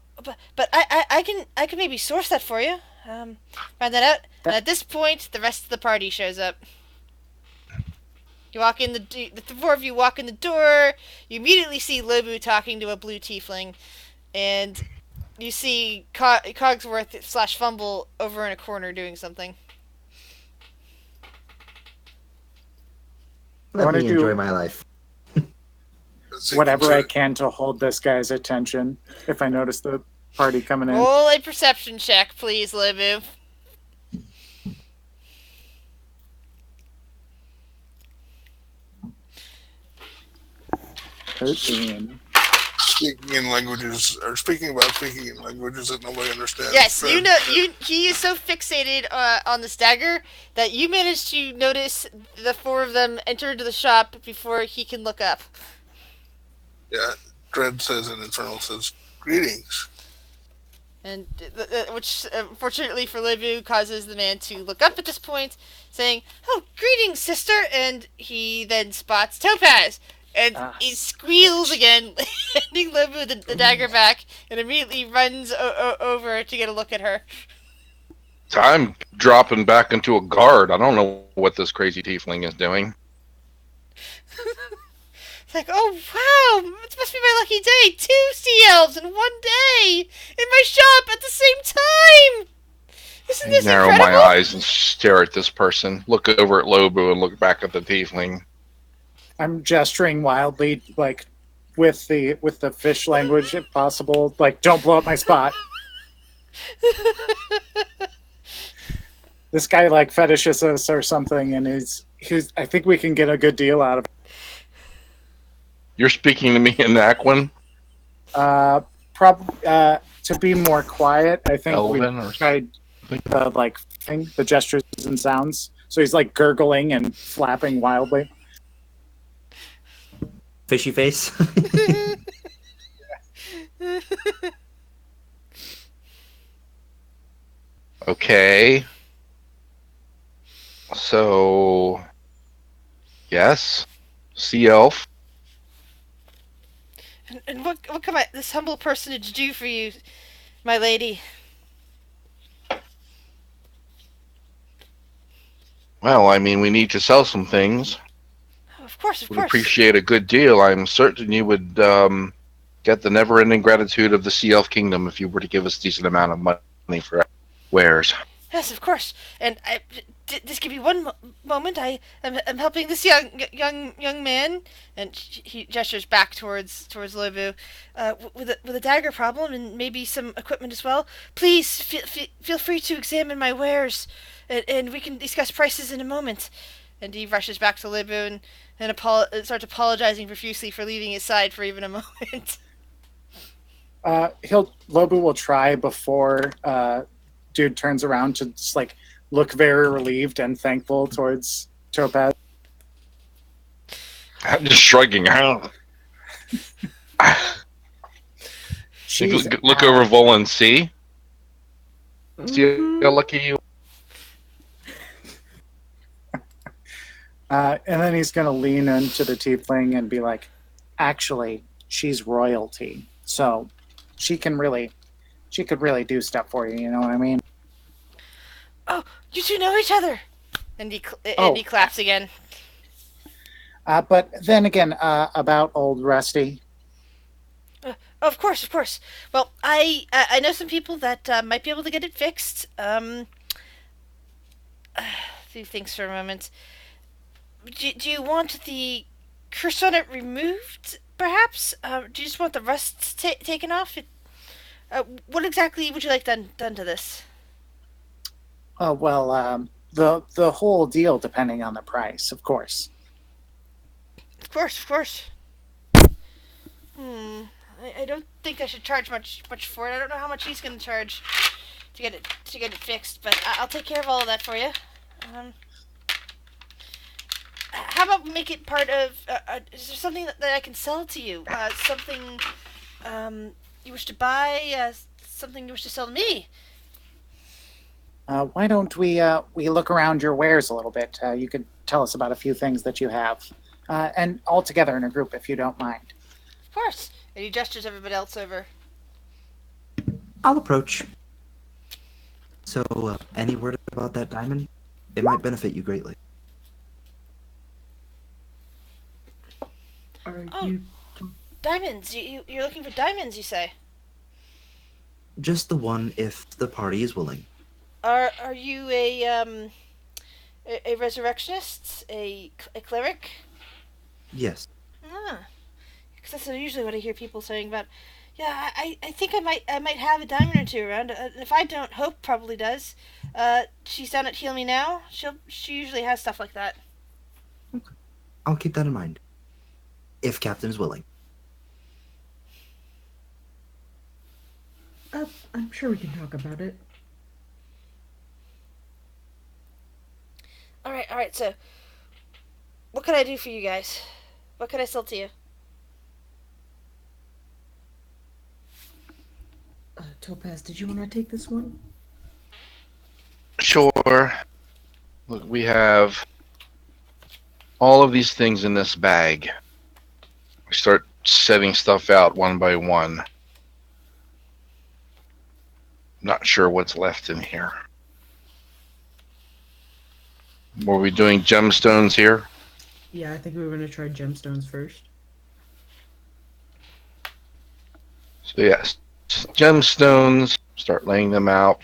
but I can maybe source that for you. Find that out. And at this point, the rest of the party shows up. You walk in the four of you walk in the door. You immediately see Lobu talking to a blue tiefling, and you see Cogsworth / Fumble over in a corner doing something. Let me enjoy my life. Whatever I can to hold this guy's attention if I notice the party coming in. Roll a perception check, please, Lobu. Speaking in languages that nobody understands. Yes, he is so fixated on this dagger that you managed to notice the four of them enter into the shop before he can look up. Yeah, Dread says and Infernal says, "Greetings." And which, fortunately for Livu, causes the man to look up at this point, saying, "Oh, greetings, sister!" And he then spots Topaz. And he squeals again, handing Livu the dagger back, and immediately runs over to get a look at her. I'm dropping back into a guard. I don't know what this crazy tiefling is doing. It's like, oh wow, it must be my lucky day. 2 sea elves in one day in my shop at the same time. Isn't this narrow incredible? My eyes and stare at this person. Look over at Lobu and look back at the tiefling. I'm gesturing wildly, like with the fish language, if possible. Like, don't blow up my spot. This guy like fetishes us or something, and he's. I think we can get a good deal out of it. You're speaking to me in Aquan? To be more quiet, I think Elven we tried the gestures and sounds. So he's like gurgling and flapping wildly. Fishy face. Okay. So, yes, sea elf. And what can this humble personage do for you, my lady? Well, I mean, we need to sell some things. Of course. Would appreciate a good deal. I'm certain you would get the never-ending gratitude of the Sea Elf Kingdom if you were to give us a decent amount of money for wares. Yes, of course. And just give me one moment. I'm helping this young man, and he gestures back towards Lobu, with a dagger problem and maybe some equipment as well. Please feel free to examine my wares, and we can discuss prices in a moment. And he rushes back to Lobu and starts apologizing profusely for leaving his side for even a moment. Lobu will try before dude turns around to just like look very relieved and thankful towards Topaz. I'm just shrugging. Look over Vol and see. See how lucky you. And then he's going to lean into the tiefling and be like, actually, she's royalty. So she could really do stuff for you. You know what I mean? Oh, you two know each other. And he claps again. But then again, about old Rusty. Of course. Well, I know some people that might be able to get it fixed. Do things for a moment. Do you want the curse on it removed, perhaps? Do you just want the rust taken off? What exactly would you like done to this? Oh, well, the whole deal, depending on the price, of course. Of course. I don't think I should charge much for it. I don't know how much he's going to charge to get it fixed, but I'll take care of all of that for you. How about make it part of? Is there something that I can sell to you? Something you wish to buy? Something you wish to sell to me? Why don't we look around your wares a little bit? You could tell us about a few things that you have, and all together in a group, if you don't mind. Of course. And he gestures everybody else over. I'll approach. So, any word about that diamond? It might benefit you greatly. Are Oh. you? Diamonds! You're looking for diamonds, you say? Just the one if the party is willing. Are you a resurrectionist? A cleric? Yes. Ah. Because that's usually what I hear people saying about. Yeah, I think I might have a diamond or two around. If I don't, Hope probably does. She's down at Heal Me Now. She usually has stuff like that. Okay. I'll keep that in mind. If Captain's willing. I'm sure we can talk about it. All right. So, what can I do for you guys? What can I sell to you? Topaz, did you want to take this one? Sure. Look, we have all of these things in this bag. We start setting stuff out one by one. Not sure what's left in here. Were we doing gemstones here? Yeah, I think we were going to try gemstones first. So yes, gemstones, start laying them out.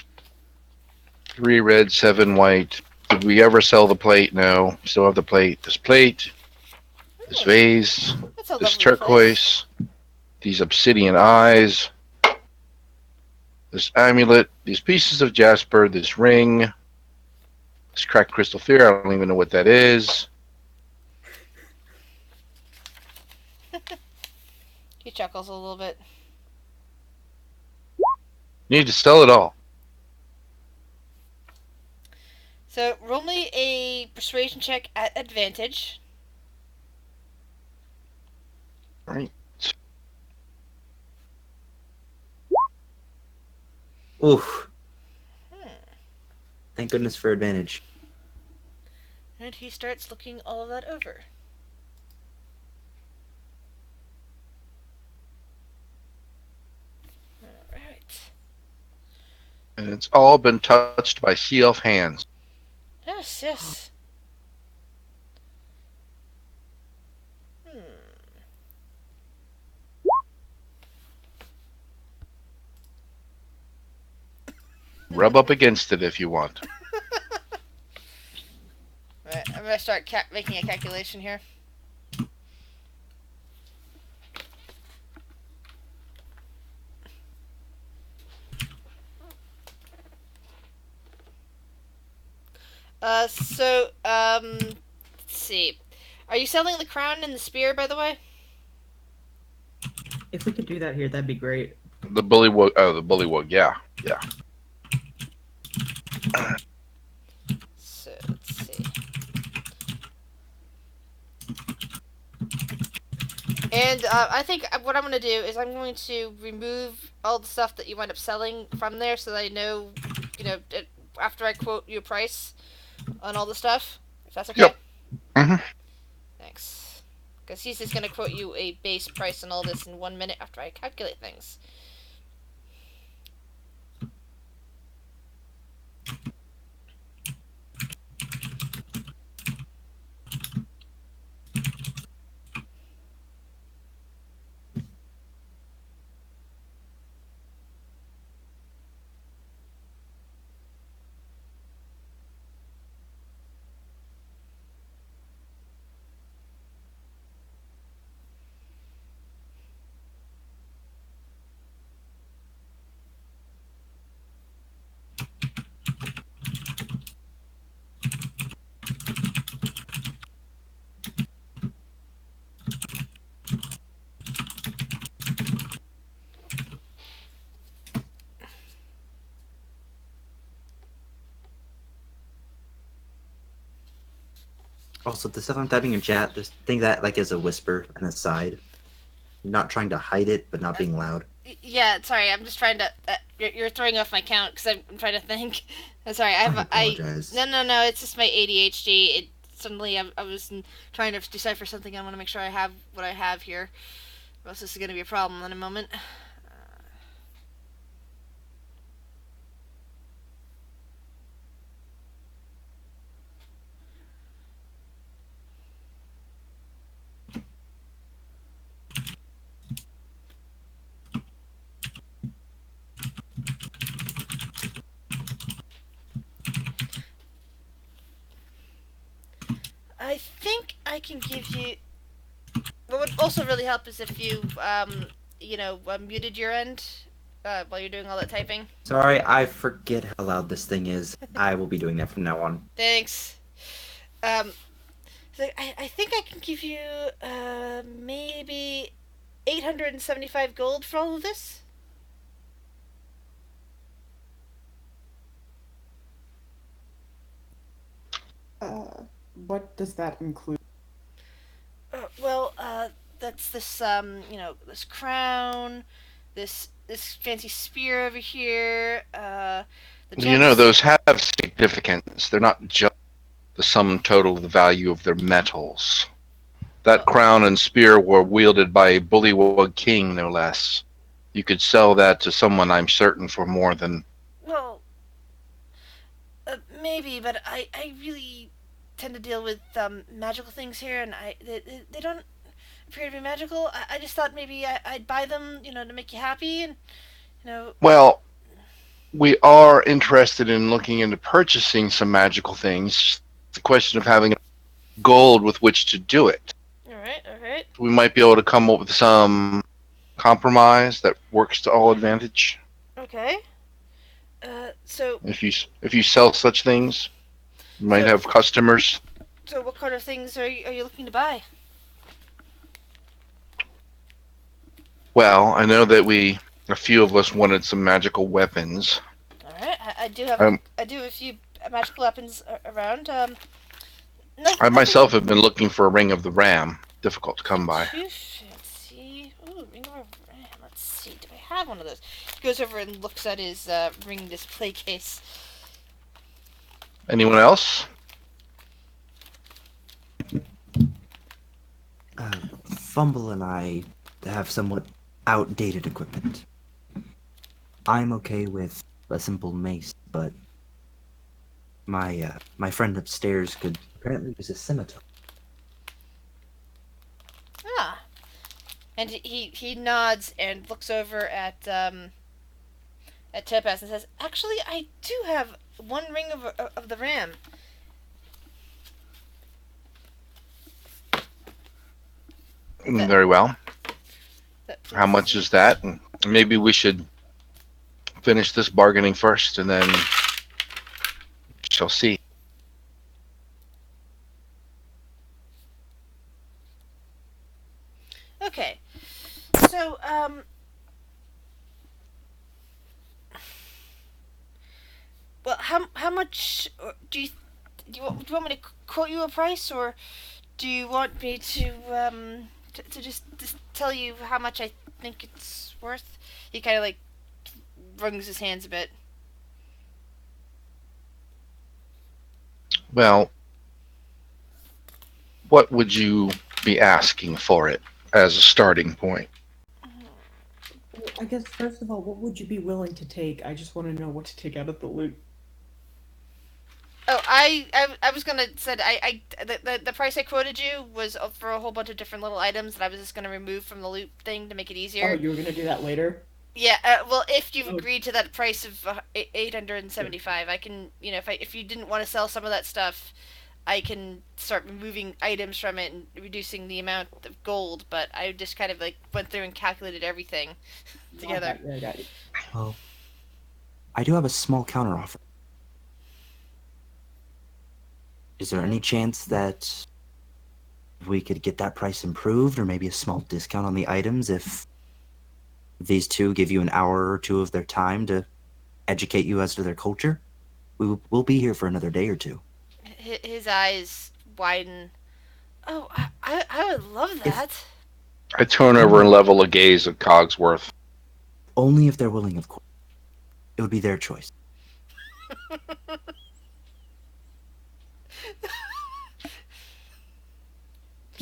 3 red, 7 white. Did we ever sell the plate? No. Still have the plate. This plate, this vase, That's a this lovely turquoise, these obsidian eyes, this amulet, these pieces of jasper, this ring, this cracked crystal sphere. I don't even know what that is. He chuckles a little bit. You need to sell it all. So roll me a persuasion check at advantage. Right. Oof. Thank goodness for advantage. And he starts looking all of that over. Alright. And it's all been touched by sea elf hands. Yes. Rub up against it if you want. Right, I'm gonna start making a calculation here. Let's see. Are you selling the crown and the spear, by the way? If we could do that here, that'd be great. The bullywug. Oh, the bullywug. Yeah. So, let's see. And I think what I'm going to do is I'm going to remove all the stuff that you wind up selling from there so that I know, after I quote you a price on all the stuff. If that's okay? Yep. Mm-hmm. Thanks. Because he's just going to quote you a base price on all this in 1 minute after I calculate things. Also, the stuff I'm typing in chat, just think that like as a whisper, an aside. Not trying to hide it, but not being loud. Yeah, sorry, I'm just trying to. You're throwing off my count because I'm trying to think. I'm sorry, I apologize. No, it's just my ADHD. Suddenly I was trying to decipher something. I want to make sure I have what I have here. or else this is going to be a problem in a moment. I think I can give you. What would also really help is if you, muted your end while you're doing all that typing. Sorry, I forget how loud this thing is. I will be doing that from now on. Thanks. So I think I can give you maybe 875 gold for all of this. What does that include? That's this this crown, this fancy spear over here. The You know, gems. those have significance. They're not just the sum total of the value of their metals. That crown and spear were wielded by a bullywug king, no less. You could sell that to someone, I'm certain, for more than... Well, maybe, but I really tend to deal with magical things here, and they don't appear to be magical. I just thought maybe I'd buy them, to make you happy, and Well, we are interested in looking into purchasing some magical things. It's a question of having gold with which to do it. All right. We might be able to come up with some compromise that works to all advantage. Okay. So If you sell such things, you might have customers. So what kind of things are you looking to buy? Well, I know that a few of us wanted some magical weapons. All right, I do have a few magical weapons around. I myself have been looking for a Ring of the Ram. Difficult to come by. Too fancy. Ooh, Ring of the Ram. Let's see. Do I have one of those? He goes over and looks at his ring display case. Anyone else? Fumble and I have somewhat outdated equipment. I'm okay with a simple mace, but my friend upstairs could apparently use a scimitar. Ah. And he nods and looks over at Topaz and says, "Actually, I do have one ring of the ram." Very well. How much is that? And maybe we should finish this bargaining first, and then shall see. Okay. So, well, how much do you want me to quote you a price, or do you want me to just tell you how much I think it's worth? He kind of like wrings his hands a bit. Well, what would you be asking for it as a starting point? I guess first of all, what would you be willing to take? I just want to know what to take out of the loot. Oh, I was gonna said the price I quoted you was for a whole bunch of different little items that I was just gonna remove from the loot thing to make it easier. Oh, you were gonna do that later? Yeah. Well, if you've agreed to that price of 875, I can, if you didn't want to sell some of that stuff, I can start removing items from it and reducing the amount of gold. But I just kind of like went through and calculated everything together. Yeah, I got it. Well, I do have a small counteroffer. Is there any chance that we could get that price improved, or maybe a small discount on the items if these two give you an hour or two of their time to educate you as to their culture? We'll be here for another day or two. His eyes widen. Oh, I would love that. I turn over and level a gaze at Cogsworth. Only if they're willing, of course. It would be their choice.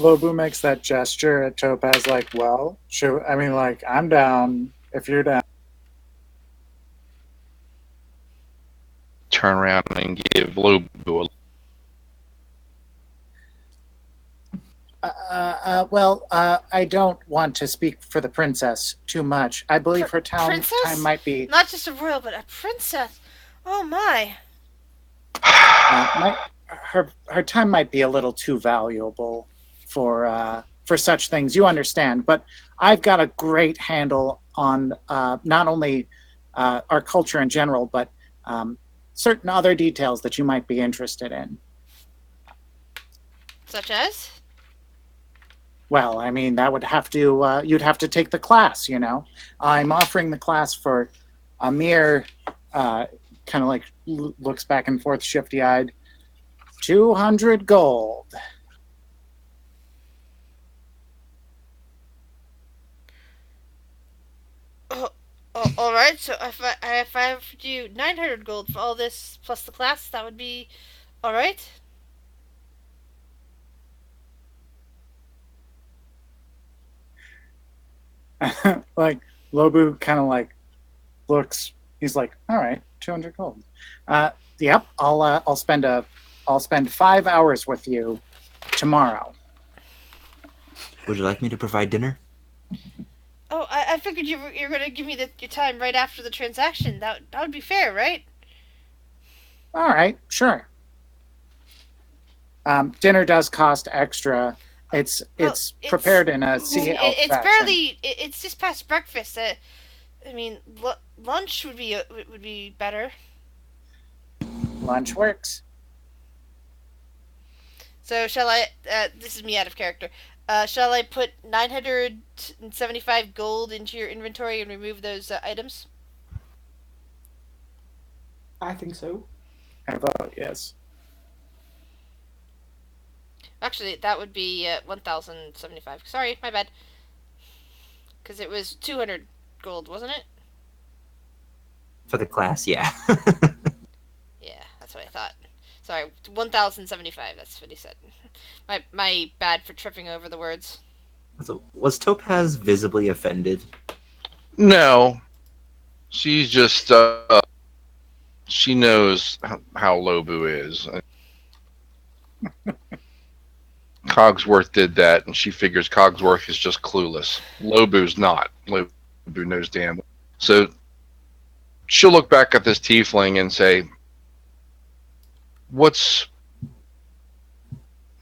Lobu makes that gesture at Topaz, like, well, I'm down if you're down. Turn around and give Lobu a I don't want to speak for the princess too much. I believe her time Princess? might be. Not just a royal, but a princess. Oh my. Her time might be a little too valuable for such things. You understand, but I've got a great handle on not only our culture in general, but certain other details that you might be interested in. Such as? Well, I mean, that would have to you'd have to take the class. You know, I'm offering the class for a mere kind of like looks back and forth, shifty-eyed. 200 gold. Oh, all right. So if I offered you 900 gold for all this plus the class, that would be all right. Like Lobu kind of like looks. He's like, all right, 200 gold. Yep. I'll spend 5 hours with you tomorrow. Would you like me to provide dinner? Oh, I figured you're gonna give me your time right after the transaction. That would be fair, right? All right, sure. Dinner does cost extra. It's prepared in a sea elf It's fashion. barely. It's just past breakfast. I mean, lunch would be better. Lunch works. So shall I? This is me out of character. Shall I put 975 gold into your inventory and remove those items? I think so. I vote yes. Actually, that would be 1,075. Sorry, my bad. Because it was 200 gold, wasn't it? For the class, yeah. Yeah, that's what I thought. Sorry, 1,075. That's what he said. My bad for tripping over the words. So, was Topaz visibly offended? No. She's just, she knows how Lobu is. Cogsworth did that, and she figures Cogsworth is just clueless. Lobu's not. Lobu knows damn well. So she'll look back at this tiefling and say, what's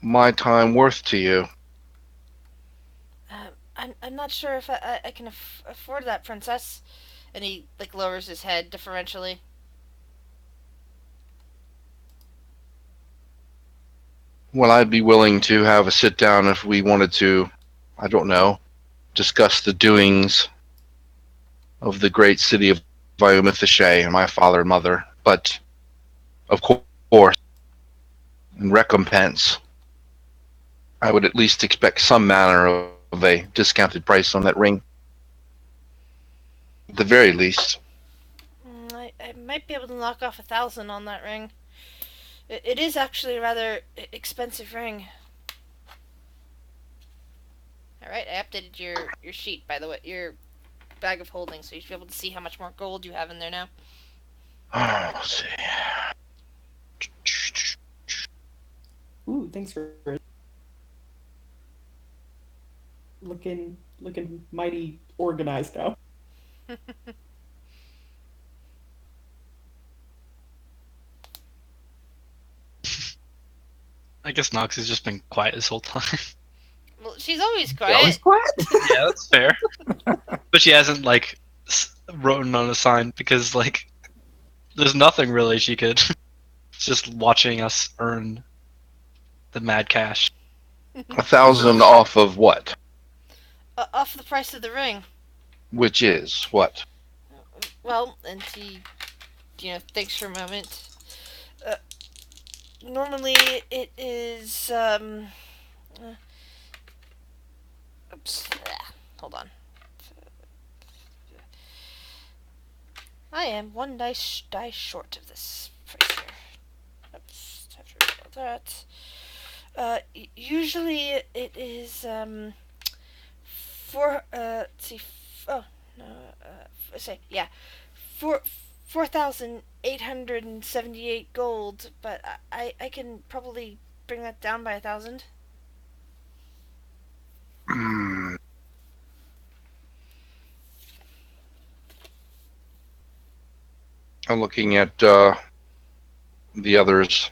my time worth to you? I'm not sure if I can afford that, princess. And he like lowers his head deferentially. Well, I'd be willing to have a sit down if we wanted to, I don't know, discuss the doings of the great city of Viomithashe and my father and mother. But, of course, in recompense, I would at least expect some manner of a discounted price on that ring. At the very least. I might be able to knock off 1,000 on that ring. It is actually a rather expensive ring. Alright, I updated your sheet, by the way, your bag of holding, so you should be able to see how much more gold you have in there now. Let's see. Ooh, thanks for looking mighty organized now. I guess Nox has just been quiet this whole time. Well, she's always You're always quiet. quiet. Yeah, that's fair. But she hasn't like written on a sign because like there's nothing really she could. It's just watching us earn the mad cash. 1,000 off of what? Off the price of the ring. Which is what? Well, and he, thinks for a moment. Normally it is, oops, hold on. I am one die short of this price here. Oops, have to roll that. Usually it is four. Let's see. Oh no. Say yeah. Four. 4,878 gold, but I can probably bring that down by 1,000. Hmm. I'm looking at the others.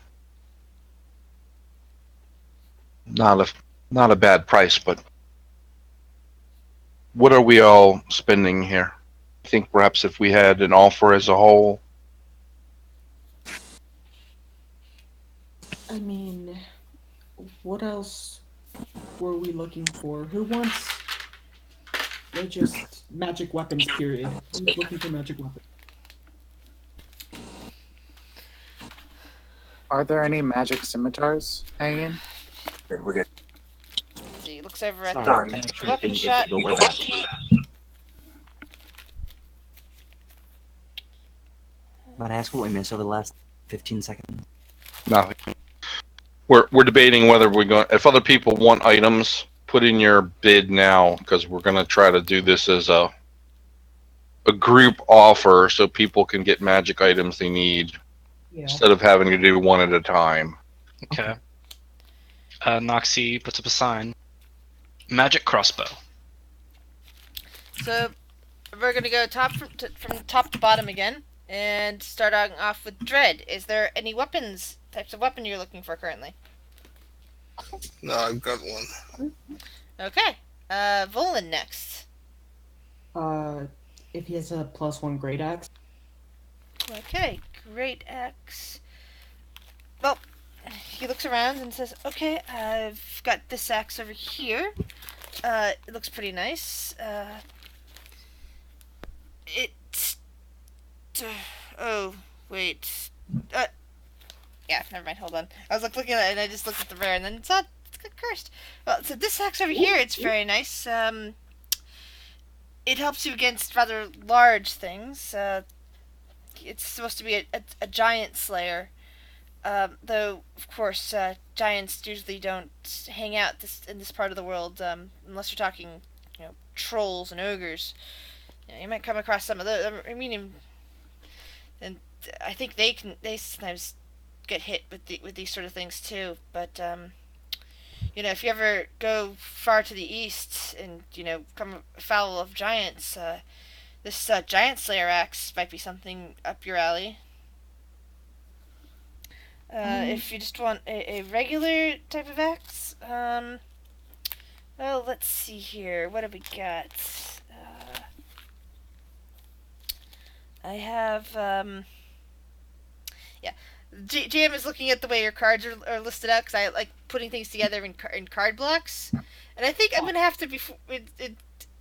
Not a bad price, but what are we all spending here? I think perhaps if we had an offer as a whole. I mean, what else were we looking for? Who wants just magic weapons, period? Who's looking for magic weapons? Are there any magic scimitars hanging? We're good. Let's see. Looks over at Sorry, the weapon shop. but we're back. Might I ask what we missed over the last 15 seconds? Nothing. We're debating whether we're going. If other people want items, put in your bid now, because we're going to try to do this as a group offer, so people can get magic items they need Yeah. instead of having to do one at a time. Okay. Noxie puts up a sign. Magic crossbow. So we're gonna go from top to bottom again, and start off with Dread. Is there any types of weapon you're looking for currently? No, I've got one. Okay. Volan next. If he has a +1 great axe. Okay, great axe. Well, he looks around and says, "Okay, I've got this axe over here. It looks pretty nice. It's oh wait, yeah, never mind. Hold on. I was looking at it and I just looked at the rare and then it's got cursed. Well, so this axe over here, it's very nice. It helps you against rather large things. It's supposed to be a giant slayer. Though, of course, giants usually don't hang out in this part of the world, unless you're talking, trolls and ogres. You might come across some of those. I mean, and I think they sometimes get hit with these sort of things too. But if you ever go far to the east and come foul of giants, this giant slayer axe might be something up your alley. If you just want a regular type of axe, well, let's see here. What have we got? I have, yeah. GM is looking at the way your cards are listed out, because I like putting things together in card blocks. And I think I'm going to have to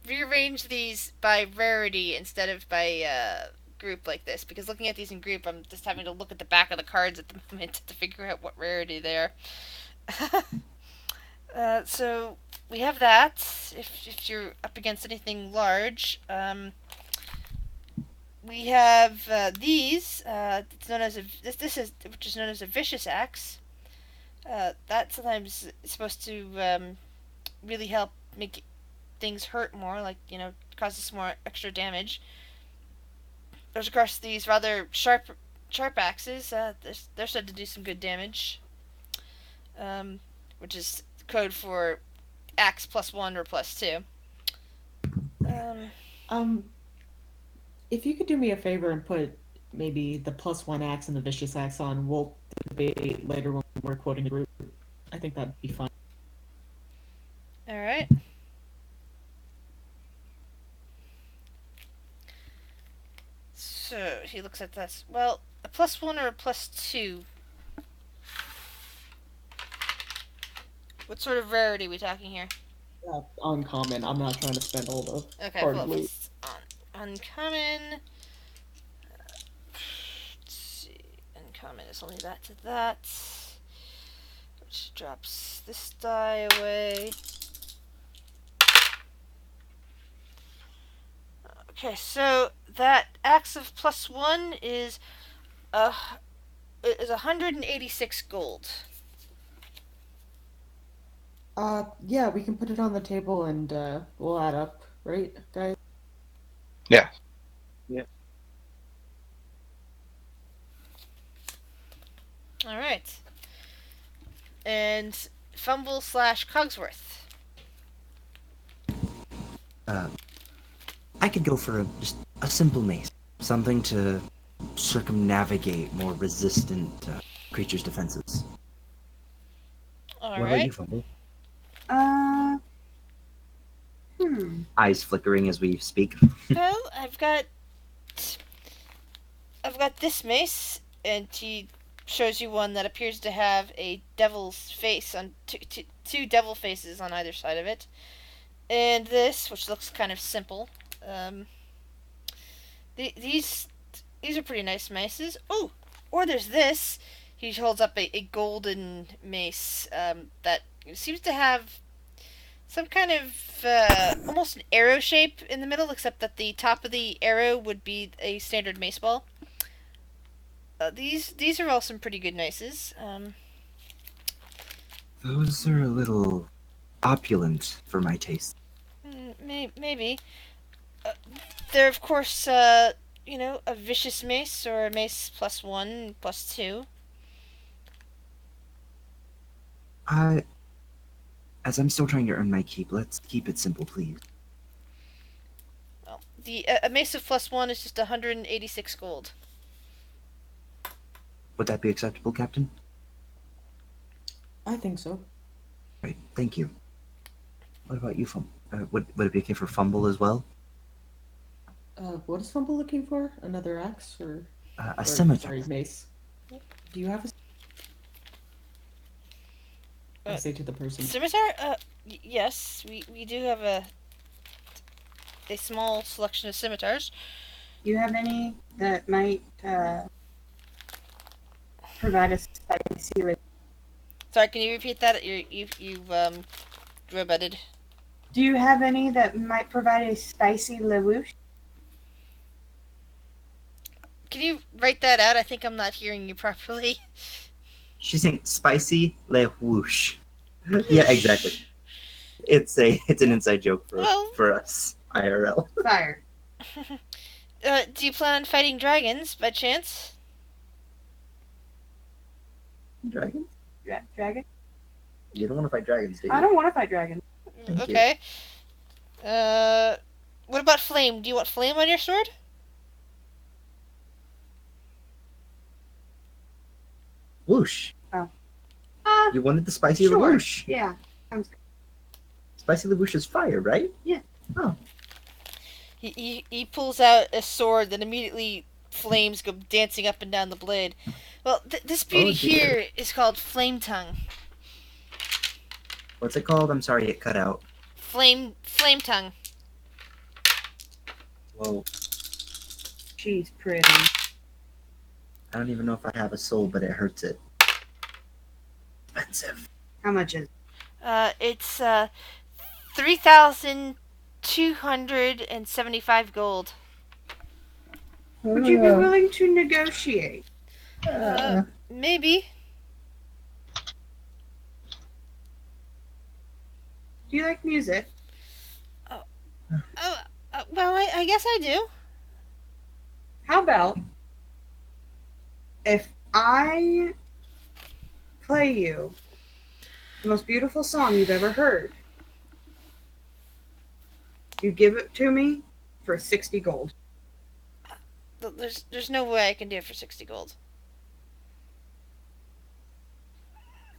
rearrange these by rarity instead of by group like this, because looking at these in group, I'm just having to look at the back of the cards at the moment to figure out what rarity they are. So we have that. If you're up against anything large, we have these. It's known as which is known as a vicious axe. That sometimes is supposed to really help make things hurt more, like causes more extra damage. There's of course these rather sharp axes. They're said to do some good damage, which is code for axe +1 or +2. If you could do me a favor and put maybe the +1 axe and the vicious axe on, we'll debate later when we're quoting the group. I think that'd be fun. All right. So he looks at this. Well, a +1 or a +2? What sort of rarity are we talking here? Uncommon. I'm not trying to spend all the Okay, card well, loot. it's uncommon. Let's see. Uncommon is only that to that. Which drops this die away. Okay, so that axe of +1 is 186 gold. Yeah, we can put it on the table and we'll add up, right, guys? Yeah. All right. And Fumble / Cogsworth. I could go for just a simple mace, something to circumnavigate more resistant creatures' defenses. All What about right. you, Fumble? Uh, Eyes flickering as we speak. Well, I've got this mace, and he shows you one that appears to have a devil's face on two devil faces on either side of it, and this, which looks kind of simple. Um, these are pretty nice maces. Oh, or there's this. He holds up a golden mace that seems to have some kind of almost an arrow shape in the middle, except that the top of the arrow would be a standard mace ball. These are all some pretty good maces. Those are a little opulent for my taste. Maybe. They're of course, a vicious mace or a mace +1, +2. As I'm still trying to earn my keep, let's keep it simple, please. Well, a mace of +1 is just 186 gold. Would that be acceptable, Captain? I think so. Right, thank you. What about you, Fumble? Would it be okay for Fumble as well? What is Fumble looking for? Another axe or A scimitar. sorry, mace. Do you have a? I say to the person. Scimitar? Yes, we do have a small selection of scimitars. do you have any that might provide a spicy? Sorry, can you repeat that? You roboted. Do you have any that might provide a spicy lawoosh? Can you write that out? I think I'm not hearing you properly. She's saying spicy le whoosh. Yeah, exactly. It's an inside joke for us IRL. Fire. Do you plan on fighting dragons by chance? Dragon? Dragon? You don't want to fight dragons, do you? I don't want to fight dragons. Thank Okay. What about flame? Do you want flame on your sword? Whoosh. Oh. You wanted the spicy Sure. whoosh. Yeah. Spicy whoosh is fire, right? Yeah. Oh. He pulls out a sword that immediately flames go dancing up and down the blade. Well, this beauty here is called Flame Tongue. What's it called? I'm sorry, it cut out. Flame Tongue. Whoa. She's pretty. I don't even know if I have a soul, but it hurts it. Expensive. How much is it? It's 3,275 gold. Would you be willing to negotiate? Maybe. Do you like music? Well, I guess I do. How about if I play you the most beautiful song you've ever heard? You give it to me for 60 gold. There's no way I can do it for 60 gold.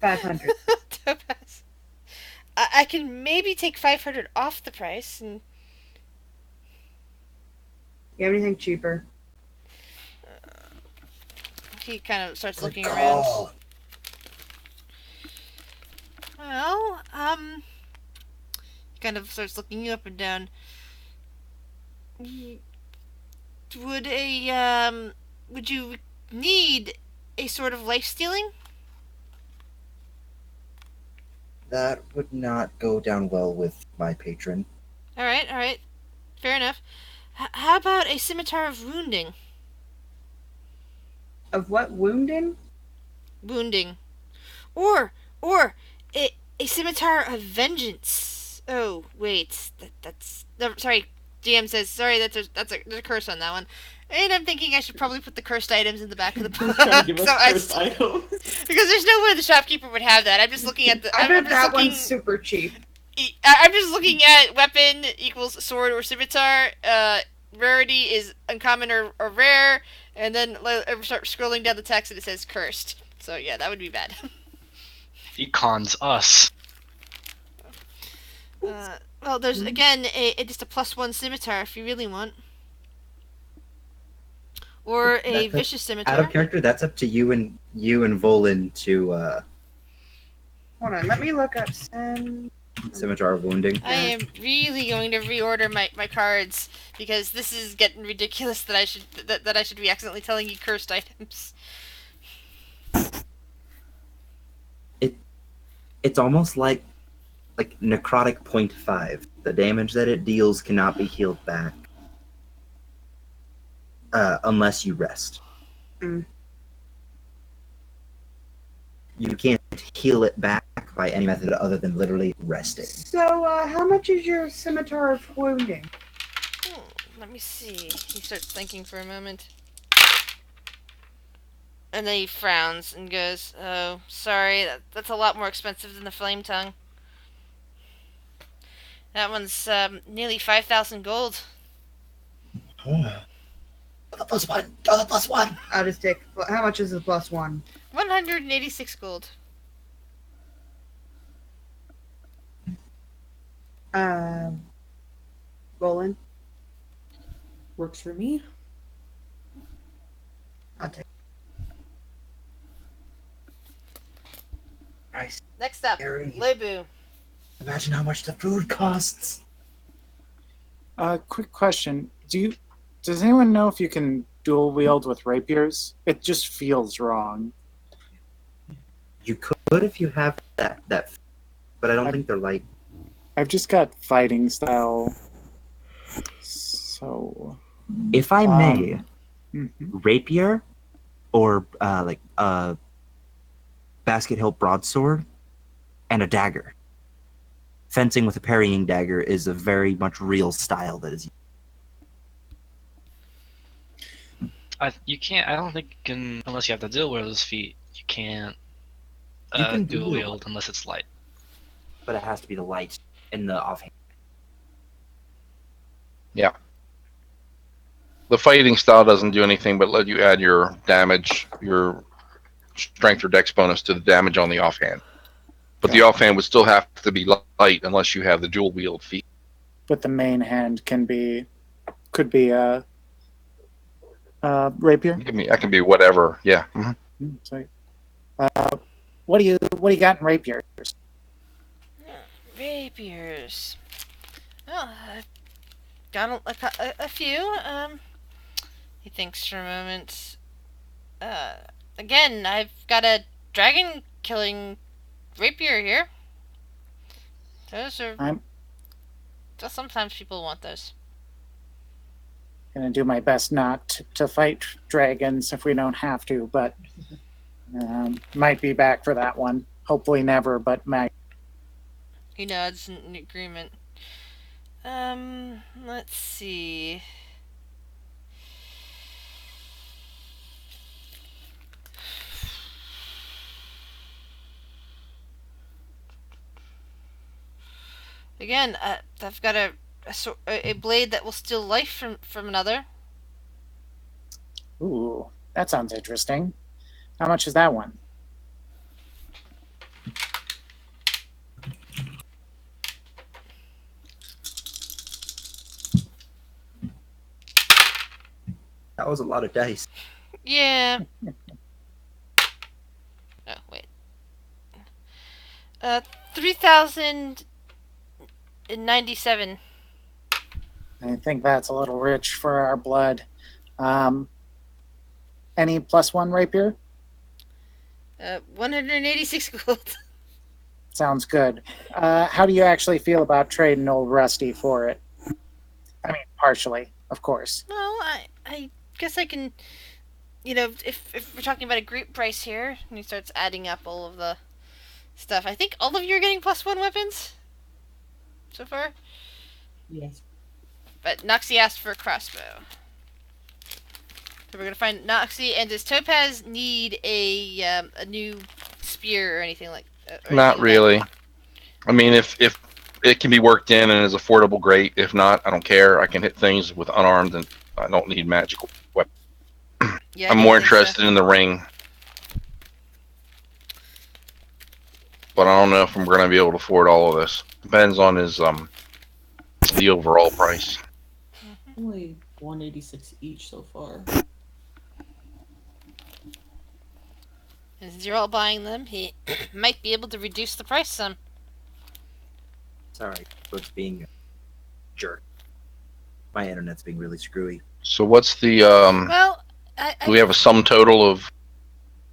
500. Topaz. I can maybe take 500 off the price and You have anything cheaper? he kind of starts looking around. Well, he kind of starts looking you up and down. Would you need a sort of life stealing? That would not go down well with my patron. All right. Fair enough. How about a scimitar of wounding? Of what wounding? Wounding. Or A scimitar of vengeance. Oh wait, that's no, sorry. GM says sorry. There's a curse on that one. And I'm thinking I should probably put the cursed items in the back of the book. Trying to give us So cursed items. because there's no way the shopkeeper would have that. I'm just looking at the. I I'm bet just that looking, one's super cheap. I'm just looking at weapon equals sword or scimitar. Rarity is uncommon or rare, and then I start scrolling down the text and it says cursed. So yeah, that would be bad. He cons us. Well, there's again just a +1 scimitar if you really want, or a vicious scimitar. Out of character, that's up to you and Volan to Hold on, let me look up scimitar of wounding. I am really going to reorder my cards because this is getting ridiculous that I should be accidentally telling you cursed items. It's almost like necrotic 0.5. The damage that it deals cannot be healed back unless you rest. Mm. You can't heal it back by any method other than literally resting. So, how much is your scimitar of wounding? Let me see. He starts thinking for a moment. And then he frowns and goes, "Oh, sorry, that's a lot more expensive than the flame tongue. That one's nearly 5,000 gold." Oh. The +1! Go the +1! I'll just take. How much is the +1? 186 gold. Roland? Works for me. I'll take. Christ, Next up, Gary. Lebu. Imagine how much the food costs. Quick question. Does anyone know if you can dual wield with rapiers? It just feels wrong. You could if you have that, but I don't think they're light. I've just got fighting style. So. If I may, Mhm. rapier or basket hilt broadsword and a dagger. Fencing with a parrying dagger is a very much real style that is. You can't. I don't think you can unless you have the dual wield's feet. You can't You can dual dual wield unless it's light. But it has to be the light in the offhand. Yeah. The fighting style doesn't do anything but let you add your damage, your strength or dex bonus to the damage on the offhand. But the offhand would still have to be light unless you have the dual wield feat. But the main hand could be a rapier. I can be whatever. Yeah. Mm-hmm. Sorry. What do you got in rapiers? Rapiers. Well, I've got a few. He thinks for a moment. Again, I've got a dragon killing rapier here. Those are. Just sometimes people want those. Gonna do my best not to fight dragons if we don't have to, but might be back for that one. Hopefully never, but might. He nods in agreement. Let's see. Again, I've got a blade that will steal life from another. Ooh, that sounds interesting. How much is that one? That was a lot of dice. Yeah. Oh, wait. 3,097. I think that's a little rich for our blood. Any +1 rapier? 186 gold. Sounds good. How do you actually feel about trading old Rusty for it? I mean, partially, of course. No, I guess I can, if we're talking about a group price here, and he starts adding up all of the stuff. I think all of you are getting +1 weapons so far. Yes. But Noxie asked for a crossbow. So we're gonna find Noxie. And does Topaz need a new spear or anything like? Or Not anything really. I mean, if it can be worked in and is affordable, great. If not, I don't care. I can hit things with unarmed, and I don't need magic weapons. Yeah, I I'm didn't more think so. interested in the ring, but I don't know if I'm going to be able to afford all of this. Depends on his the overall price. Only 186 each so far. And since you're all buying them, he might be able to reduce the price some. Sorry, it's being a jerk. My internet's being really screwy. So what's the Well, do we have a sum total of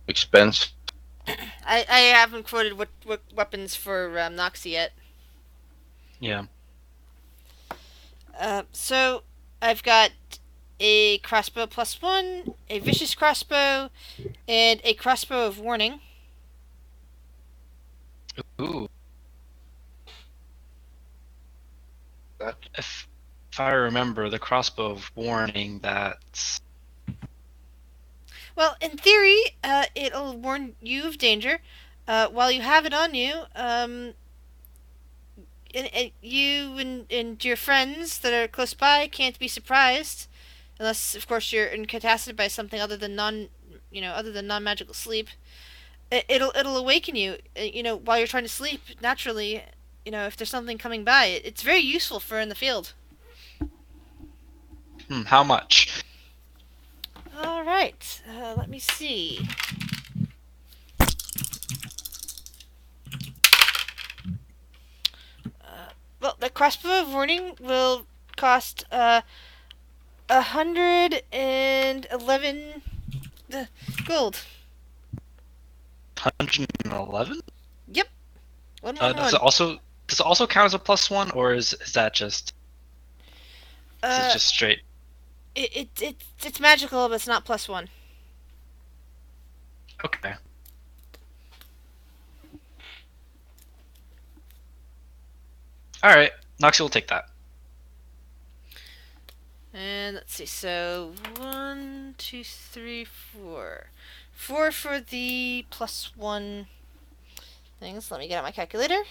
expense? I haven't quoted what weapons for Noxie yet. Yeah. So I've got a crossbow +1, a vicious crossbow, and a crossbow of warning. Ooh. That If I remember, the crossbow of warning, that's Well, in theory, it'll warn you of danger. While you have it on you, and you and your friends that are close by can't be surprised, unless, of course, you're incapacitated by something other than non-magical sleep. It'll awaken you, while you're trying to sleep naturally. If there's something coming by, it's very useful for in the field. how much? All right, let me see. Well, the crossbow of warning will cost 111 gold. 111? Yep. One. Does it also count as a +1, or is that just is it just straight? It's magical, but it's not +1. Okay. All right, Noxie will take that. And let's see. So 1, 2, 3, 4. 4 for the +1 things. Let me get out my calculator.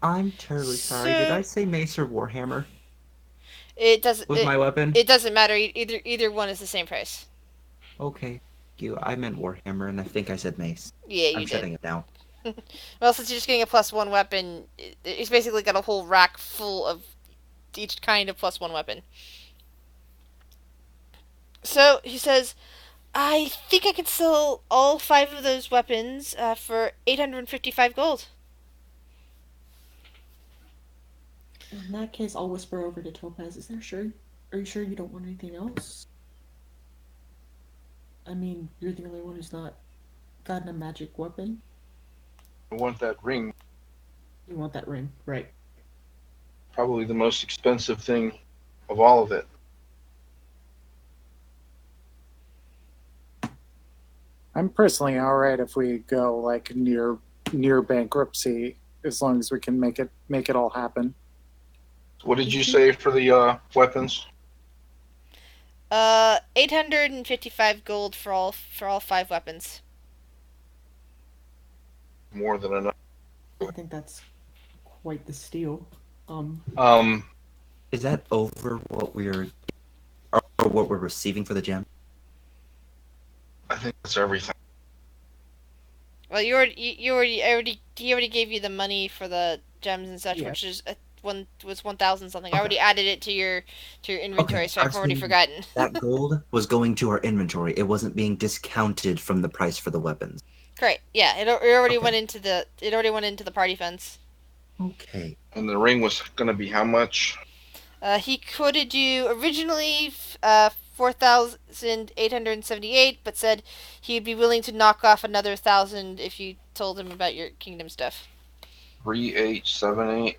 I'm terribly sorry. Did So- I say mace or warhammer It doesn't. with my weapon? It doesn't matter. Either one is the same price. Okay, you. I meant warhammer, and I think I said mace. Yeah, you I'm did. shutting it down. Well, since you're just getting a +1 weapon, it's basically got a whole rack full of each kind of +1 weapon. So he says, I think I can sell all 5 of those weapons for 855 gold. In that case, I'll whisper over to Topaz. Are you sure you don't want anything else? I mean, you're the only one who's not gotten a magic weapon. I want that ring. You want that ring, right? Probably the most expensive thing of all of it. I'm personally all right if we go like near bankruptcy, as long as we can make it all happen. What did you say for the weapons? 855 gold for all 5 weapons. More than enough. I think that's quite the steal. Is that over what or what we're receiving for the gem? I think that's everything. Well, he already gave you the money for the gems and such, Yeah. which is was 1,000 something. I already added it to your inventory, Okay, so I've already actually- forgotten. That gold was going to our inventory. It wasn't being discounted from the price for the weapons. Great. Yeah, it already Okay. went into the party funds. Okay. And the ring was going to be how much? He quoted you originally 4,878, but said he'd be willing to knock off another 1,000 if you told him about your kingdom stuff. 3878.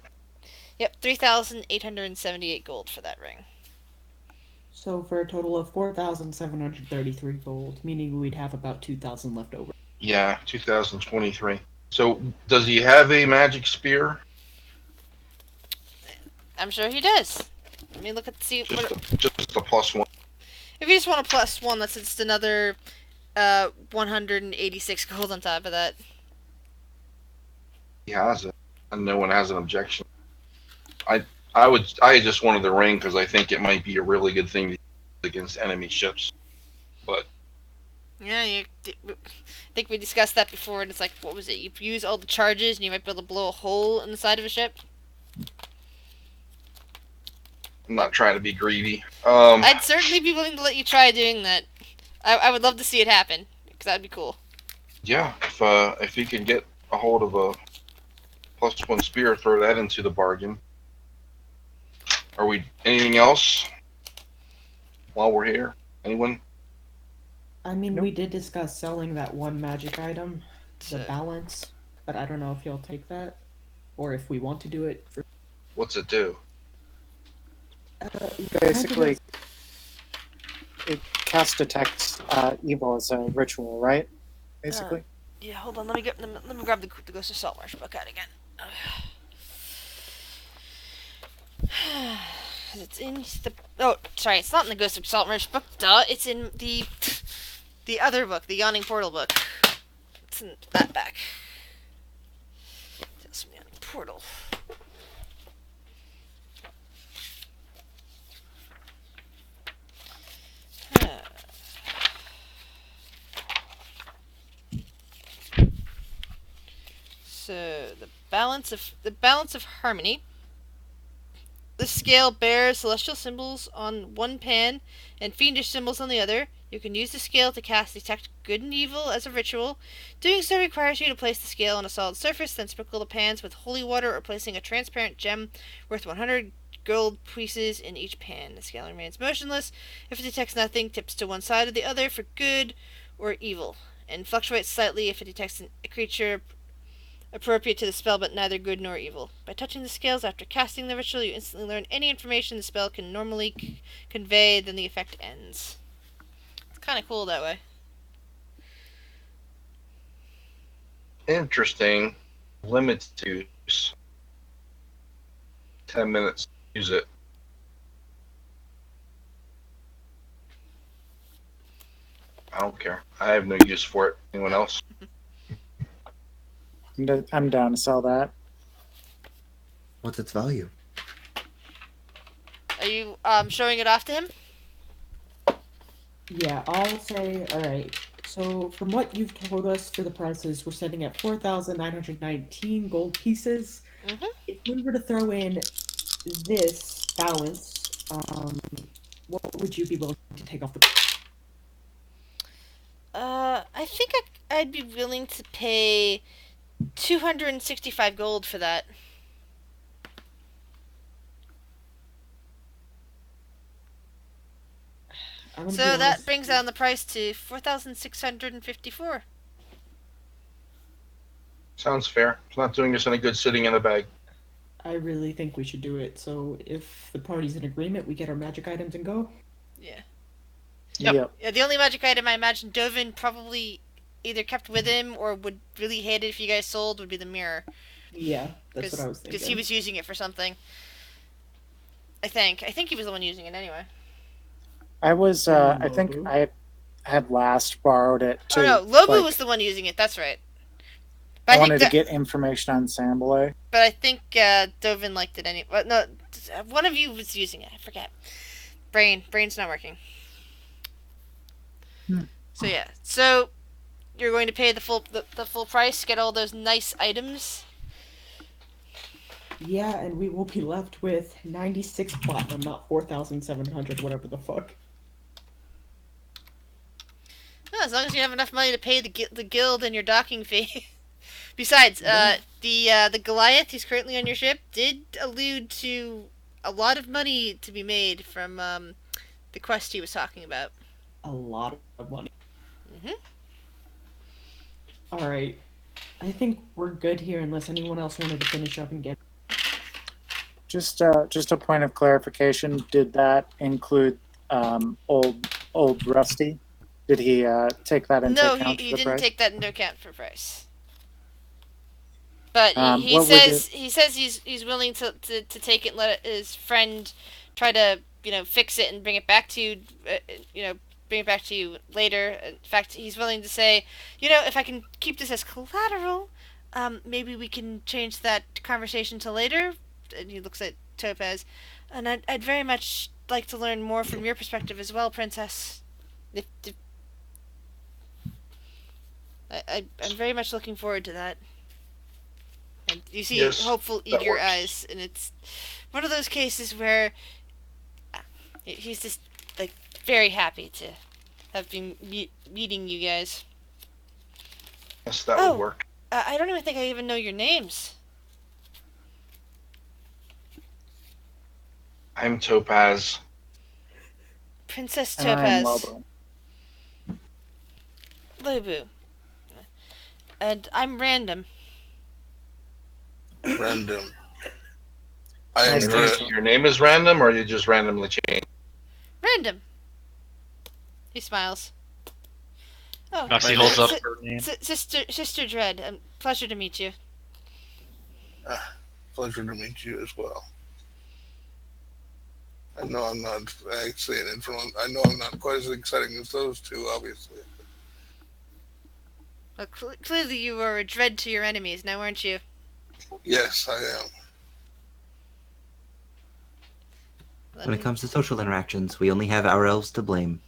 Yep, 3,878 gold for that ring. So for a total of 4,733 gold, meaning we'd have about 2,000 left over. Yeah, 2023. So does he have a magic spear? I'm sure he does. Let me look at see Just what. just a +1. If you just want a +1, that's just another 186 gold on top of that. He has it, and no one has an objection. I just wanted the ring because I think it might be a really good thing to use against enemy ships. But Yeah, I think we discussed that before, and it's like, what was it? You use all the charges, and you might be able to blow a hole in the side of a ship. I'm not trying to be greedy. I'd certainly be willing to let you try doing that. I would love to see it happen, because that'd be cool. Yeah, if he can get a hold of a +1 spear, throw that into the bargain. Are we anything else while we're here? Anyone? I mean, we did discuss selling that one magic item, the So- balance, but I don't know if you'll take that, or if we want to do it. For... What's it do? Basically, it cast detects evil as a ritual, right? Basically. Yeah, hold on. Let me grab the Ghost of Saltmarsh book out again. It's in the. Oh, sorry. It's not in the Ghost of Saltmarsh book. Duh. It's in the other book, the Yawning Portal book. It's in that back. Tales from the Yawning Portal. So the balance of harmony. The scale bears celestial symbols on one pan and fiendish symbols on the other. You can use the scale to cast Detect Good and Evil as a ritual. Doing so requires you to place the scale on a solid surface, then sprinkle the pans with holy water or placing a transparent gem worth 100 gold pieces in each pan. The scale remains motionless. If it detects nothing, tips to one side or the other for good or evil, and fluctuates slightly if it detects a creature appropriate to the spell but neither good nor evil. By touching the scales after casting the ritual, you instantly learn any information the spell can normally convey, then the effect ends. It's kind of cool that way. Interesting. Limit to use. 10 minutes to use it. I don't care. I have no use for it. Anyone else? I'm down to sell that. What's its value? Are you showing it off to him? Yeah, I'll say, alright. So, from what you've told us for the prices, we're setting at 4,919 gold pieces. Mhm. If we were to throw in this balance, what would you be willing to take off the... I think I'd be willing to pay 265 gold for that. So that brings down the price to 4,654. Sounds fair. It's not doing us any good sitting in a bag. I really think we should do it. So if the party's in agreement, we get our magic items and go. Yeah. Yep. Yeah, the only magic item I imagine Dovin probably either kept with him or would really hate it if you guys sold would be the mirror. Yeah, that's what I was thinking. Because he was using it for something. I think he was the one using it anyway. I was, I think I had last borrowed it too. Oh no, Lobu was the one using it, that's right. But I wanted to get information on Sambalay. But I think Dovin liked it anyway. Well, no, one of you was using it, I forget. Brain's not working. So yeah, so you're going to pay the full price, get all those nice items. Yeah, and we will be left with 96 platinum, not 4,700, whatever the fuck. No, as long as you have enough money to pay the guild and your docking fee. Besides, the Goliath who's currently on your ship did allude to a lot of money to be made from the quest he was talking about. A lot of money. Mhm. Alright. I think we're good here unless anyone else wanted to finish up and get... Just a point of clarification. Did that include old Rusty? Did he take that into No, account he for the didn't price? take that into account for price. But he What would says he's willing to take it and let his friend try to fix it and bring it back to you. Bring it back to you later. In fact, he's willing to say, if I can keep this as collateral, maybe we can change that conversation to later. And he looks at Topaz, and I'd very much like to learn more from your perspective as well, Princess. I'm very much looking forward to that. And you see Yes, hopeful, that eager works. eyes, and it's one of those cases where he's just like very happy to have been meeting you guys. Yes, that Oh. would work. I don't even think I even know your names. I'm Topaz. Princess And I'm Topaz. Lobo. Lubu. And I'm Random. Random. I am Nice to meet Dre- you. Your name is random, or you just randomly change? Random. He smiles. Oh, Noxie My holds name up is- her name. Sister Dread. Pleasure to meet you. Pleasure to meet you as well. I know I'm not saying it from. I know I'm not quite as exciting as those two, obviously. Well, clearly you were a dread to your enemies, now aren't you? Yes, I am. When it comes to social interactions, we only have our elves to blame.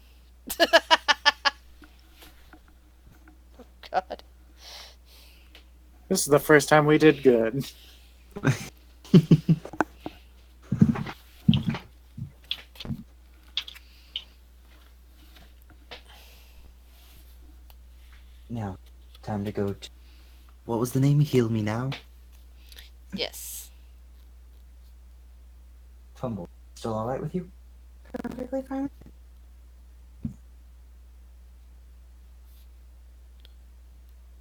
God. This is the first time we did good. Now, time to go to... What was the name? Heal Me Now? Yes. Fumble. Still alright with you? Perfectly fine.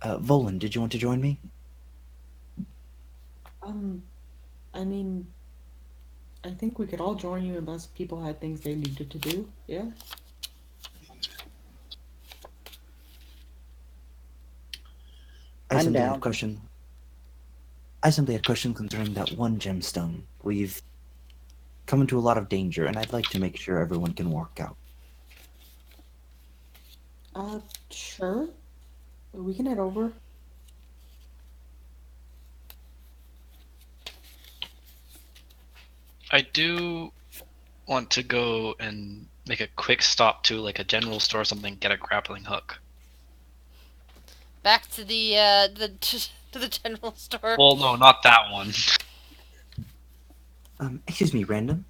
Volan, did you want to join me? I mean, I think we could all join you unless people had things they needed to do. Yeah. I I'm simply had a down. question. I simply had a question concerning that one gemstone. We've come into a lot of danger, and I'd like to make sure everyone can walk out. Sure. We can head over. I do want to go and make a quick stop to like a general store or something, get a grappling hook. Back to the to the general store. Well, no, not that one. Excuse me, Random.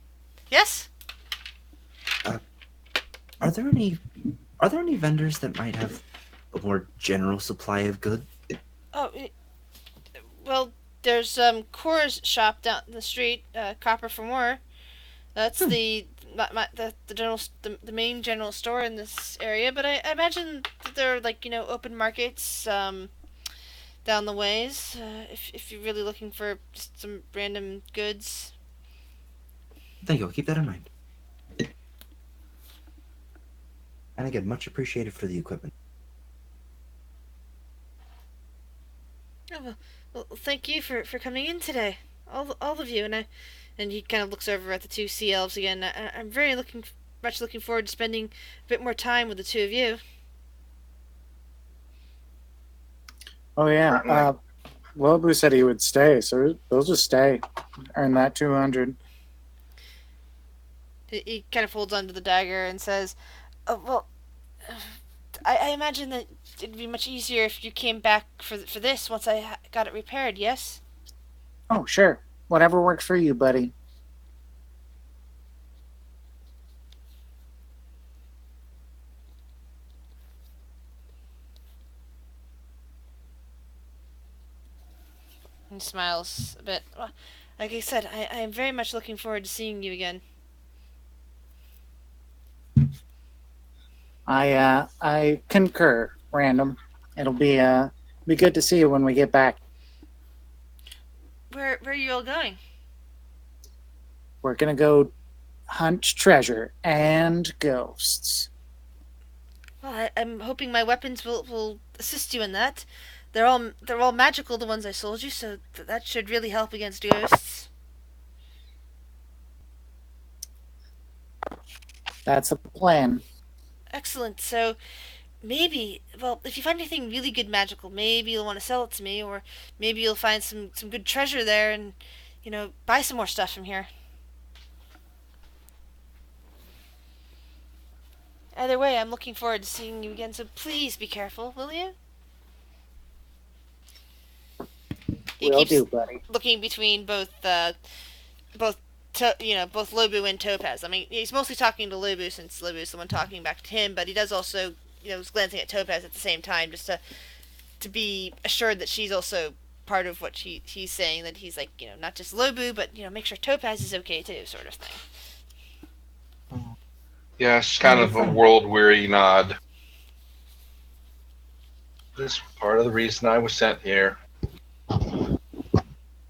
Yes? Are there any vendors that might have a more general supply of goods? Oh, well, there's Cora's shop down the street, Copper for More. That's the general the main general store in this area. But I imagine that there are like open markets down the ways. If you're really looking for just some random goods. Thank you. I'll keep that in mind. And again, much appreciated for the equipment. Oh, well, thank you for coming in today, all of you, and he kind of looks over at the two sea elves again. I'm very much looking forward to spending a bit more time with the two of you. Oh yeah. Certainly. Lobu said he would stay, so they'll just stay. Earn that 200. He kind of holds onto the dagger and says, "Oh well, I imagine that it'd be much easier if you came back for this once I got it repaired. Yes." Oh sure. Whatever works for you, buddy. And smiles a bit. Well, like I said, I am very much looking forward to seeing you again. I concur, Random. It'll be good to see you when we get back. Where are you all going? We're gonna go hunt treasure and ghosts. Well, I'm hoping my weapons will assist you in that. They're all magical, the ones I sold you, so that should really help against ghosts. That's the plan. Excellent. So maybe, well, if you find anything really good magical, maybe you'll want to sell it to me, or maybe you'll find some good treasure there, and buy some more stuff from here. Either way, I'm looking forward to seeing you again. So please be careful, will you? He Will keeps do, buddy. looking between both both Lobu and Topaz. I mean, he's mostly talking to Lobu since Lobu's the one talking back to him, but he does also, is glancing at Topaz at the same time just to be assured that she's also part of what he's saying, that he's like, not just Lobu, but, make sure Topaz is okay too, sort of thing. Yes, kind of a world-weary nod. This is part of the reason I was sent here.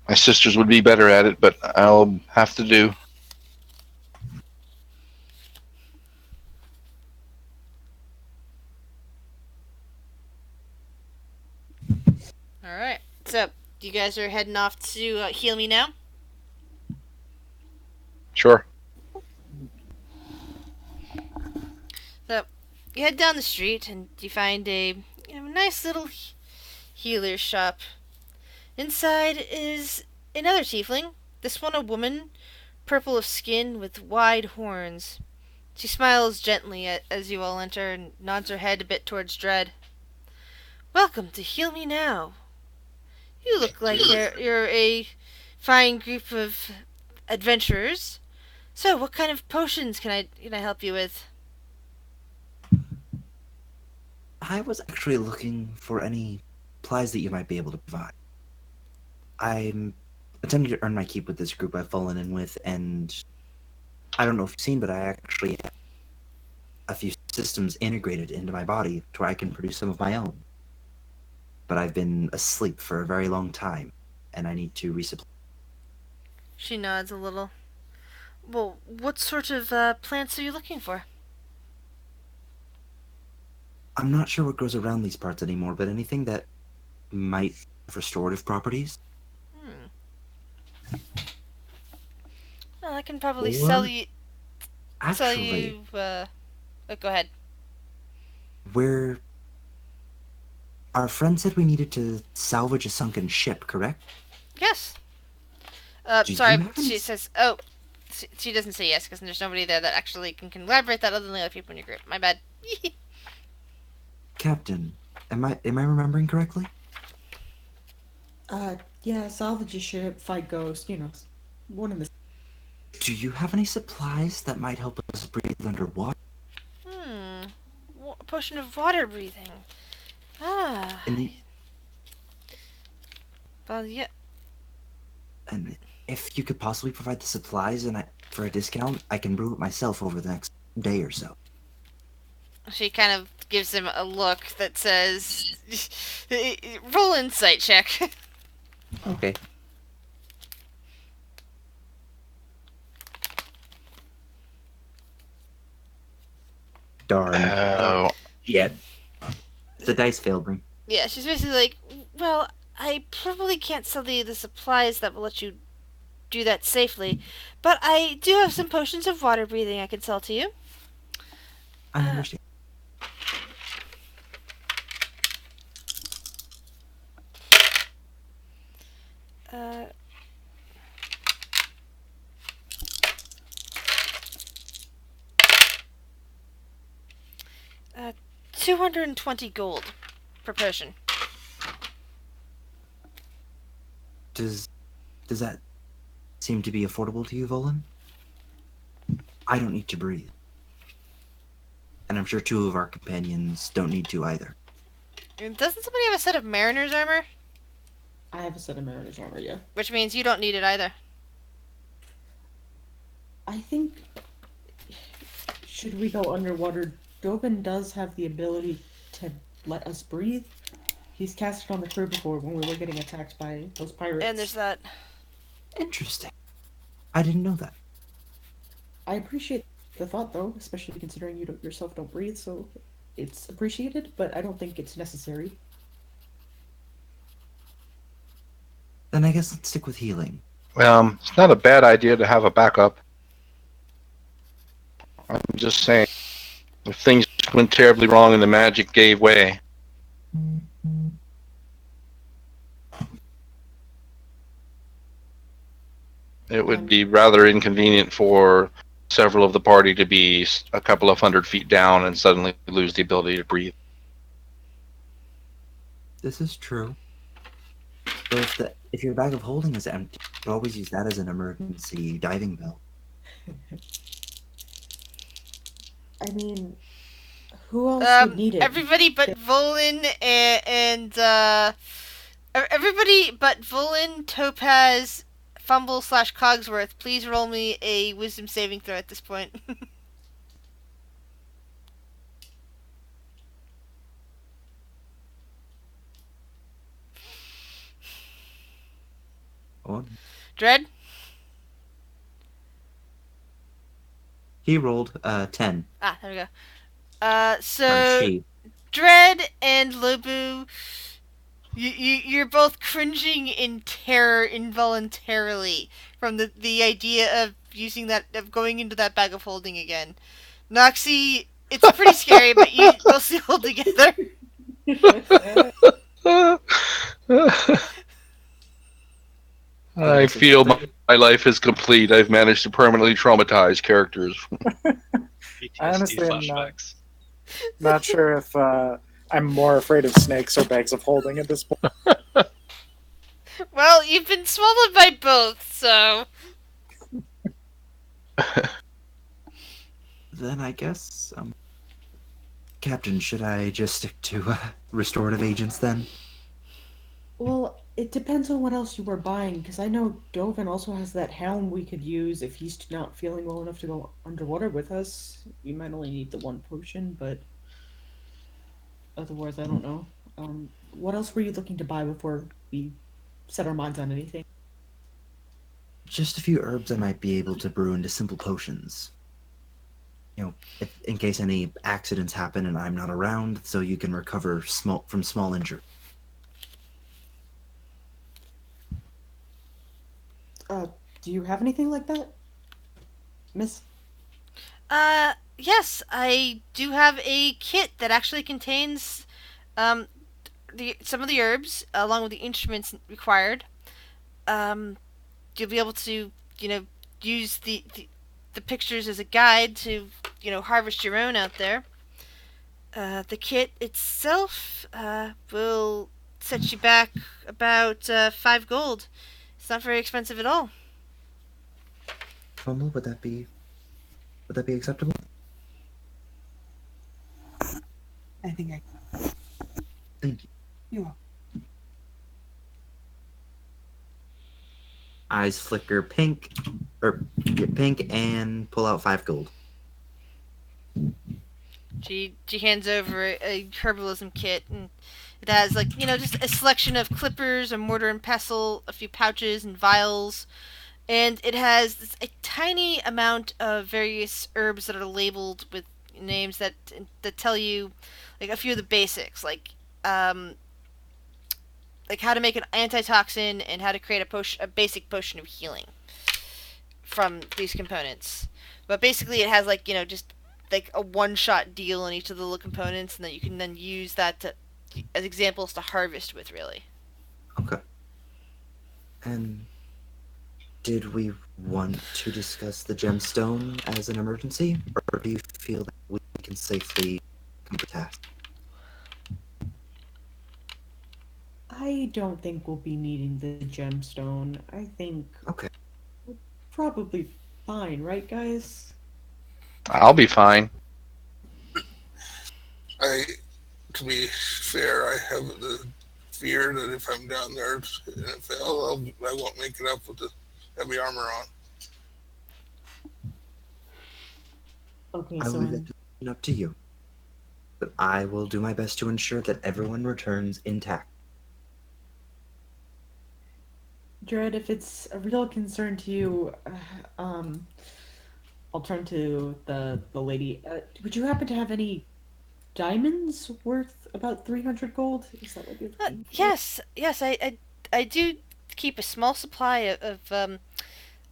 My sisters would be better at it, but I'll have to do. Alright, so you guys are heading off to heal me now? Sure. So, you head down the street and you find a nice little healer's shop. Inside is another tiefling, this one a woman, purple of skin with wide horns. She smiles gently as you all enter and nods her head a bit towards Dread. Welcome to Heal Me Now. You look like you're a fine group of adventurers. So, what kind of potions can I help you with? I was actually looking for any supplies that you might be able to provide. I'm attempting to earn my keep with this group I've fallen in with, and I don't know if you've seen, but I actually have a few systems integrated into my body to where I can produce some of my own. But I've been asleep for a very long time, and I need to resupply. She nods a little. Well, what sort of plants are you looking for? I'm not sure what grows around these parts anymore, but anything that might have restorative properties. Well, I can probably Or- sell you. Actually, Oh, go ahead. where our friend said we needed to salvage a sunken ship, correct? Yes. Do Sorry, you have any she says. Oh, she doesn't say yes because there's nobody there that actually can elaborate that other than the other people in your group. My bad. Captain, am I remembering correctly? Yeah, salvage a ship, fight ghosts, one of the. Do you have any supplies that might help us breathe underwater? A potion of water breathing. Ah. Well, yeah. And if you could possibly provide the supplies for a discount, I can brew it myself over the next day or so. She kind of gives him a look that says, roll insight check. Okay. Darn. Oh, Yeah. The dice failed me. Yeah, she's basically like, well, I probably can't sell you the supplies that will let you do that safely, but I do have some potions of water breathing I can sell to you. I understand. 220 gold per potion. Does that seem to be affordable to you, Volan? I don't need to breathe. And I'm sure two of our companions don't need to either. Doesn't somebody have a set of mariner's armor? I have a set of mariner's armor, yeah. Which means you don't need it either. I think. Should we go underwater? Dogan does have the ability to let us breathe. He's cast it on the crew before when we were getting attacked by those pirates. And there's that. Interesting. I didn't know that. I appreciate the thought, though, especially considering you yourself don't breathe, so it's appreciated, but I don't think it's necessary. Then I guess let's stick with healing. It's not a bad idea to have a backup. I'm just saying, if things went terribly wrong and the magic gave way, it would be rather inconvenient for several of the party to be a couple of 100 feet down and suddenly lose the ability to breathe. This is true. But if your bag of holding is empty, you could always use that as an emergency diving bell. I mean, who else would need it? Everybody but Volin and everybody but Volin, Topaz, Fumble / Cogsworth, please roll me a wisdom saving throw at this point. One. Dread? He rolled 10. Ah, there we go. Or So she. Dread and Lobu, you're both cringing in terror involuntarily from the idea of of going into that bag of holding again. Noxie, it's pretty scary, but you mostly hold together. I feel my life is complete. I've managed to permanently traumatize characters. I honestly am flashbacks. not sure if I'm more afraid of snakes or bags of holding at this point. Well, you've been swallowed by both, so... Then I guess, Captain, should I just stick to restorative agents then? Well, it depends on what else you were buying, because I know Dovin also has that helm we could use if he's not feeling well enough to go underwater with us. We might only need the one potion, but otherwise, I don't know. What else were you looking to buy before we set our minds on anything? Just a few herbs I might be able to brew into simple potions. You know, in case any accidents happen and I'm not around, so you can recover from small injury. Do you have anything like that, Miss? Yes, I do have a kit that actually contains some of the herbs along with the instruments required. You'll be able to, use the pictures as a guide to, harvest your own out there. The kit itself will set you back about 5 gold. It's not very expensive at all. Fumble, would that be acceptable? I think I. Thank you. You will. Eyes flicker pink, and pull out 5 gold. She hands over a herbalism kit, and it has just a selection of clippers, a mortar and pestle, a few pouches and vials, and it has a tiny amount of various herbs that are labeled with names that tell you a few of the basics, like how to make an antitoxin and how to create a basic potion of healing from these components. But basically, it has just a one-shot deal on each of the little components, and that you can then use that as examples to harvest with, really. Okay. And did we want to discuss the gemstone as an emergency, or do you feel that we can safely complete the task? I don't think we'll be needing the gemstone. I think Okay. we're probably fine, right, guys? I'll be fine. To be fair, I have the fear that if I'm down there and it fail, I won't make it up with the heavy armor on. Okay, I so will leave that up to you. But I will do my best to ensure that everyone returns intact. Dread, if it's a real concern to you, I'll turn to the lady. Would you happen to have any diamonds worth about 300 gold? Is that what you're looking for? Yes, I do keep a small supply of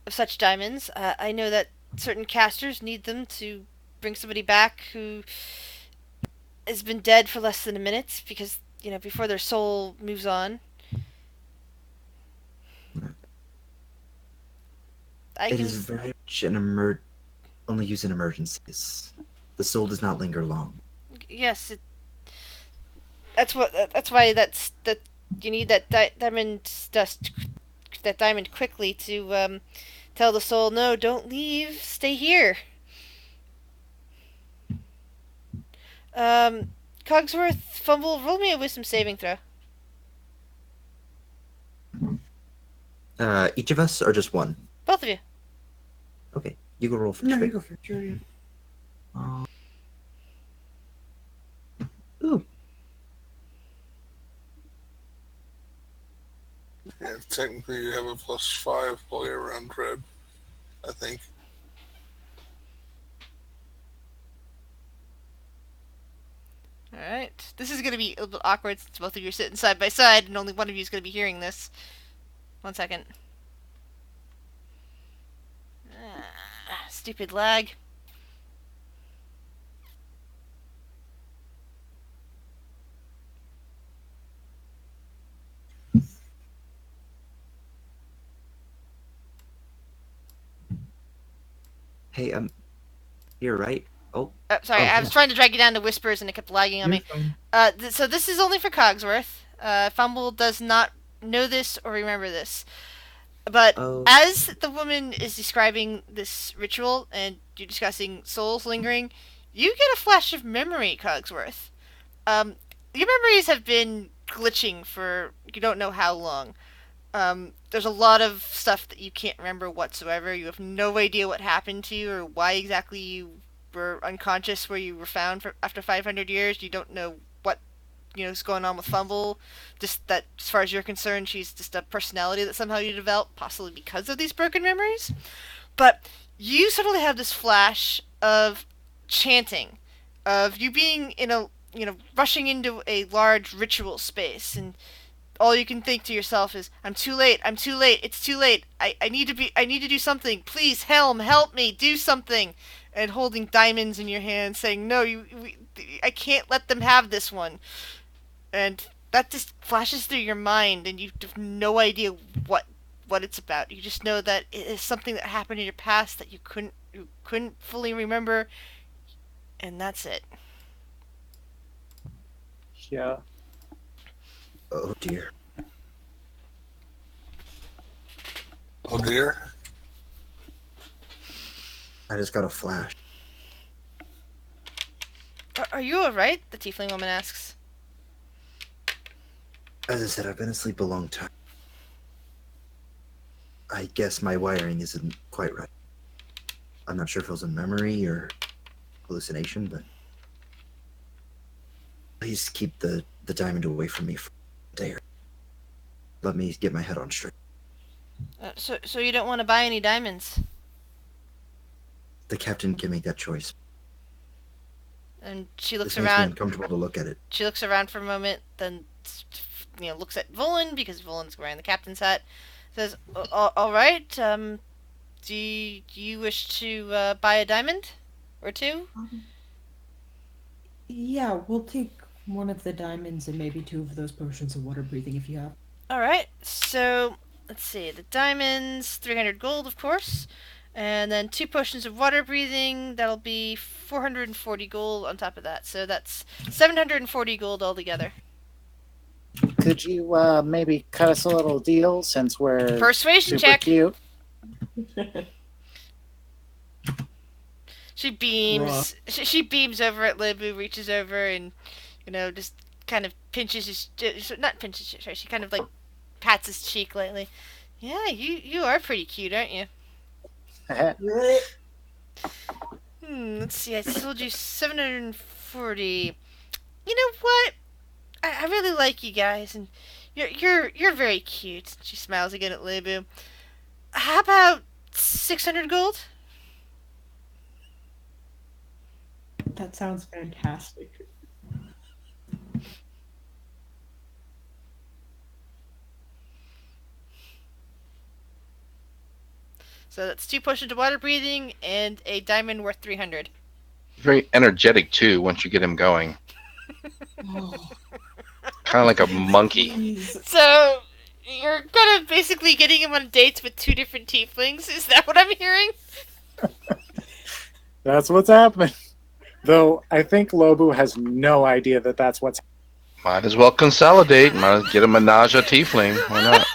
such diamonds. I know that certain casters need them to bring somebody back who has been dead for less than a minute because, before their soul moves on. It is very much an only used in emergencies. The soul does not linger long. Yes, that's why that you need that diamond dust, that diamond quickly to tell the soul, no, don't leave, stay here. Cogsworth, Fumble, roll me a wisdom saving throw. Each of us, or just one? Both of you. Okay, you go roll for No, Trey. you go for it, Julia. Ooh. Yeah, technically you have a +5 all year round dread, I think. Alright. This is going to be a little bit awkward since both of you are sitting side by side and only one of you is going to be hearing this. 1 second. Stupid lag. Hey, you're right. Oh, Sorry, Oh, I was yeah. trying to drag you down to whispers and it kept lagging on me. So this is only for Cogsworth. Fumble does not know this or remember this. But Oh. as the woman is describing this ritual and you're discussing souls lingering, you get a flash of memory, Cogsworth. Your memories have been glitching for you don't know how long. There's a lot of stuff that you can't remember whatsoever. You have no idea what happened to you or why exactly you were unconscious where you were found after 500 years. You don't know what is going on with Fumble. Just that, as far as you're concerned, she's just a personality that somehow you developed, possibly because of these broken memories. But you suddenly have this flash of chanting, of you being in a rushing into a large ritual space, and all you can think to yourself is, I'm too late, it's too late, I need to do something, please, Helm, help me, do something, and holding diamonds in your hand, saying, no, I can't let them have this one, and that just flashes through your mind, and you have no idea what it's about. You just know that it is something that happened in your past that you couldn't fully remember, and that's it. Yeah. Oh dear. Oh dear. I just got a flash. Are you alright? The tiefling woman asks. As I said, I've been asleep a long time. I guess my wiring isn't quite right. I'm not sure if it was a memory or hallucination, but please keep the diamond away from me for a day. Let me get my head on straight. So you don't want to buy any diamonds? The captain can make that choice. And she looks This makes me around. uncomfortable to look at it. She looks around for a moment, then looks at Volan because Volan's wearing the captain's hat. Says, "All right. Do you wish to buy a diamond or two?" Yeah, we'll take one of the diamonds and maybe 2 of those potions of water breathing if you have. All right. So let's see. The diamonds, 300 gold, of course, and then 2 potions of water breathing. That'll be 440 gold on top of that. So that's 740 gold altogether. Could you maybe cut us a little deal since we're Persuasion super check. cute? She beams. She beams over at Libu, reaches over, and just kind of pinches his. Not pinches. Sorry, she kind of like pats his cheek lightly. Yeah, you are pretty cute, aren't you? Let's see. I told you 740. You know what? I really like you guys, and you're very cute. She smiles again at Libu. How about 600 gold? That sounds fantastic. So that's 2 potions of water breathing and a diamond worth 300. Very energetic too once you get him going. Oh, Kind of like a monkey. please. So you're kind of basically getting him on dates with 2 different tieflings. Is that what I'm hearing? That's what's happening. Though I think Lobu has no idea that that's what's. Might as well consolidate. Might as well get a menage a tiefling. Why not?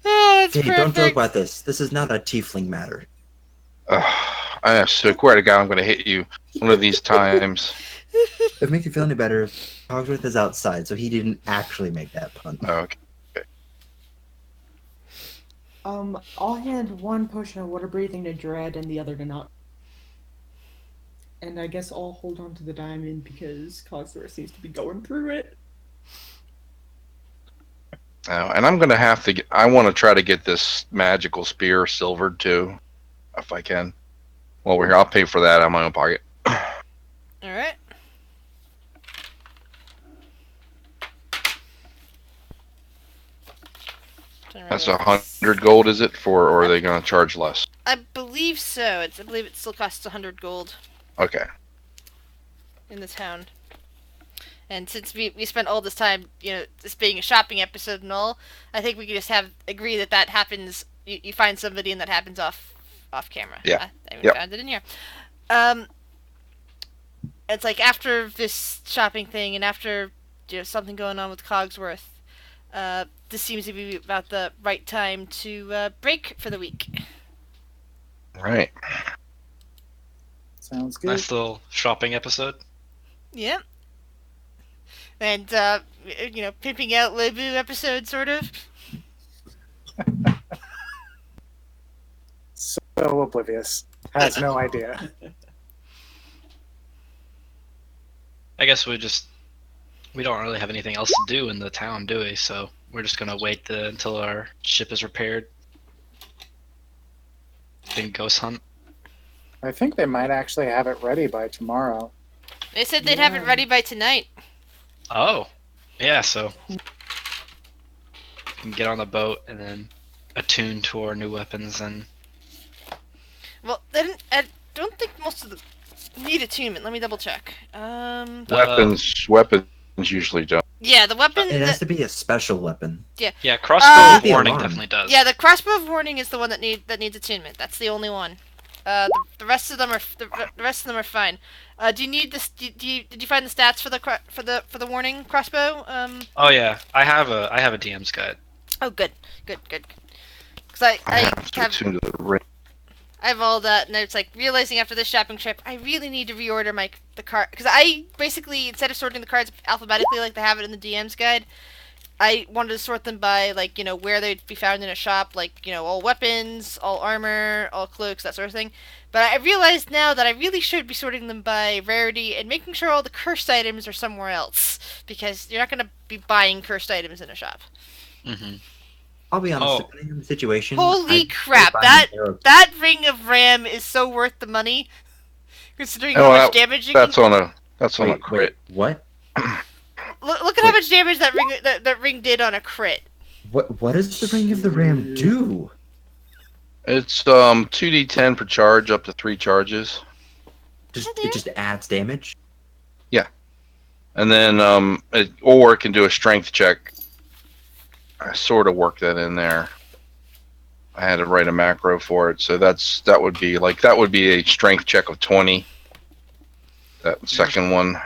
Oh, that's Hey, don't joke perfect. about this. This is not a tiefling matter. I swear to God, I'm going to hit you one of these times. If it makes you feel any better, Cogsworth is outside, so he didn't actually make that pun. Okay. I'll hand one potion of water breathing to Dread and the other to Not. And I guess I'll hold on to the diamond because Cogsworth seems to be going through it. And I'm going to have to. I want to try to get this magical spear silvered too, if I can. While we're here, I'll pay for that out of my own pocket. Alright. That's 100 gold, is it? Or are they going to charge less? I believe so. I believe it still costs 100 gold Okay. in the town. And since we spent all this time, this being a shopping episode and all, I think we could just agree that happens. You find somebody and that happens off camera. Yeah. I even found it in here. It's like after this shopping thing and after something going on with Cogsworth, this seems to be about the right time to break for the week. Right. Sounds good. Nice little shopping episode. Yeah. And, pimping out Lebu episode, sort of. So oblivious. Has no idea. I guess we don't really have anything else to do in the town, do we? So we're just gonna wait until our ship is repaired. Then ghost hunt. I think they might actually have it ready by tomorrow. They said they'd have it ready by tonight. Oh, yeah. So we can get on the boat and then attune to our new weapons and. Well, I don't think most of them need attunement. Let me double check. Weapons usually don't. Yeah, the weapon. It has to be a special weapon. Yeah, crossbow Maybe warning alarm. definitely does. Yeah, the crossbow of warning is the one that needs attunement. That's the only one. The rest of them are fine. Do you need this? Did you find the stats for the warning crossbow? Oh yeah, I have a DM's guide. Oh, good. Because I have to have attune to the ring. I have all that, and it's like realizing after this shopping trip, I really need to reorder the card, because I basically, instead of sorting the cards alphabetically like they have it in the DM's guide, I wanted to sort them by where they'd be found in a shop, all weapons, all armor, all cloaks, that sort of thing. But I realized now that I really should be sorting them by rarity and making sure all the cursed items are somewhere else, because you're not going to be buying cursed items in a shop. Mm-hmm. I'll be honest, Oh. depending on the situation. Holy I'd crap! buy That an arrow. that ring of ram is so worth the money, considering Oh, how much damage you can. That's on a Wait, crit. what? Look at how much damage that ring did on a crit. What does the Ring of the Ram do? It's 2d10 per charge, up to 3 charges, It just adds damage? and then it can do a strength check. I sort of worked that in there. I had to write a macro for it, so that would be a strength check of 20. That second one,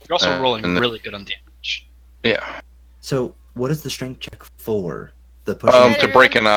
You're also rolling and- really good on damage. yeah. So, what is the strength check for? The push. Yeah, To break an